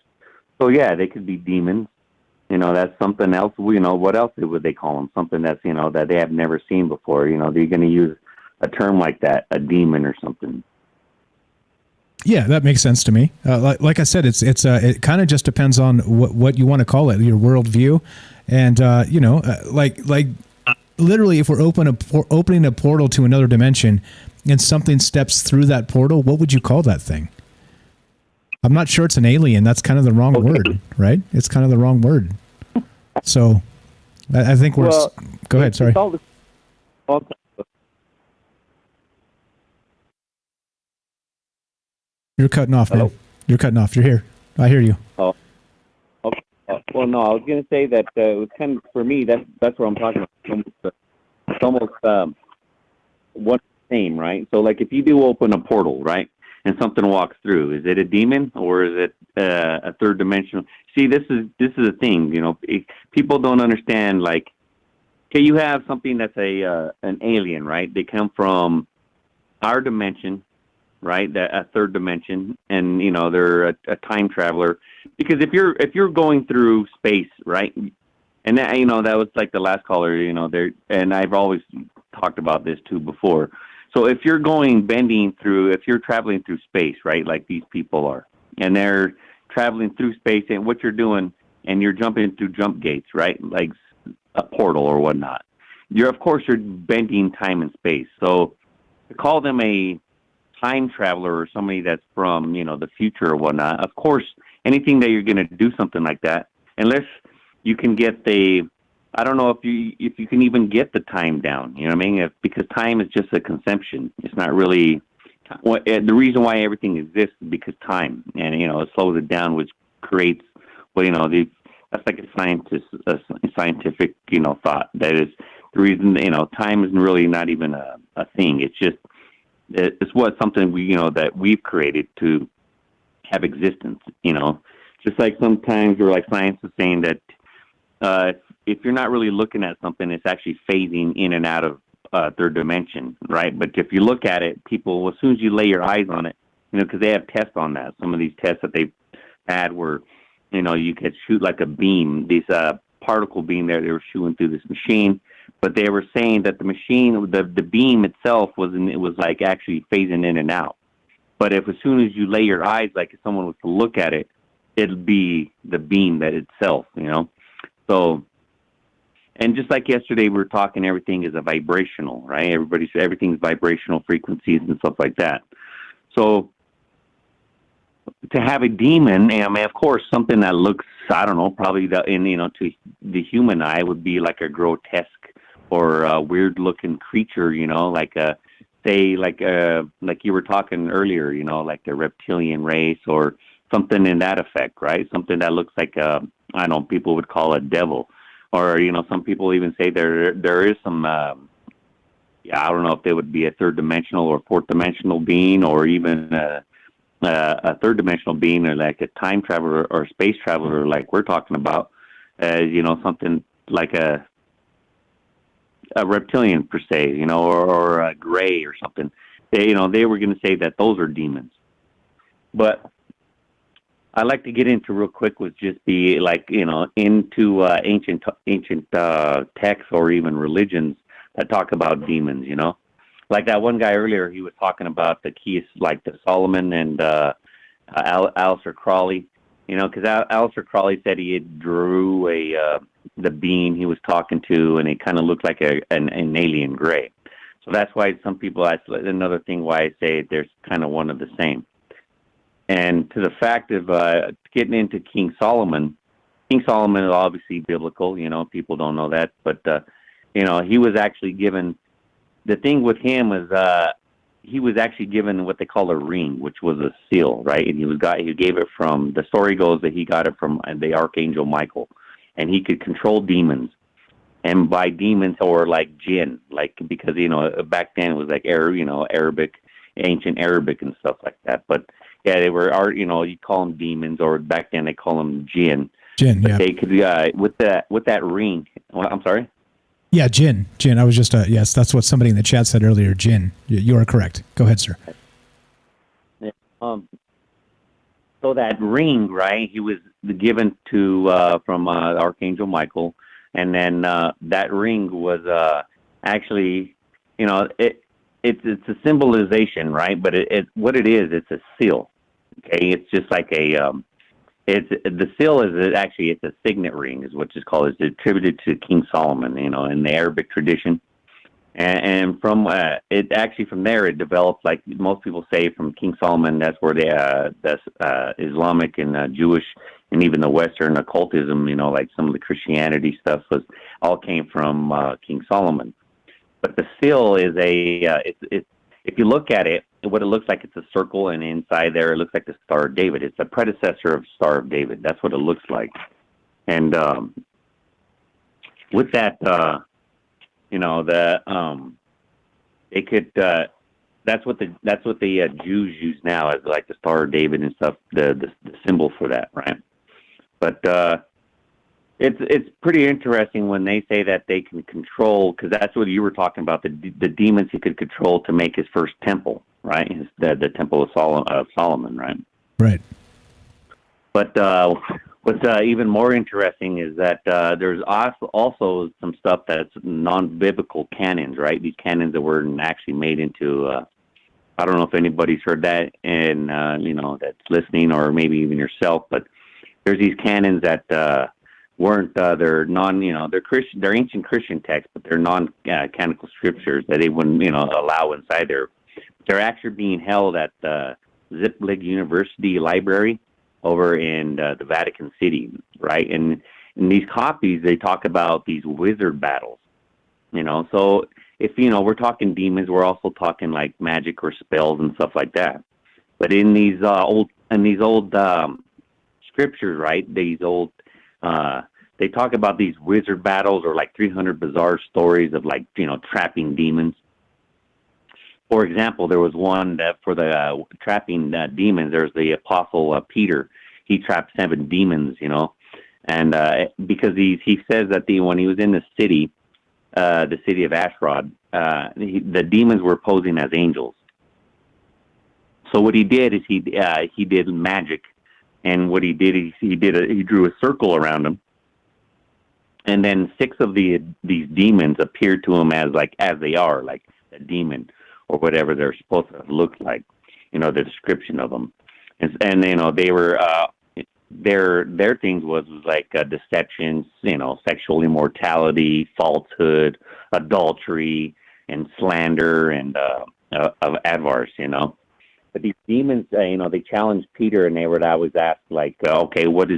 So yeah, they could be demons. That's something else. What else would they call them? Something that's, that they have never seen before. They're going to use a term like that, a demon or something. Yeah, that makes sense to me. Like I said, it kind of just depends on what you want to call it, your worldview, and like literally, if we're opening a portal to another dimension, and something steps through that portal, what would you call that thing? I'm not sure it's an alien. That's kind of the wrong word, right? It's kind of the wrong word. So, I think we're. Go ahead. Sorry. You're cutting off, man. You're cutting off. You're here. I hear you. Oh. Okay. Well, no, I was going to say that it was kind of, for me, that's what I'm talking about. It's almost one same, right? So, like, if you do open a portal, right, and something walks through, is it a demon or is it a third dimensional? See, this is a thing. People don't understand. Like, okay, you have something that's an alien, right? They come from our dimension, right? A third dimension, and they're a time traveler. Because if you're going through space, right, and that, that was like the last caller, and I've always talked about this too before. So if you're if you're traveling through space, right, like these people are, and they're traveling through space, and what you're doing, and you're jumping through jump gates, right, like a portal or whatnot. You're bending time and space. So to call them a time traveler or somebody that's from, the future or whatnot, of course, anything that you're going to do something like that, unless you can get I don't know if you can even get the time down, you know what I mean? Because time is just a conception. It's not really, the reason why everything exists is because time, and, it slows it down, which creates, that's like a scientific, thought. That is the reason, time is really not even a thing. It's just, it's something that we've created to have existence, just like sometimes we're like science is saying that, if you're not really looking at something, it's actually phasing in and out of third dimension, right? But if you look at it, people, as soon as you lay your eyes on it, because they have tests on that. Some of these tests that they've had were, you could shoot like a beam, these particle beam there, they were shooting through this machine, but they were saying that the machine, the beam itself was like actually phasing in and out. But as soon as you lay your eyes, like if someone was to look at it, it'll be the beam that itself, So, and just like yesterday, we were talking, everything is a vibrational, right? Everything's vibrational frequencies and stuff like that. So, to have a demon, of course, something that looks, I don't know, probably to the human eye would be like a grotesque or a weird-looking creature, like like you were talking earlier, like the reptilian race or something in that effect, right? Something that looks like I don't know, people would call a devil. Or, some people even say there is some, I don't know if they would be a third dimensional or fourth dimensional being, or even a third dimensional being, or like a time traveler or space traveler like we're talking about, something like a reptilian per se, or a gray or something. They were going to say that those are demons. But I'd like to get into real quick was just be like, into ancient texts or even religions that talk about demons, Like that one guy earlier, he was talking about the keys, like the Solomon and Aleister Crowley, because Aleister Crowley said he had drew the being he was talking to, and it kind of looked like an alien gray. So that's why some people, that's another thing why I say there's kind of one of the same. And to the fact of getting into King Solomon is obviously biblical, people don't know that, but, he was actually given, the thing with him is he was actually given what they call a ring, which was a seal, right? And he gave it from, the story goes that he got it from the Archangel Michael, and he could control demons. And by demons or like jinn, because, back then it was like, Arabic, ancient Arabic and stuff like that. But yeah, they were, you call them demons, or back then they call them jinn. Jinn, but yeah. They could, with that ring, I'm sorry? Yeah, jinn. I was just, yes, that's what somebody in the chat said earlier, jinn. You are correct. Go ahead, sir. Yeah, so that ring, right, he was given to, from Archangel Michael, and then that ring was actually, it's a symbolization, right? But what it is, it's a seal. Okay, it's just like the seal is actually, it's a signet ring, is what it's called. It's attributed to King Solomon, in the Arabic tradition. And from it actually from there it developed, like most people say, from King Solomon. That's where that's Islamic and Jewish and even the Western occultism, like some of the Christianity stuff all came from King Solomon. But the seal is if you look at it, what it looks like, it's a circle, and inside there it looks like the Star of David. It's a predecessor of Star of David. That's what it looks like. And with that, they could. That's what the Jews use now as like the Star of David and stuff. The symbol for that, right? But it's pretty interesting when they say that they can control, because that's what you were talking about, the demons he could control to make his first temple, right? The temple of Solomon, right? Right. But what's even more interesting is that there's also some stuff that's non-biblical canons, right? These canons that were actually made into, I don't know if anybody's heard that, and that's listening, or maybe even yourself, but there's these canons that weren't they're they're Christian, they're ancient Christian texts, but they're non-canonical scriptures that they wouldn't allow inside there. They're actually being held at the Ziplik University Library over in the Vatican City, right? And in these copies, they talk about these wizard battles. So if we're talking demons, we're also talking like magic or spells and stuff like that. But in these old scriptures, right? These old they talk about these wizard battles, or like 300 bizarre stories of like trapping demons. For example, there was one that for the trapping demons. There's the apostle Peter. He trapped 7 demons, and because he says that when he was in the city of Ashdod, the demons were posing as angels. So what he did is he did magic. And what he did is he drew a circle around him, and then 6 of these demons appeared to him as they are, like a demon or whatever they're supposed to look like, the description of them, and they were their things was like deception, sexual immortality, falsehood, adultery, and slander, and of avarice, But these demons, they challenged Peter, and they would always ask, like, okay, what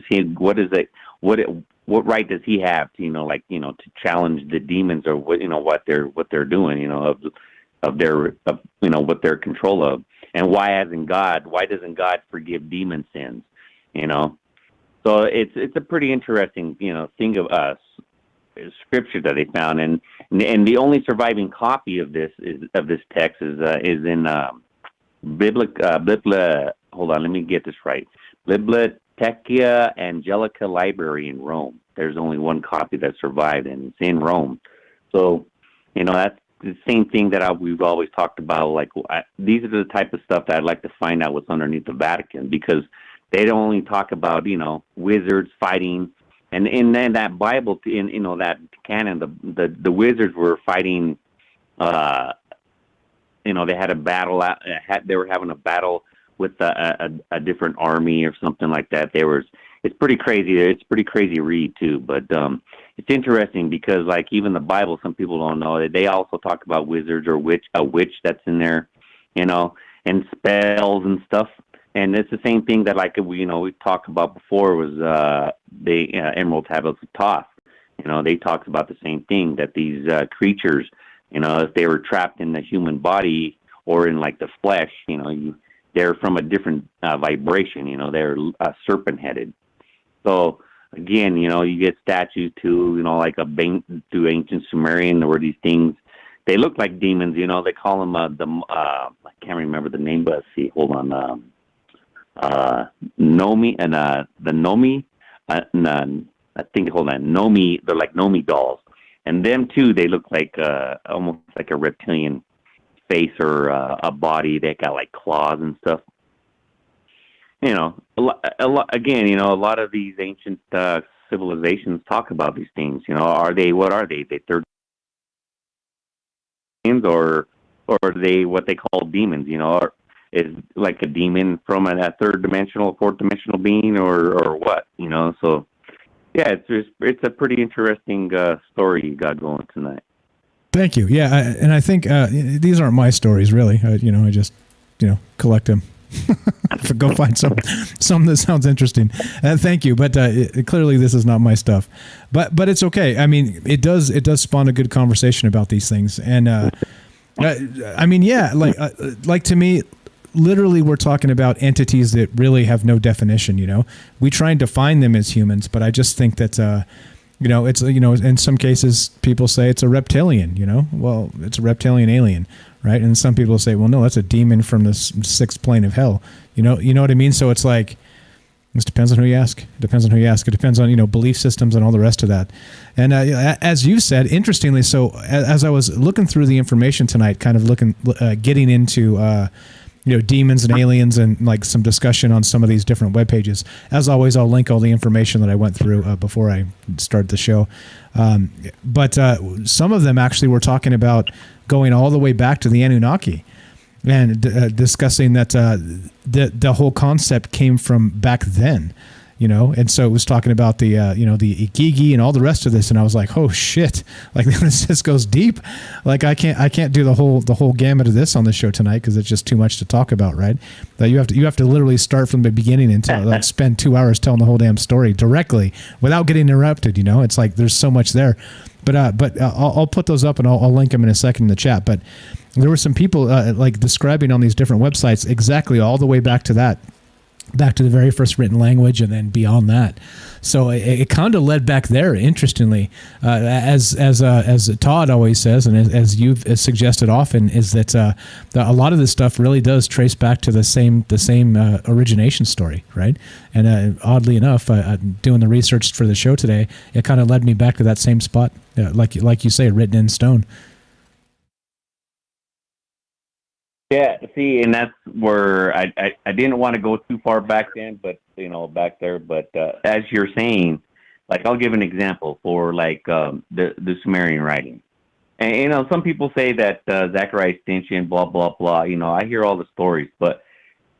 right does he have to, to challenge the demons, or what they're doing, of their what they're control of, and why doesn't God forgive demon sins, So it's a pretty interesting, thing of scripture that they found, and the only surviving copy of this text is in. Hold on, let me get this right. Bibliotheca Angelica Library in Rome. There's only one copy that survived, and it's in Rome. So, the same thing that we've always talked about. Like, these are the type of stuff that I'd like to find out what's underneath the Vatican, because they don't only talk about, wizards fighting. And in that Bible, in that canon, the wizards were fighting. They had a battle. They were having a battle with a different army or something like that. It's pretty crazy. It's pretty crazy read too. But it's interesting because, like, even the Bible, some people don't know that they also talk about wizards or a witch that's in there, and spells and stuff. And it's the same thing that, like, we talked about before was the Emerald Tablets of Thoth. They talked about the same thing, that these creatures, if they were trapped in the human body or in, like, the flesh, they're from a different vibration. They're serpent-headed. So again, you get statues too, like to ancient Sumerian, where these things, they look like demons. They call them I can't remember the name, but see, hold on. Nomi and the Nomi, I think, hold on, Nomi, they're like Nomi dolls, and them too, they look like almost like a reptilian face or a body. They got like claws and stuff. A lot of these ancient civilizations talk about these things. What are they? They third or are they what they call demons? Or is like a demon from a third dimensional, fourth dimensional being, or what? So yeah, it's a pretty interesting story you got going tonight. Thank you. Yeah, and I think these aren't my stories, really. I just collect them. Go find some that sounds interesting. Thank you, but clearly this is not my stuff. But it's okay. I mean, it does spawn a good conversation about these things, and I mean, yeah, like to me, literally, we're talking about entities that really have no definition. We try and define them as humans, but I just think that it's in some cases people say it's a reptilian. Well, it's a reptilian alien. Right. And some people say, well, no, that's a demon from the sixth plane of hell. You know what I mean? So it's like, it depends on who you ask. It depends on, belief systems and all the rest of that. And as you said, interestingly, so as I was looking through the information tonight, kind of getting into, demons and aliens and like some discussion on some of these different web pages. As always, I'll link all the information that I went through before I start the show. But some of them actually were talking about going all the way back to the Anunnaki and discussing that the whole concept came from back then, and so it was talking about the the Igigi and all the rest of this, and I was like, oh shit, like this goes deep. Like I can't do the whole gamut of this on the show tonight because it's just too much to talk about, right? That you have to literally start from the beginning and spend 2 hours telling the whole damn story directly without getting interrupted. It's like there's so much there. But I'll put those up and I'll link them in a second in the chat. But there were some people like describing on these different websites exactly all the way back to the very first written language and then beyond that. So it kind of led back there. Interestingly, as Todd always says, and as you've suggested often, is that a lot of this stuff really does trace back to the same origination story, right? And oddly enough, doing the research for the show today, it kind of led me back to that same spot, like you say, written in stone. Yeah, see, and that's where I didn't want to go too far back then, but back there. But as you're saying, like I'll give an example for like the Sumerian writing, and some people say that Zechariah Stinchian, blah blah blah. I hear all the stories, but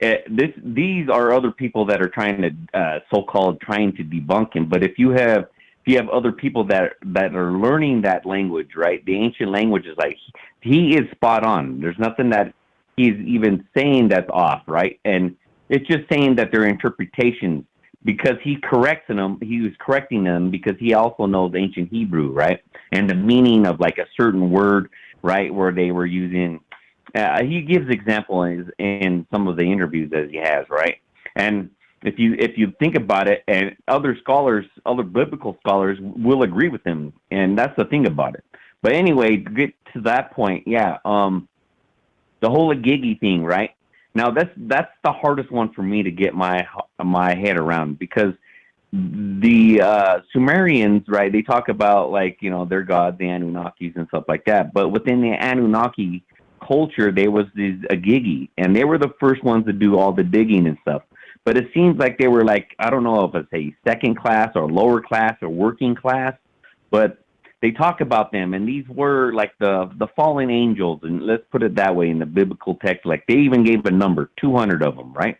these are other people that are trying to so-called trying to debunk him. But if you have other people that are learning that language, right? The ancient language is like he is spot on. There's nothing that he's even saying that's off, right? And it's just saying that their interpretations, because he was correcting them because he also knows ancient Hebrew, right? And the meaning of like a certain word, right, where they were using, he gives examples in some of the interviews that he has, right? And if you think about it, and other biblical scholars will agree with him, and that's the thing about it. But anyway, to get to that point, yeah, the whole Igigi thing, right? Now that's the hardest one for me to get my head around, because the Sumerians, right? They talk about like their gods, the Anunnakis and stuff like that. But within the Anunnaki culture, there was these Agigi, and they were the first ones to do all the digging and stuff. But it seems like they were like, I don't know if it's a second class or lower class or working class, but they talk about them, and these were like the fallen angels, and let's put it that way in the biblical text. Like they even gave a number, 200 of them, right?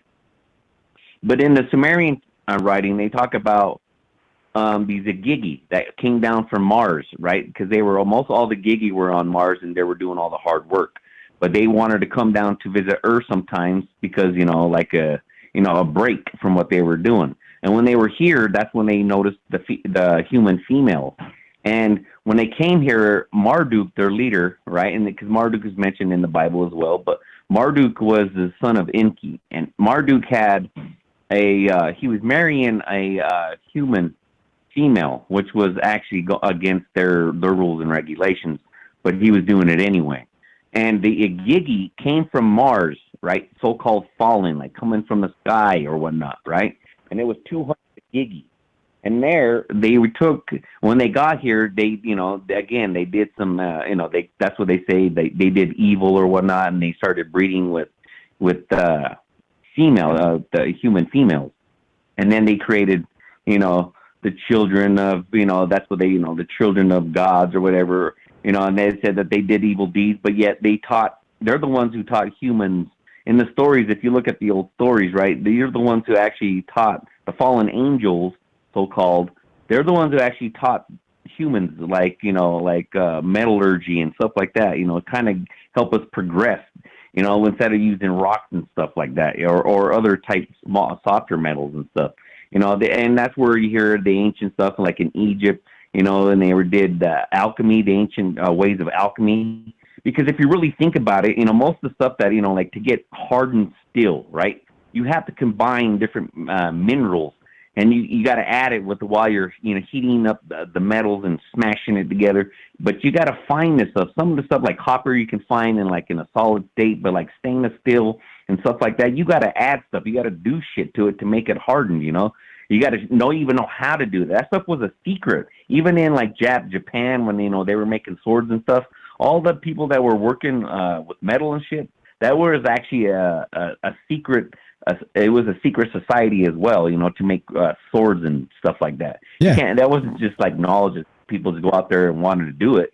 But in the Sumerian writing, they talk about these Agigi that came down from Mars, right? Because they were almost all the Gigi were on Mars, and they were doing all the hard work. But they wanted to come down to visit Earth sometimes because like a break from what they were doing. And when they were here, that's when they noticed the human female. And when they came here, Marduk, their leader, right? And because Marduk is mentioned in the Bible as well, but Marduk was the son of Enki, and Marduk had he was marrying a human female, which was actually against their rules and regulations, but he was doing it anyway. And the Igigi came from Mars, right? So-called fallen, like coming from the sky or whatnot, right? And it was 200 Igigi. And there they took, when they got here, they, again, they did some, that's what they say, they did evil or whatnot, and they started breeding with the human females. And then they created, the children of, that's what they, the children of gods or whatever, and they said that they did evil deeds, but yet they're the ones who taught humans. In the stories, if you look at the old stories, right, they're the ones who actually taught the fallen angels, so-called, they're the ones who actually taught humans, like metallurgy and stuff like that, kind of help us progress, instead of using rocks and stuff like that, or other types, softer metals and stuff, and that's where you hear the ancient stuff, like in Egypt, and they did alchemy, the ancient ways of alchemy. Because if you really think about it, most of the stuff that, like to get hardened steel, right, you have to combine different minerals, and you got to add it while you're, heating up the metals and smashing it together. But you got to find this stuff. Some of the stuff like copper you can find in a solid state, but like stainless steel and stuff like that, you got to add stuff. You got to do shit to it to make it hardened, You got to know how to do that. That stuff was a secret. Even in Japan, when they were making swords and stuff, all the people that were working with metal and shit, that was actually a secret. It was a secret society as well, to make swords and stuff like that. Yeah, that wasn't just knowledge that people just go out there and wanted to do it,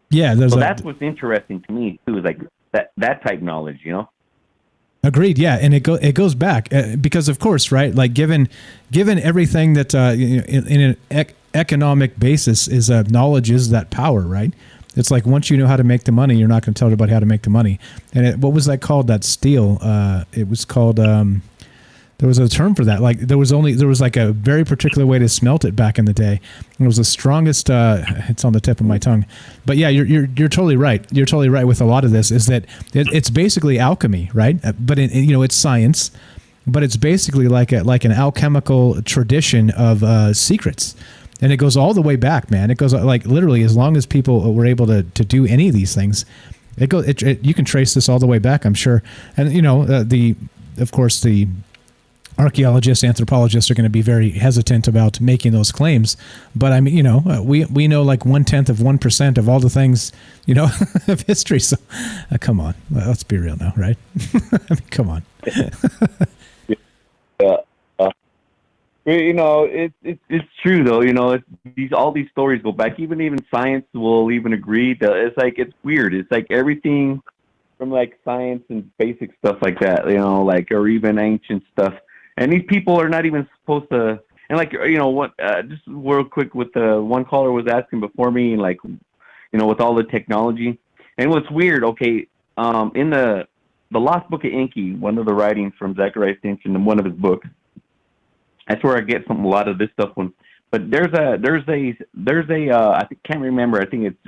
Yeah, so that's what's interesting to me too, is that type knowledge, Agreed. Yeah, and it goes back because, of course, right? Like given everything that in an economic basis is knowledge is that power, right? It's like once you know how to make the money, you're not going to tell everybody how to make the money. And what was that called? That steel? It was called. There was a term for that. Like there was like a very particular way to smelt it back in the day. And it was the strongest. It's on the tip of my tongue. But yeah, you're totally right. You're totally right with a lot of this. Is that it's basically alchemy, right? But it's science. But it's basically like an alchemical tradition of secrets. And it goes all the way back, man. It goes literally as long as people were able to do any of these things. You can trace this all the way back, I'm sure. And of course the archaeologists, anthropologists are going to be very hesitant about making those claims. But I mean, we know 0.1% of all the things, of history. So come on, let's be real now, right? I mean, come on. It's true though. All these stories go back. Even science will even agree that it's weird. It's like everything from science and basic stuff like that, or even ancient stuff. And these people are not even supposed to. And just real quick with the one caller was asking before me, with all the technology. And what's weird, okay, in the Lost Book of Enki, one of the writings from Zachariah Stinson in one of his books. That's where I get a lot of this stuff. But there's a I can't remember. I think it's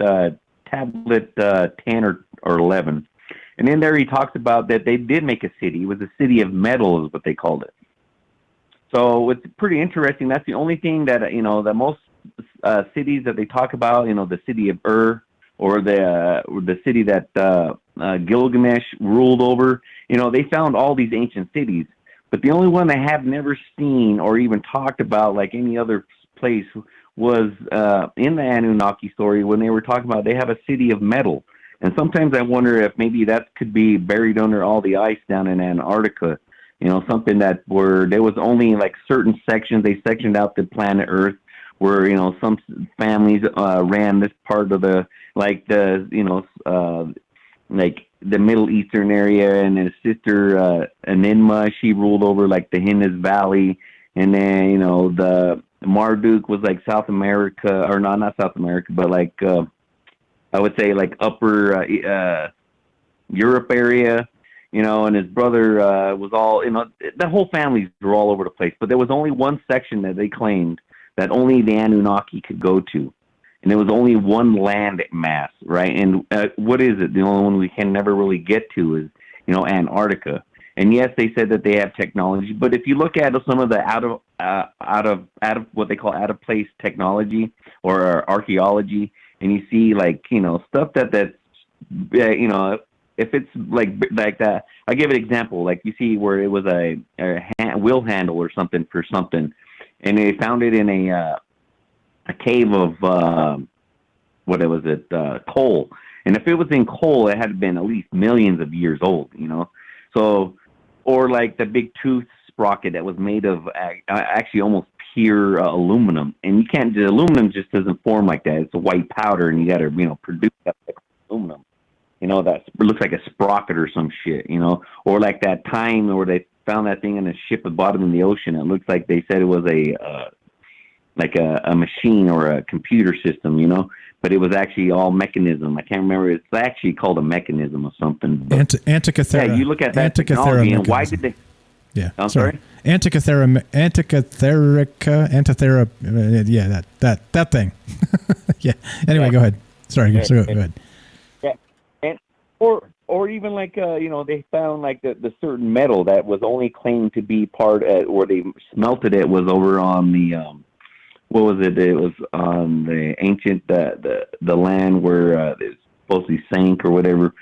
tablet 10 or 11, and in there he talks about that they did make a city. It was a city of metal, is what they called it. So it's pretty interesting. That's the only thing that that most cities that they talk about, the city of Ur or the city that Gilgamesh ruled over. They found all these ancient cities. But the only one I have never seen or even talked about like any other place was in the Anunnaki story when they were talking about they have a city of metal. And sometimes I wonder if maybe that could be buried under all the ice down in Antarctica. You know, something that where there was only like certain sections, they sectioned out the planet Earth where, you know, some families ran this part of the, like the, you know, like the Middle Eastern area, and his sister Enigma, she ruled over like the Hindus Valley, and then, you know, the Marduk was like South America, or not South America, but like I would say like upper Europe area, you know, and his brother was all, you know, the whole families were all over the place, but there was only one section that they claimed that only the Anunnaki could go to. And there was only one land mass, right? And what is it? The only one we can never really get to is, you know, Antarctica. And yes, they said that they have technology, but if you look at some of the out of what they call out of place technology or archaeology, and you see like, you know, stuff that's you know, if it's like that, I give an example. Like you see where it was a wheel handle or something for something, and they found it in a cave of coal. And if it was in coal, it had been at least millions of years old, you know. So, or like the big tooth sprocket that was made of actually almost pure aluminum. And you can't, the aluminum just doesn't form like that. It's a white powder, and you got to, you know, produce that aluminum. You know, that looks like a sprocket or some shit, you know. Or like that time where they found that thing in a ship at the bottom of the ocean. It looks like they said it was a machine or a computer system, you know, but it was actually all mechanism. I can't remember. It's actually called a mechanism or something. Antikythera. Yeah, you look at that technology, and why did they? Yeah, I'm sorry. Antikythera. Yeah, that thing. Yeah. Anyway, yeah. Go ahead. Sorry. Go ahead. Yeah, and or even like you know, they found like the certain metal that was only claimed to be part at where they smelted it was over on the what was it? It was on the ancient the land where it supposedly sank or whatever.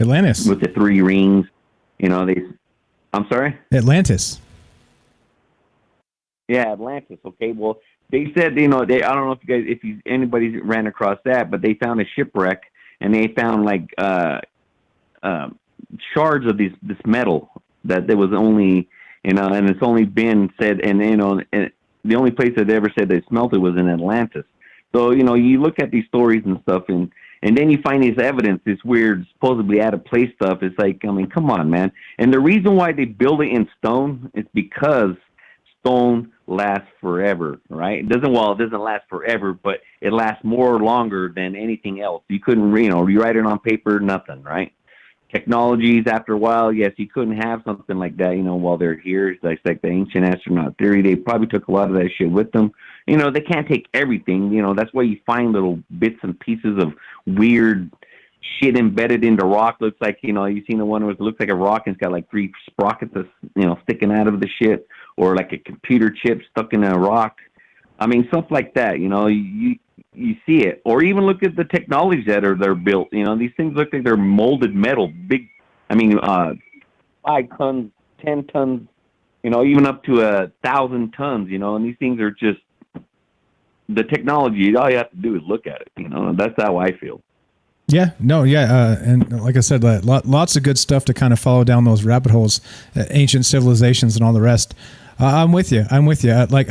Atlantis with the 3 rings. You know, I'm sorry? Atlantis. Yeah, Atlantis. Okay, well, they said, you know, I don't know if anybody ran across that, but they found a shipwreck, and they found like shards of this metal that there was only, you know, and it's only been said, and you know, and the only place that they ever said they smelt it was in Atlantis. So, you know, you look at these stories and stuff, and then you find this evidence, this weird, supposedly out-of-place stuff. It's like, I mean, come on, man. And the reason why they build it in stone is because stone lasts forever, right? It doesn't last forever, but it lasts more or longer than anything else. You couldn't, you know, rewrite it on paper, nothing, right? Technologies, after a while, yes, you couldn't have something like that, you know, while they're here. It's like the ancient astronaut theory. They probably took a lot of that shit with them. You know, they can't take everything. You know, that's why you find little bits and pieces of weird shit embedded into rock. Looks like, you know, you've seen the one where it looks like a rock and it's got like 3 sprockets, you know, sticking out of the shit, or like a computer chip stuck in a rock. I mean, stuff like that, you know, you see it. Or even look at the technologies that they're built. You know, these things look like they're molded metal, big, I mean, 5 tons, 10 tons, you know, even up to 1,000 tons, you know, and these things are just, the technology, all you have to do is look at it, you know, and that's how I feel. Yeah, no, yeah, and like I said, lots of good stuff to kind of follow down those rabbit holes, ancient civilizations and all the rest. I'm with you. Like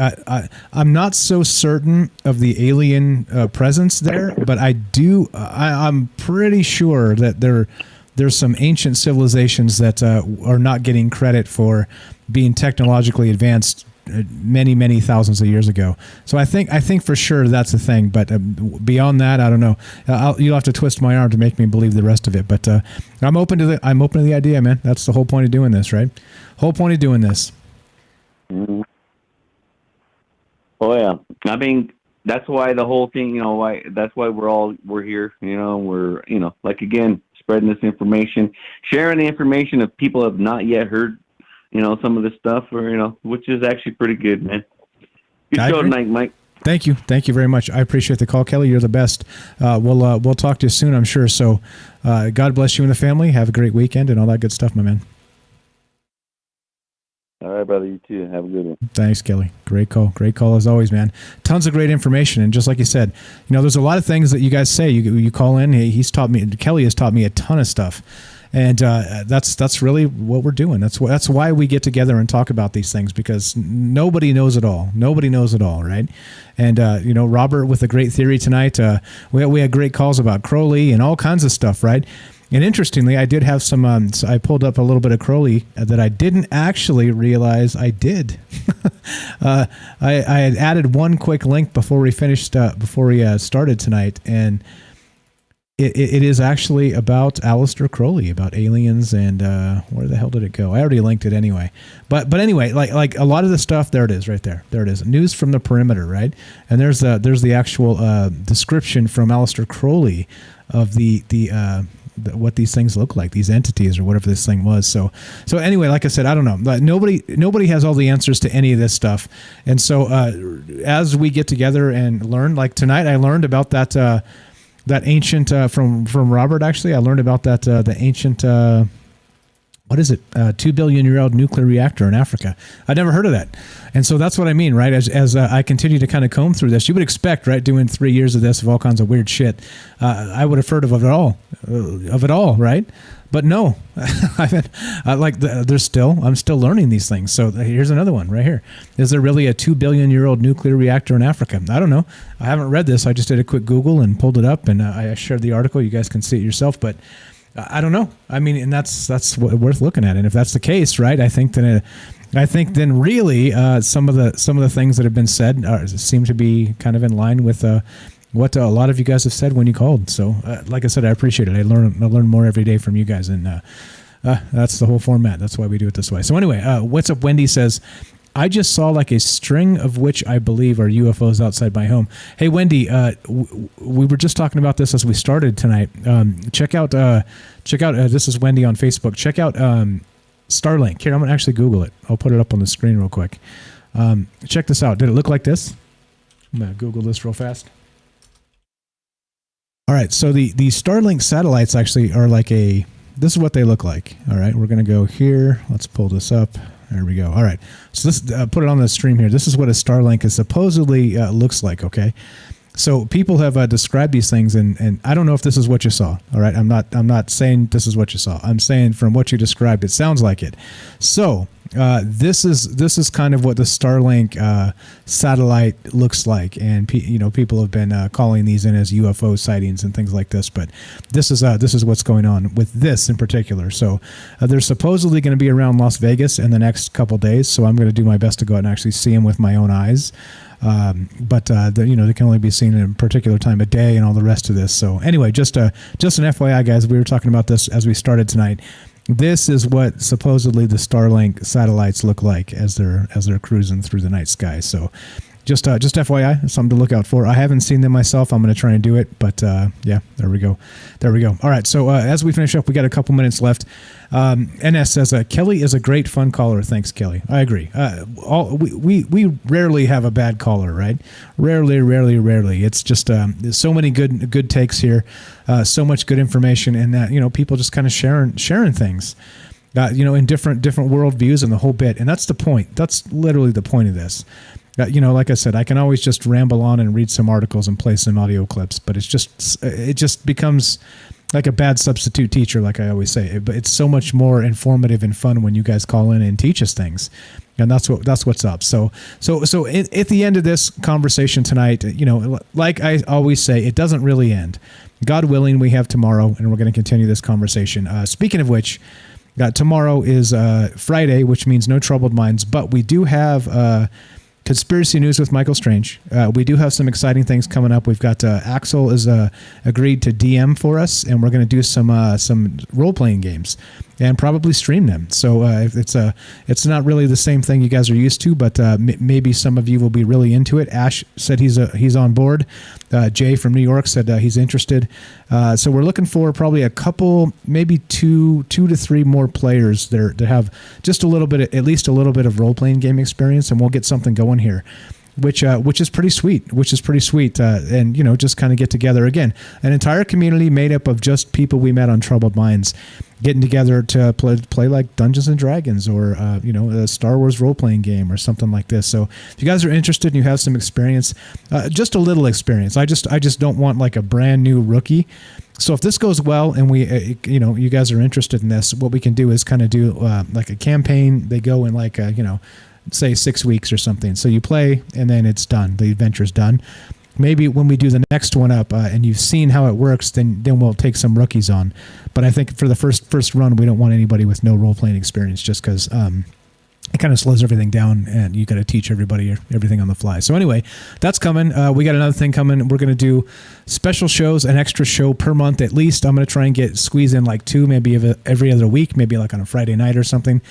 I'm not so certain of the alien presence there, but I'm pretty sure that there's some ancient civilizations that are not getting credit for being technologically advanced many thousands of years ago. So I think for sure that's a thing. But beyond that, I don't know. You'll have to twist my arm to make me believe the rest of it. But I'm open to the idea, man. That's the whole point of doing this, right? Whole point of doing this. Mm-hmm. Oh yeah, I mean that's why the whole thing, you know, that's why we're here. You know, we're, you know, like again, spreading this information, sharing the information if people have not yet heard, you know, some of this stuff, or, you know, which is actually pretty good, man. Good show tonight, Mike. Thank you very much. I appreciate the call, Kelly. You're the best. We'll talk to you soon, I'm sure. So, God bless you and the family. Have a great weekend and all that good stuff, my man. All right, brother. You too. Have a good one. Thanks, Kelly. Great call as always, man. Tons of great information, and just like you said, there's a lot of things that you guys say. You call in. Kelly has taught me a ton of stuff, and that's really what we're doing. That's why we get together and talk about these things, because nobody knows it all. Nobody knows it all, right? And Robert with a great theory tonight. We had great calls about Crowley and all kinds of stuff, right? And interestingly, I did have some. I pulled up a little bit of Crowley that I didn't actually realize I did. I had added one quick link before we finished. Before we started tonight, and it is actually about Aleister Crowley, about aliens, and where the hell did it go? I already linked it anyway. But anyway, like a lot of the stuff, there it is, right there. There it is. News from the perimeter, right? And there's the actual description from Aleister Crowley of the what these things look like, these entities or whatever this thing was. So anyway, like I said, I don't know. Nobody has all the answers to any of this stuff. And so as we get together and learn, like tonight, I learned about that ancient from Robert. Actually, I learned about that the ancient. What is it? 2 billion year old nuclear reactor in Africa. I'd never heard of that. And so that's what I mean, right? As I continue to kind of comb through this, you would expect, right, doing 3 years of this, of all kinds of weird shit, I would have heard of it all, right? But no, I'm still learning these things. So here's another one right here. Is there really a 2 billion year old nuclear reactor in Africa? I don't know. I haven't read this. I just did a quick Google and pulled it up, and I shared the article. You guys can see it yourself, but I don't know. I mean, and that's worth looking at. And if that's the case, right, I think then really some of the things that have been said seem to be kind of in line with what a lot of you guys have said when you called. So, like I said, I appreciate it. I learn more every day from you guys, and that's the whole format. That's why we do it this way. So anyway, what's up? Wendy says, I just saw like a string of which I believe are UFOs outside my home. Hey, Wendy, we were just talking about this as we started tonight. Check out. This is Wendy on Facebook. Check out Starlink. Here, I'm gonna actually Google it. I'll put it up on the screen real quick. Check this out. Did it look like this? I'm gonna Google this real fast. All right. So the Starlink satellites actually are like this is what they look like. All right. We're gonna go here. Let's pull this up. There we go. All right. So this put it on the stream here. This is what a Starlink is supposedly looks like. Okay. So people have described these things, and I don't know if this is what you saw. All right. I'm not saying this is what you saw. I'm saying from what you described, it sounds like it. So this is kind of what the Starlink satellite looks like, and people have been calling these in as UFO sightings and things like this. But this is what's going on with this in particular. So they're supposedly going to be around Las Vegas in the next couple days. So I'm going to do my best to go out and actually see them with my own eyes. But they can only be seen in a particular time of day and all the rest of this. So anyway, just an FYI, guys, we were talking about this as we started tonight. This is what supposedly the Starlink satellites look like as they're cruising through the night sky. So just FYI, something to look out for. I haven't seen them myself. I'm going to try and do it, but yeah, there we go. All right, so as we finish up, we got a couple minutes left. NS says Kelly is a great fun caller. Thanks, Kelly. I agree. We rarely have a bad caller, right? Rarely. It's just there's so many good takes here, so much good information, and that people just kind of sharing things. In different worldviews and the whole bit, and that's the point. That's literally the point of this. Like I said, I can always just ramble on and read some articles and play some audio clips, but it just becomes like a bad substitute teacher, like I always say. But it's so much more informative and fun when you guys call in and teach us things, and that's what's up. So at the end of this conversation tonight, like I always say, it doesn't really end. God willing, we have tomorrow, and we're going to continue this conversation. Speaking of which, tomorrow is Friday, which means no troubled minds, but we do have Conspiracy News with Michael Strange. We do have some exciting things coming up. We've got Axel is agreed to DM for us, and we're going to do some role-playing games and probably stream them. So it's not really the same thing you guys are used to, but maybe some of you will be really into it. Ash said he's on board. Jay from New York said he's interested. So we're looking for probably a couple, maybe two to three more players that have just at least a little bit of role-playing game experience, and we'll get something going here. which is pretty sweet, and just kind of get together again, an entire community made up of just people we met on Troubled Minds, getting together to play like Dungeons and Dragons or a Star Wars role-playing game or something like this. So if you guys are interested and you have some experience, just a little experience, I just don't want like a brand new rookie. So if this goes well and we you guys are interested in this, what we can do is kind of do like a campaign. They go in like say 6 weeks or something. So you play and then it's done. The adventure's done. Maybe when we do the next one up and you've seen how it works, then we'll take some rookies on. But I think for the first run, we don't want anybody with no role-playing experience, just because it kind of slows everything down and you got to teach everybody everything on the fly. So anyway, that's coming. We got another thing coming. We're going to do special shows, an extra show per month at least. I'm going to try and squeeze in like 2, maybe every other week, maybe like on a Friday night or something.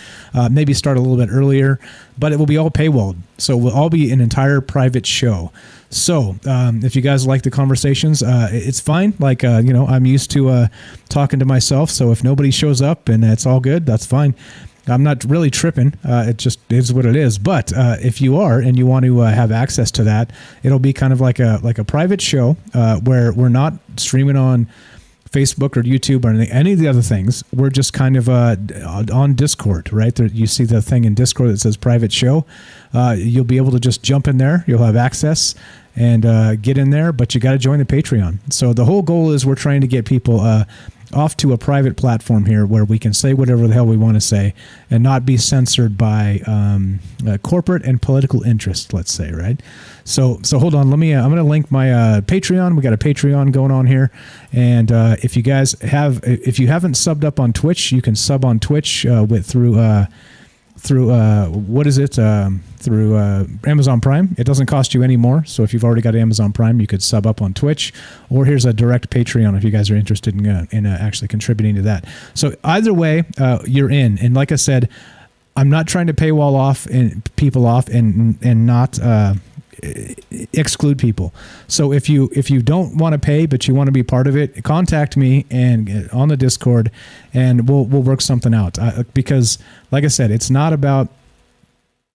Maybe start a little bit earlier, but it will be all paywalled. So it will all be an entire private show. So if you guys like the conversations, it's fine. Like, I'm used to talking to myself. So if nobody shows up and it's all good, that's fine. I'm not really tripping. It just is what it is. But if you are and you want to have access to that, it'll be kind of like a private show where we're not streaming on Facebook or YouTube or any of the other things. We're just kind of on Discord, right? There, you see the thing in Discord that says private show. You'll be able to just jump in there. You'll have access and get in there, but you got to join the Patreon. So the whole goal is we're trying to get people off to a private platform here where we can say whatever the hell we want to say and not be censored by corporate and political interest, let's say, right? So hold on. I'm going to link my Patreon. We got a Patreon going on here. And if you guys if you haven't subbed up on Twitch, you can sub on Twitch through Amazon Prime. It doesn't cost you any more. So if you've already got Amazon Prime, you could sub up on Twitch, or here's a direct Patreon if you guys are interested in actually contributing to that. So either way, you're in. And like I said, I'm not trying to paywall off and people off and not exclude people. So if you don't want to pay but you want to be part of it, contact me and on the Discord, and we'll work something out. Because like I said, it's not about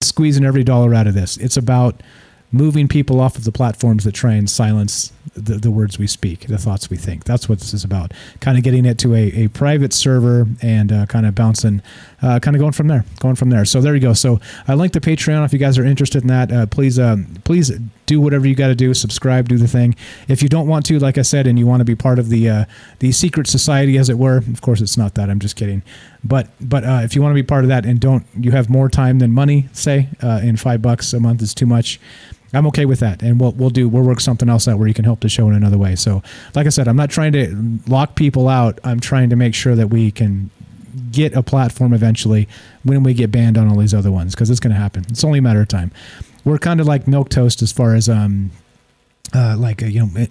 squeezing every dollar out of this. It's about moving people off of the platforms that try and silence the words we speak, the thoughts we think. That's what this is about. Kind of getting it to a private server and kind of bouncing, kind of going from there. So there you go. So I linked the Patreon if you guys are interested in that. Please do whatever you got to do. Subscribe, do the thing. If you don't want to, like I said, and you want to be part of the secret society, as it were, of course it's not that. I'm just kidding. But if you want to be part of that and you have more time than money, say, and $5 a month is too much, I'm okay with that, and we'll work something else out where you can help the show in another way. So, like I said, I'm not trying to lock people out. I'm trying to make sure that we can get a platform eventually when we get banned on all these other ones, because it's going to happen. It's only a matter of time. We're kind of like milquetoast as far as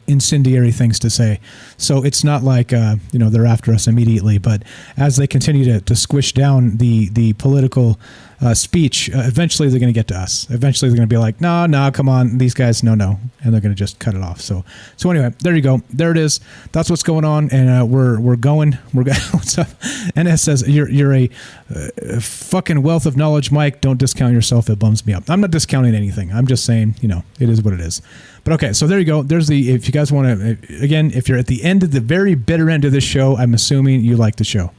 incendiary things to say. So it's not like they're after us immediately, but as they continue to squish down the political speech, eventually they're going to get to us. Eventually they're going to be like, no, come on, these guys, no, and they're going to just cut it off. So anyway, there you go. There it is. That's what's going on, and we're going. What's up? NS says you're a fucking wealth of knowledge, Mike. Don't discount yourself. It bums me up. I'm not discounting anything. I'm just saying, it is what it is. But okay, so there you go. There's if you guys want to, again, if you're at the end of the very bitter end of this show, I'm assuming you like the show.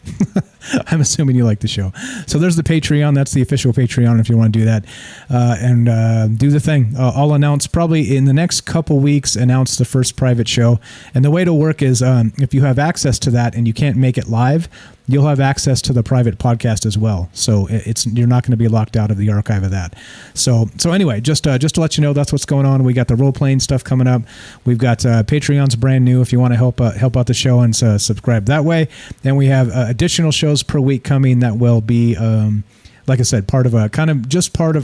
I'm assuming you like the show. So there's the Patreon. That's the official Patreon if you want to do that. And do the thing. I'll announce probably in the next couple weeks, announce the first private show. And the way to work is if you have access to that and you can't make it live, you'll have access to the private podcast as well. So you're not going to be locked out of the archive of that. So anyway, just to let you know, that's what's going on. We got the role-playing stuff coming up. We've got Patreon's brand new if you want to help out the show and subscribe that way. And we have additional shows per week coming that will be like I said, part of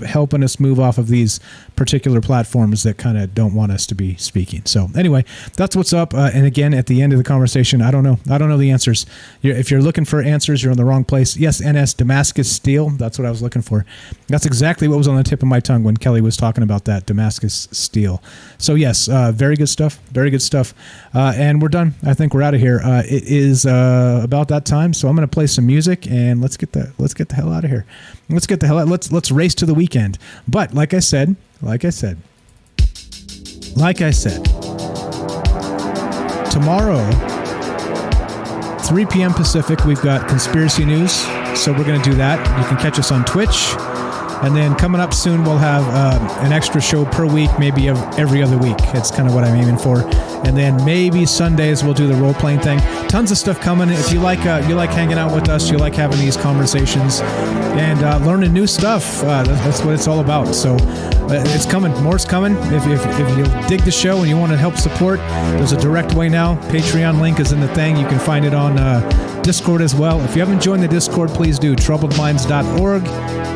helping us move off of these particular platforms that kind of don't want us to be speaking. So anyway, that's what's up. And again, at the end of the conversation, I don't know the answers. If you're looking for answers, you're in the wrong place. Yes, NS Damascus Steel. That's what I was looking for. That's exactly what was on the tip of my tongue when Kelly was talking about that, Damascus Steel. So yes, very good stuff. Very good stuff. And we're done. I think we're out of here. It is about that time. So I'm going to play some music and let's get the hell out of here. Let's get the hell out. Let's race to the weekend. But like I said, like I said, tomorrow, 3 p.m. Pacific, we've got Conspiracy News. So we're going to do that. You can catch us on Twitch. And then coming up soon, we'll have an extra show per week, maybe every other week. It's kind of what I'm aiming for. And then maybe Sundays we'll do the role-playing thing. Tons of stuff coming. If you like hanging out with us, you like having these conversations and learning new stuff, that's what it's all about. So it's coming. More's coming. If you dig the show and you want to help support, there's a direct way now. Patreon link is in the thing. You can find it on Discord as well. If you haven't joined the Discord, please do. troubledminds.org.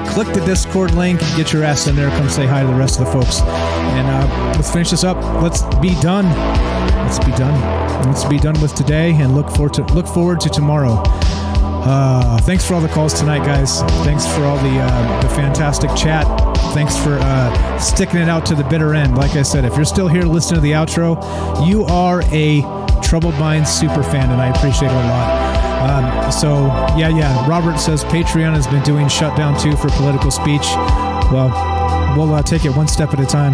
Click the Discord link, get your ass in there, come say hi to the rest of the folks. And let's finish this up. Let's be done. Let's be done. Let's be done with today and look forward to tomorrow. Thanks for all the calls tonight, guys. Thanks for all the fantastic chat. Thanks for sticking it out to the bitter end. Like I said, if you're still here listening to the outro, you are a Troubled Minds super fan, and I appreciate it a lot. So Robert says Patreon has been doing shutdown too for political speech. Well, we'll take it one step at a time.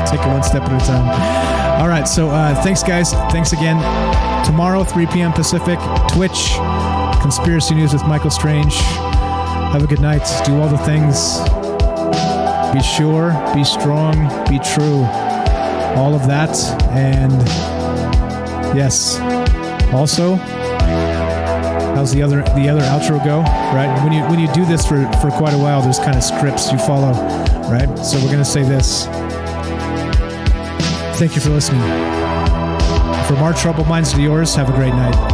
Take it one step at a time. All right, so thanks, guys. Thanks again. Tomorrow, 3 p.m. Pacific, Twitch, Conspiracy News with Michael Strange. Have a good night. Do all the things. Be sure, be strong, be true. All of that. And yes, also, how's the other outro go? Right? When you do this for quite a while, there's kind of scripts you follow, right? So we're gonna say this. Thank you for listening. From our troubled minds to yours, have a great night.